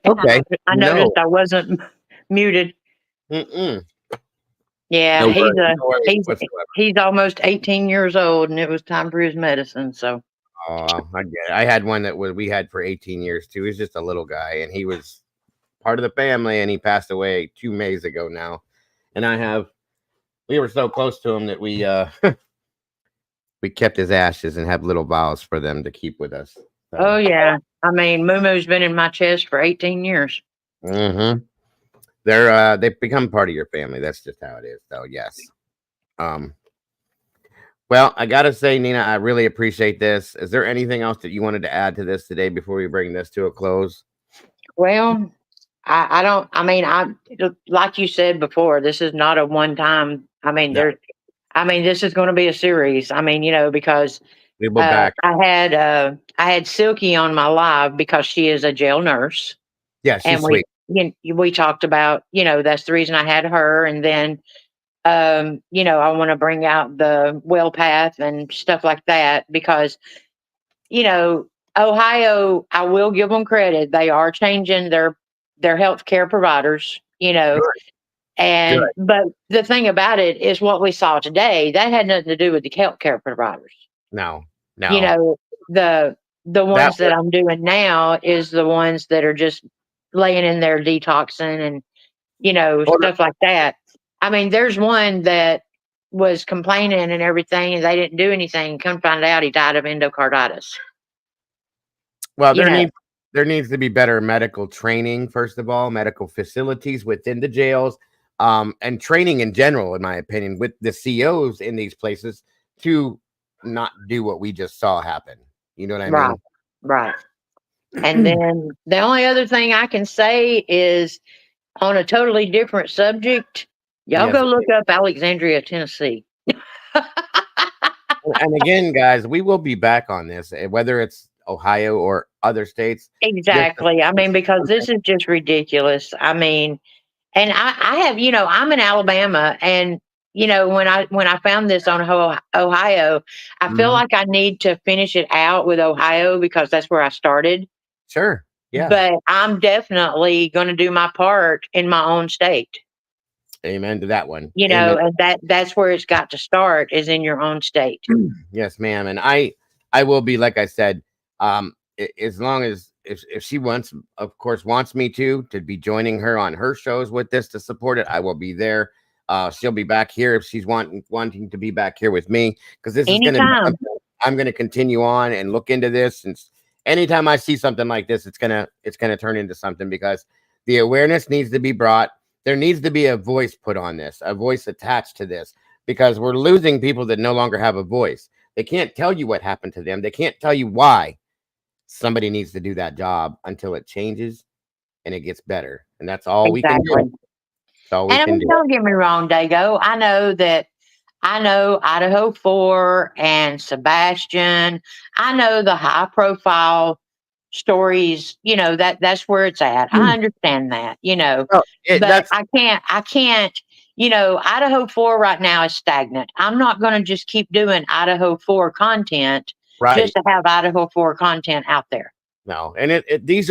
Okay. I noticed I wasn't muted. Yeah, No he's almost 18 years old, and it was time for his medicine. So, I get it. I had one that we had for 18 years too. He's just a little guy, and he was part of the family, and he passed away 2 Mays ago now. And we were so close to him that we we kept his ashes and have little vials for them to keep with us. So. Oh yeah, I mean, Moo-Moo's been in my chest for 18 years. Mm-hmm. They've become part of your family. That's just how it is, though. Yes. Well, I gotta say, Nina, I really appreciate this. Is there anything else that you wanted to add to this today before we bring this to a close? Well, I don't. I mean, like you said before, this is not a one-time. I mean, this is going to be a series. I mean, because we'll be back. I had Silky on my live because she is a jail nurse. Yeah, she's sweet. We talked about, that's the reason I had her. And then, I want to bring out the WellPath and stuff like that because, Ohio, I will give them credit. They are changing their healthcare providers, Good. and, but the thing about it is what we saw today, that had nothing to do with the healthcare providers. No. The ones that I'm doing now is the ones that are just laying in there detoxing and, stuff like that. I mean, there's one that was complaining and everything, and they didn't do anything. Come find out he died of endocarditis. Well, there needs to be better medical training, first of all, medical facilities within the jails, and training in general, in my opinion, with the COs in these places to not do what we just saw happen. You know what I Right. mean? Right. And then the only other thing I can say is on a totally different subject, y'all Yes. go look up Alexandria, Tennessee. And again, guys, we will be back on this, whether it's Ohio or other states. Exactly. I mean, because this is just ridiculous. I mean, and I have, I'm in Alabama, and when I found this on Ohio, I feel like I need to finish it out with Ohio because that's where I started. Sure. Yeah. But I'm definitely going to do my part in my own state. Amen to that one. And that's where it's got to start, is in your own state. Yes, ma'am. And I will be, like I said, as long as if she wants me to be joining her on her shows with this to support it, I will be there. She'll be back here if she's wanting to be back here with me, because this is going to I'm going to continue on and look into this. And anytime I see something like this, it's gonna turn into something, because the awareness needs to be brought. There needs to be a voice put on this, a voice attached to this, because we're losing people that no longer have a voice. They can't tell you what happened to them. They can't tell you why. Somebody needs to do that job until it changes and it gets better. And that's all we can do. That's all we can do. Don't get me wrong, Dago. I know Idaho 4 and Sebastian. I know the high profile stories, that's where it's at. I understand that, but I can't, Idaho 4 right now is stagnant. I'm not going to just keep doing Idaho 4 content just to have Idaho 4 content out there. No. And these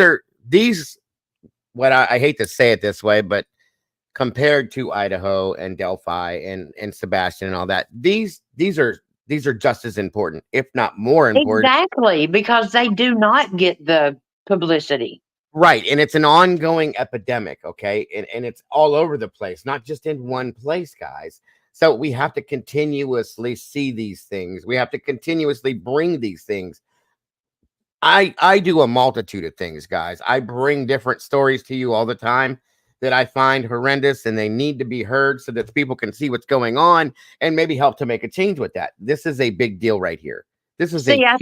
what I hate to say it this way, but compared to Idaho and Delphi and Sebastian and all that, these are just as important, if not more important. Exactly, because they do not get the publicity. Right. And it's an ongoing epidemic. Okay. And it's all over the place, not just in one place, guys. So we have to continuously see these things. We have to continuously bring these things. I do a multitude of things, guys. I bring different stories to you all the time that I find horrendous, and they need to be heard so that people can see what's going on and maybe help to make a change with that. This is a big deal right here. This is I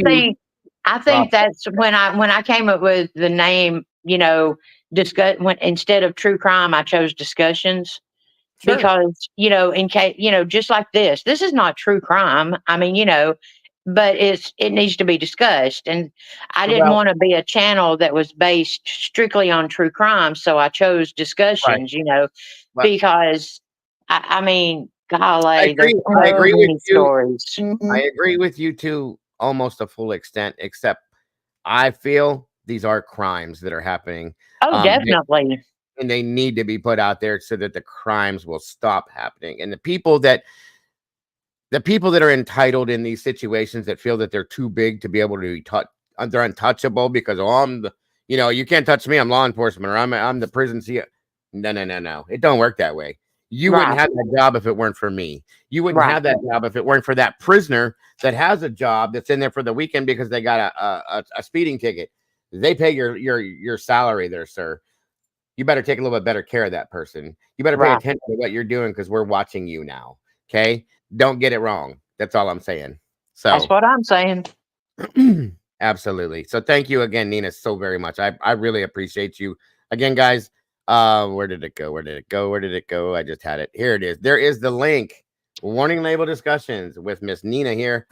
think that's when I came up with the name, instead of true crime, I chose discussions. Sure. Because, in case, just like this is not true crime. I mean, but it needs to be discussed. And I didn't want to be a channel that was based strictly on true crime. So I chose discussions, because I mean, golly, I agree with you. Stories. I agree with you to almost a full extent, except I feel these are crimes that are happening. Oh, definitely. And they need to be put out there so that the crimes will stop happening. And the people that are entitled in these situations, that feel that they're too big to be able to be they're untouchable because you can't touch me, I'm law enforcement, or I'm the prison CEO. No. It don't work that way. You wouldn't have that job if it weren't for me. You wouldn't have that job if it weren't for that prisoner that has a job that's in there for the weekend because they got a speeding ticket. They pay your salary there, sir. You better take a little bit better care of that person. You better pay attention to what you're doing, because we're watching you now. Okay. Don't get it wrong. That's all I'm saying. So that's what I'm saying. Absolutely. So thank you again, Nina, so very much. I really appreciate you. Again, guys, where did it go? I just had it. Here it is. There is the link. Warning label discussions with Miss Nina here.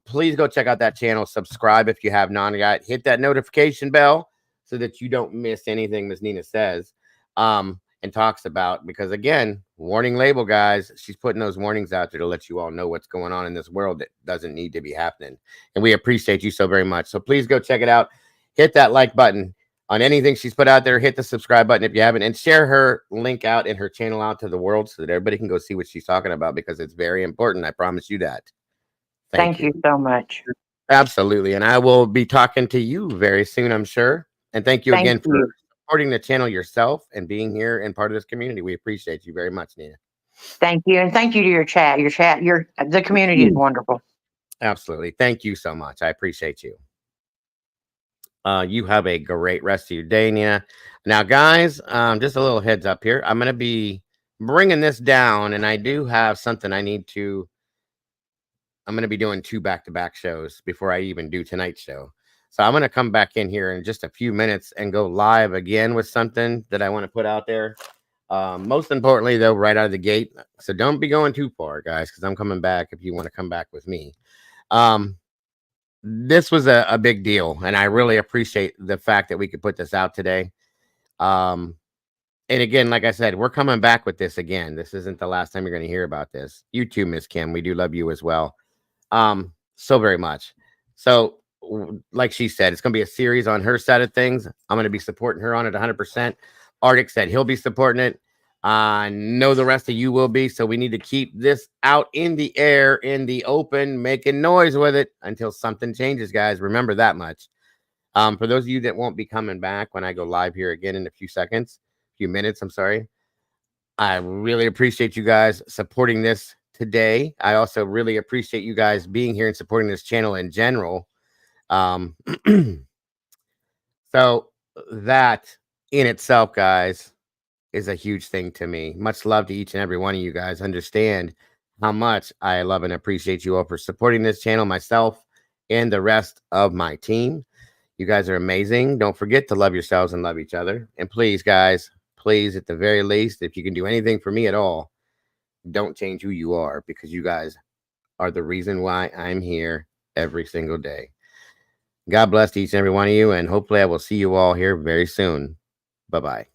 Please go check out that channel. Subscribe if you have not yet. Hit that notification bell so that you don't miss anything Miss Nina says and talks about, because again, warning label, guys, she's putting those warnings out there to let you all know what's going on in this world that doesn't need to be happening. And we appreciate you so very much. So please go check it out. Hit that like button on anything she's put out there. Hit the subscribe button if you haven't, and share her link out and her channel out to the world so that everybody can go see what she's talking about, because it's very important. I promise you that. Thank you so much. Absolutely. And I will be talking to you very soon, I'm sure. And thank you again for supporting the channel yourself and being here and part of this community. We appreciate you very much, Nina. Thank you. And thank you to your chat. The community is wonderful. Absolutely. Thank you so much. I appreciate you. You have a great rest of your day, Nina. Now, guys, just a little heads up here. I'm going to be bringing this down, and I do have something I need to I'm going to be doing 2 back-to-back shows before I even do tonight's show. So I'm going to come back in here in just a few minutes and go live again with something that I want to put out there. Most importantly, though, right out of the gate. So don't be going too far, guys, because I'm coming back if you want to come back with me. This was a big deal, and I really appreciate the fact that we could put this out today. And again, like I said, we're coming back with this again. This isn't the last time you're going to hear about this. You too, Miss Kim. We do love you as well. So very much. So like she said, it's going to be a series on her side of things. I'm going to be supporting her on it 100%. Arctic said he'll be supporting it. I know the rest of you will be. So we need to keep this out in the air, in the open, making noise with it until something changes, guys. Remember that much. For those of you that won't be coming back when I go live here again in a few minutes, I'm sorry. I really appreciate you guys supporting this today. I also really appreciate you guys being here and supporting this channel in general. So that in itself, guys, is a huge thing to me. Much love to each and every one of you guys. Understand how much I love and appreciate you all for supporting this channel, myself and the rest of my team. You guys are amazing. Don't forget to love yourselves and love each other. And please, guys, please, at the very least, if you can do anything for me at all, don't change who you are, because you guys are the reason why I'm here every single day. God bless each and every one of you, and hopefully I will see you all here very soon. Bye-bye.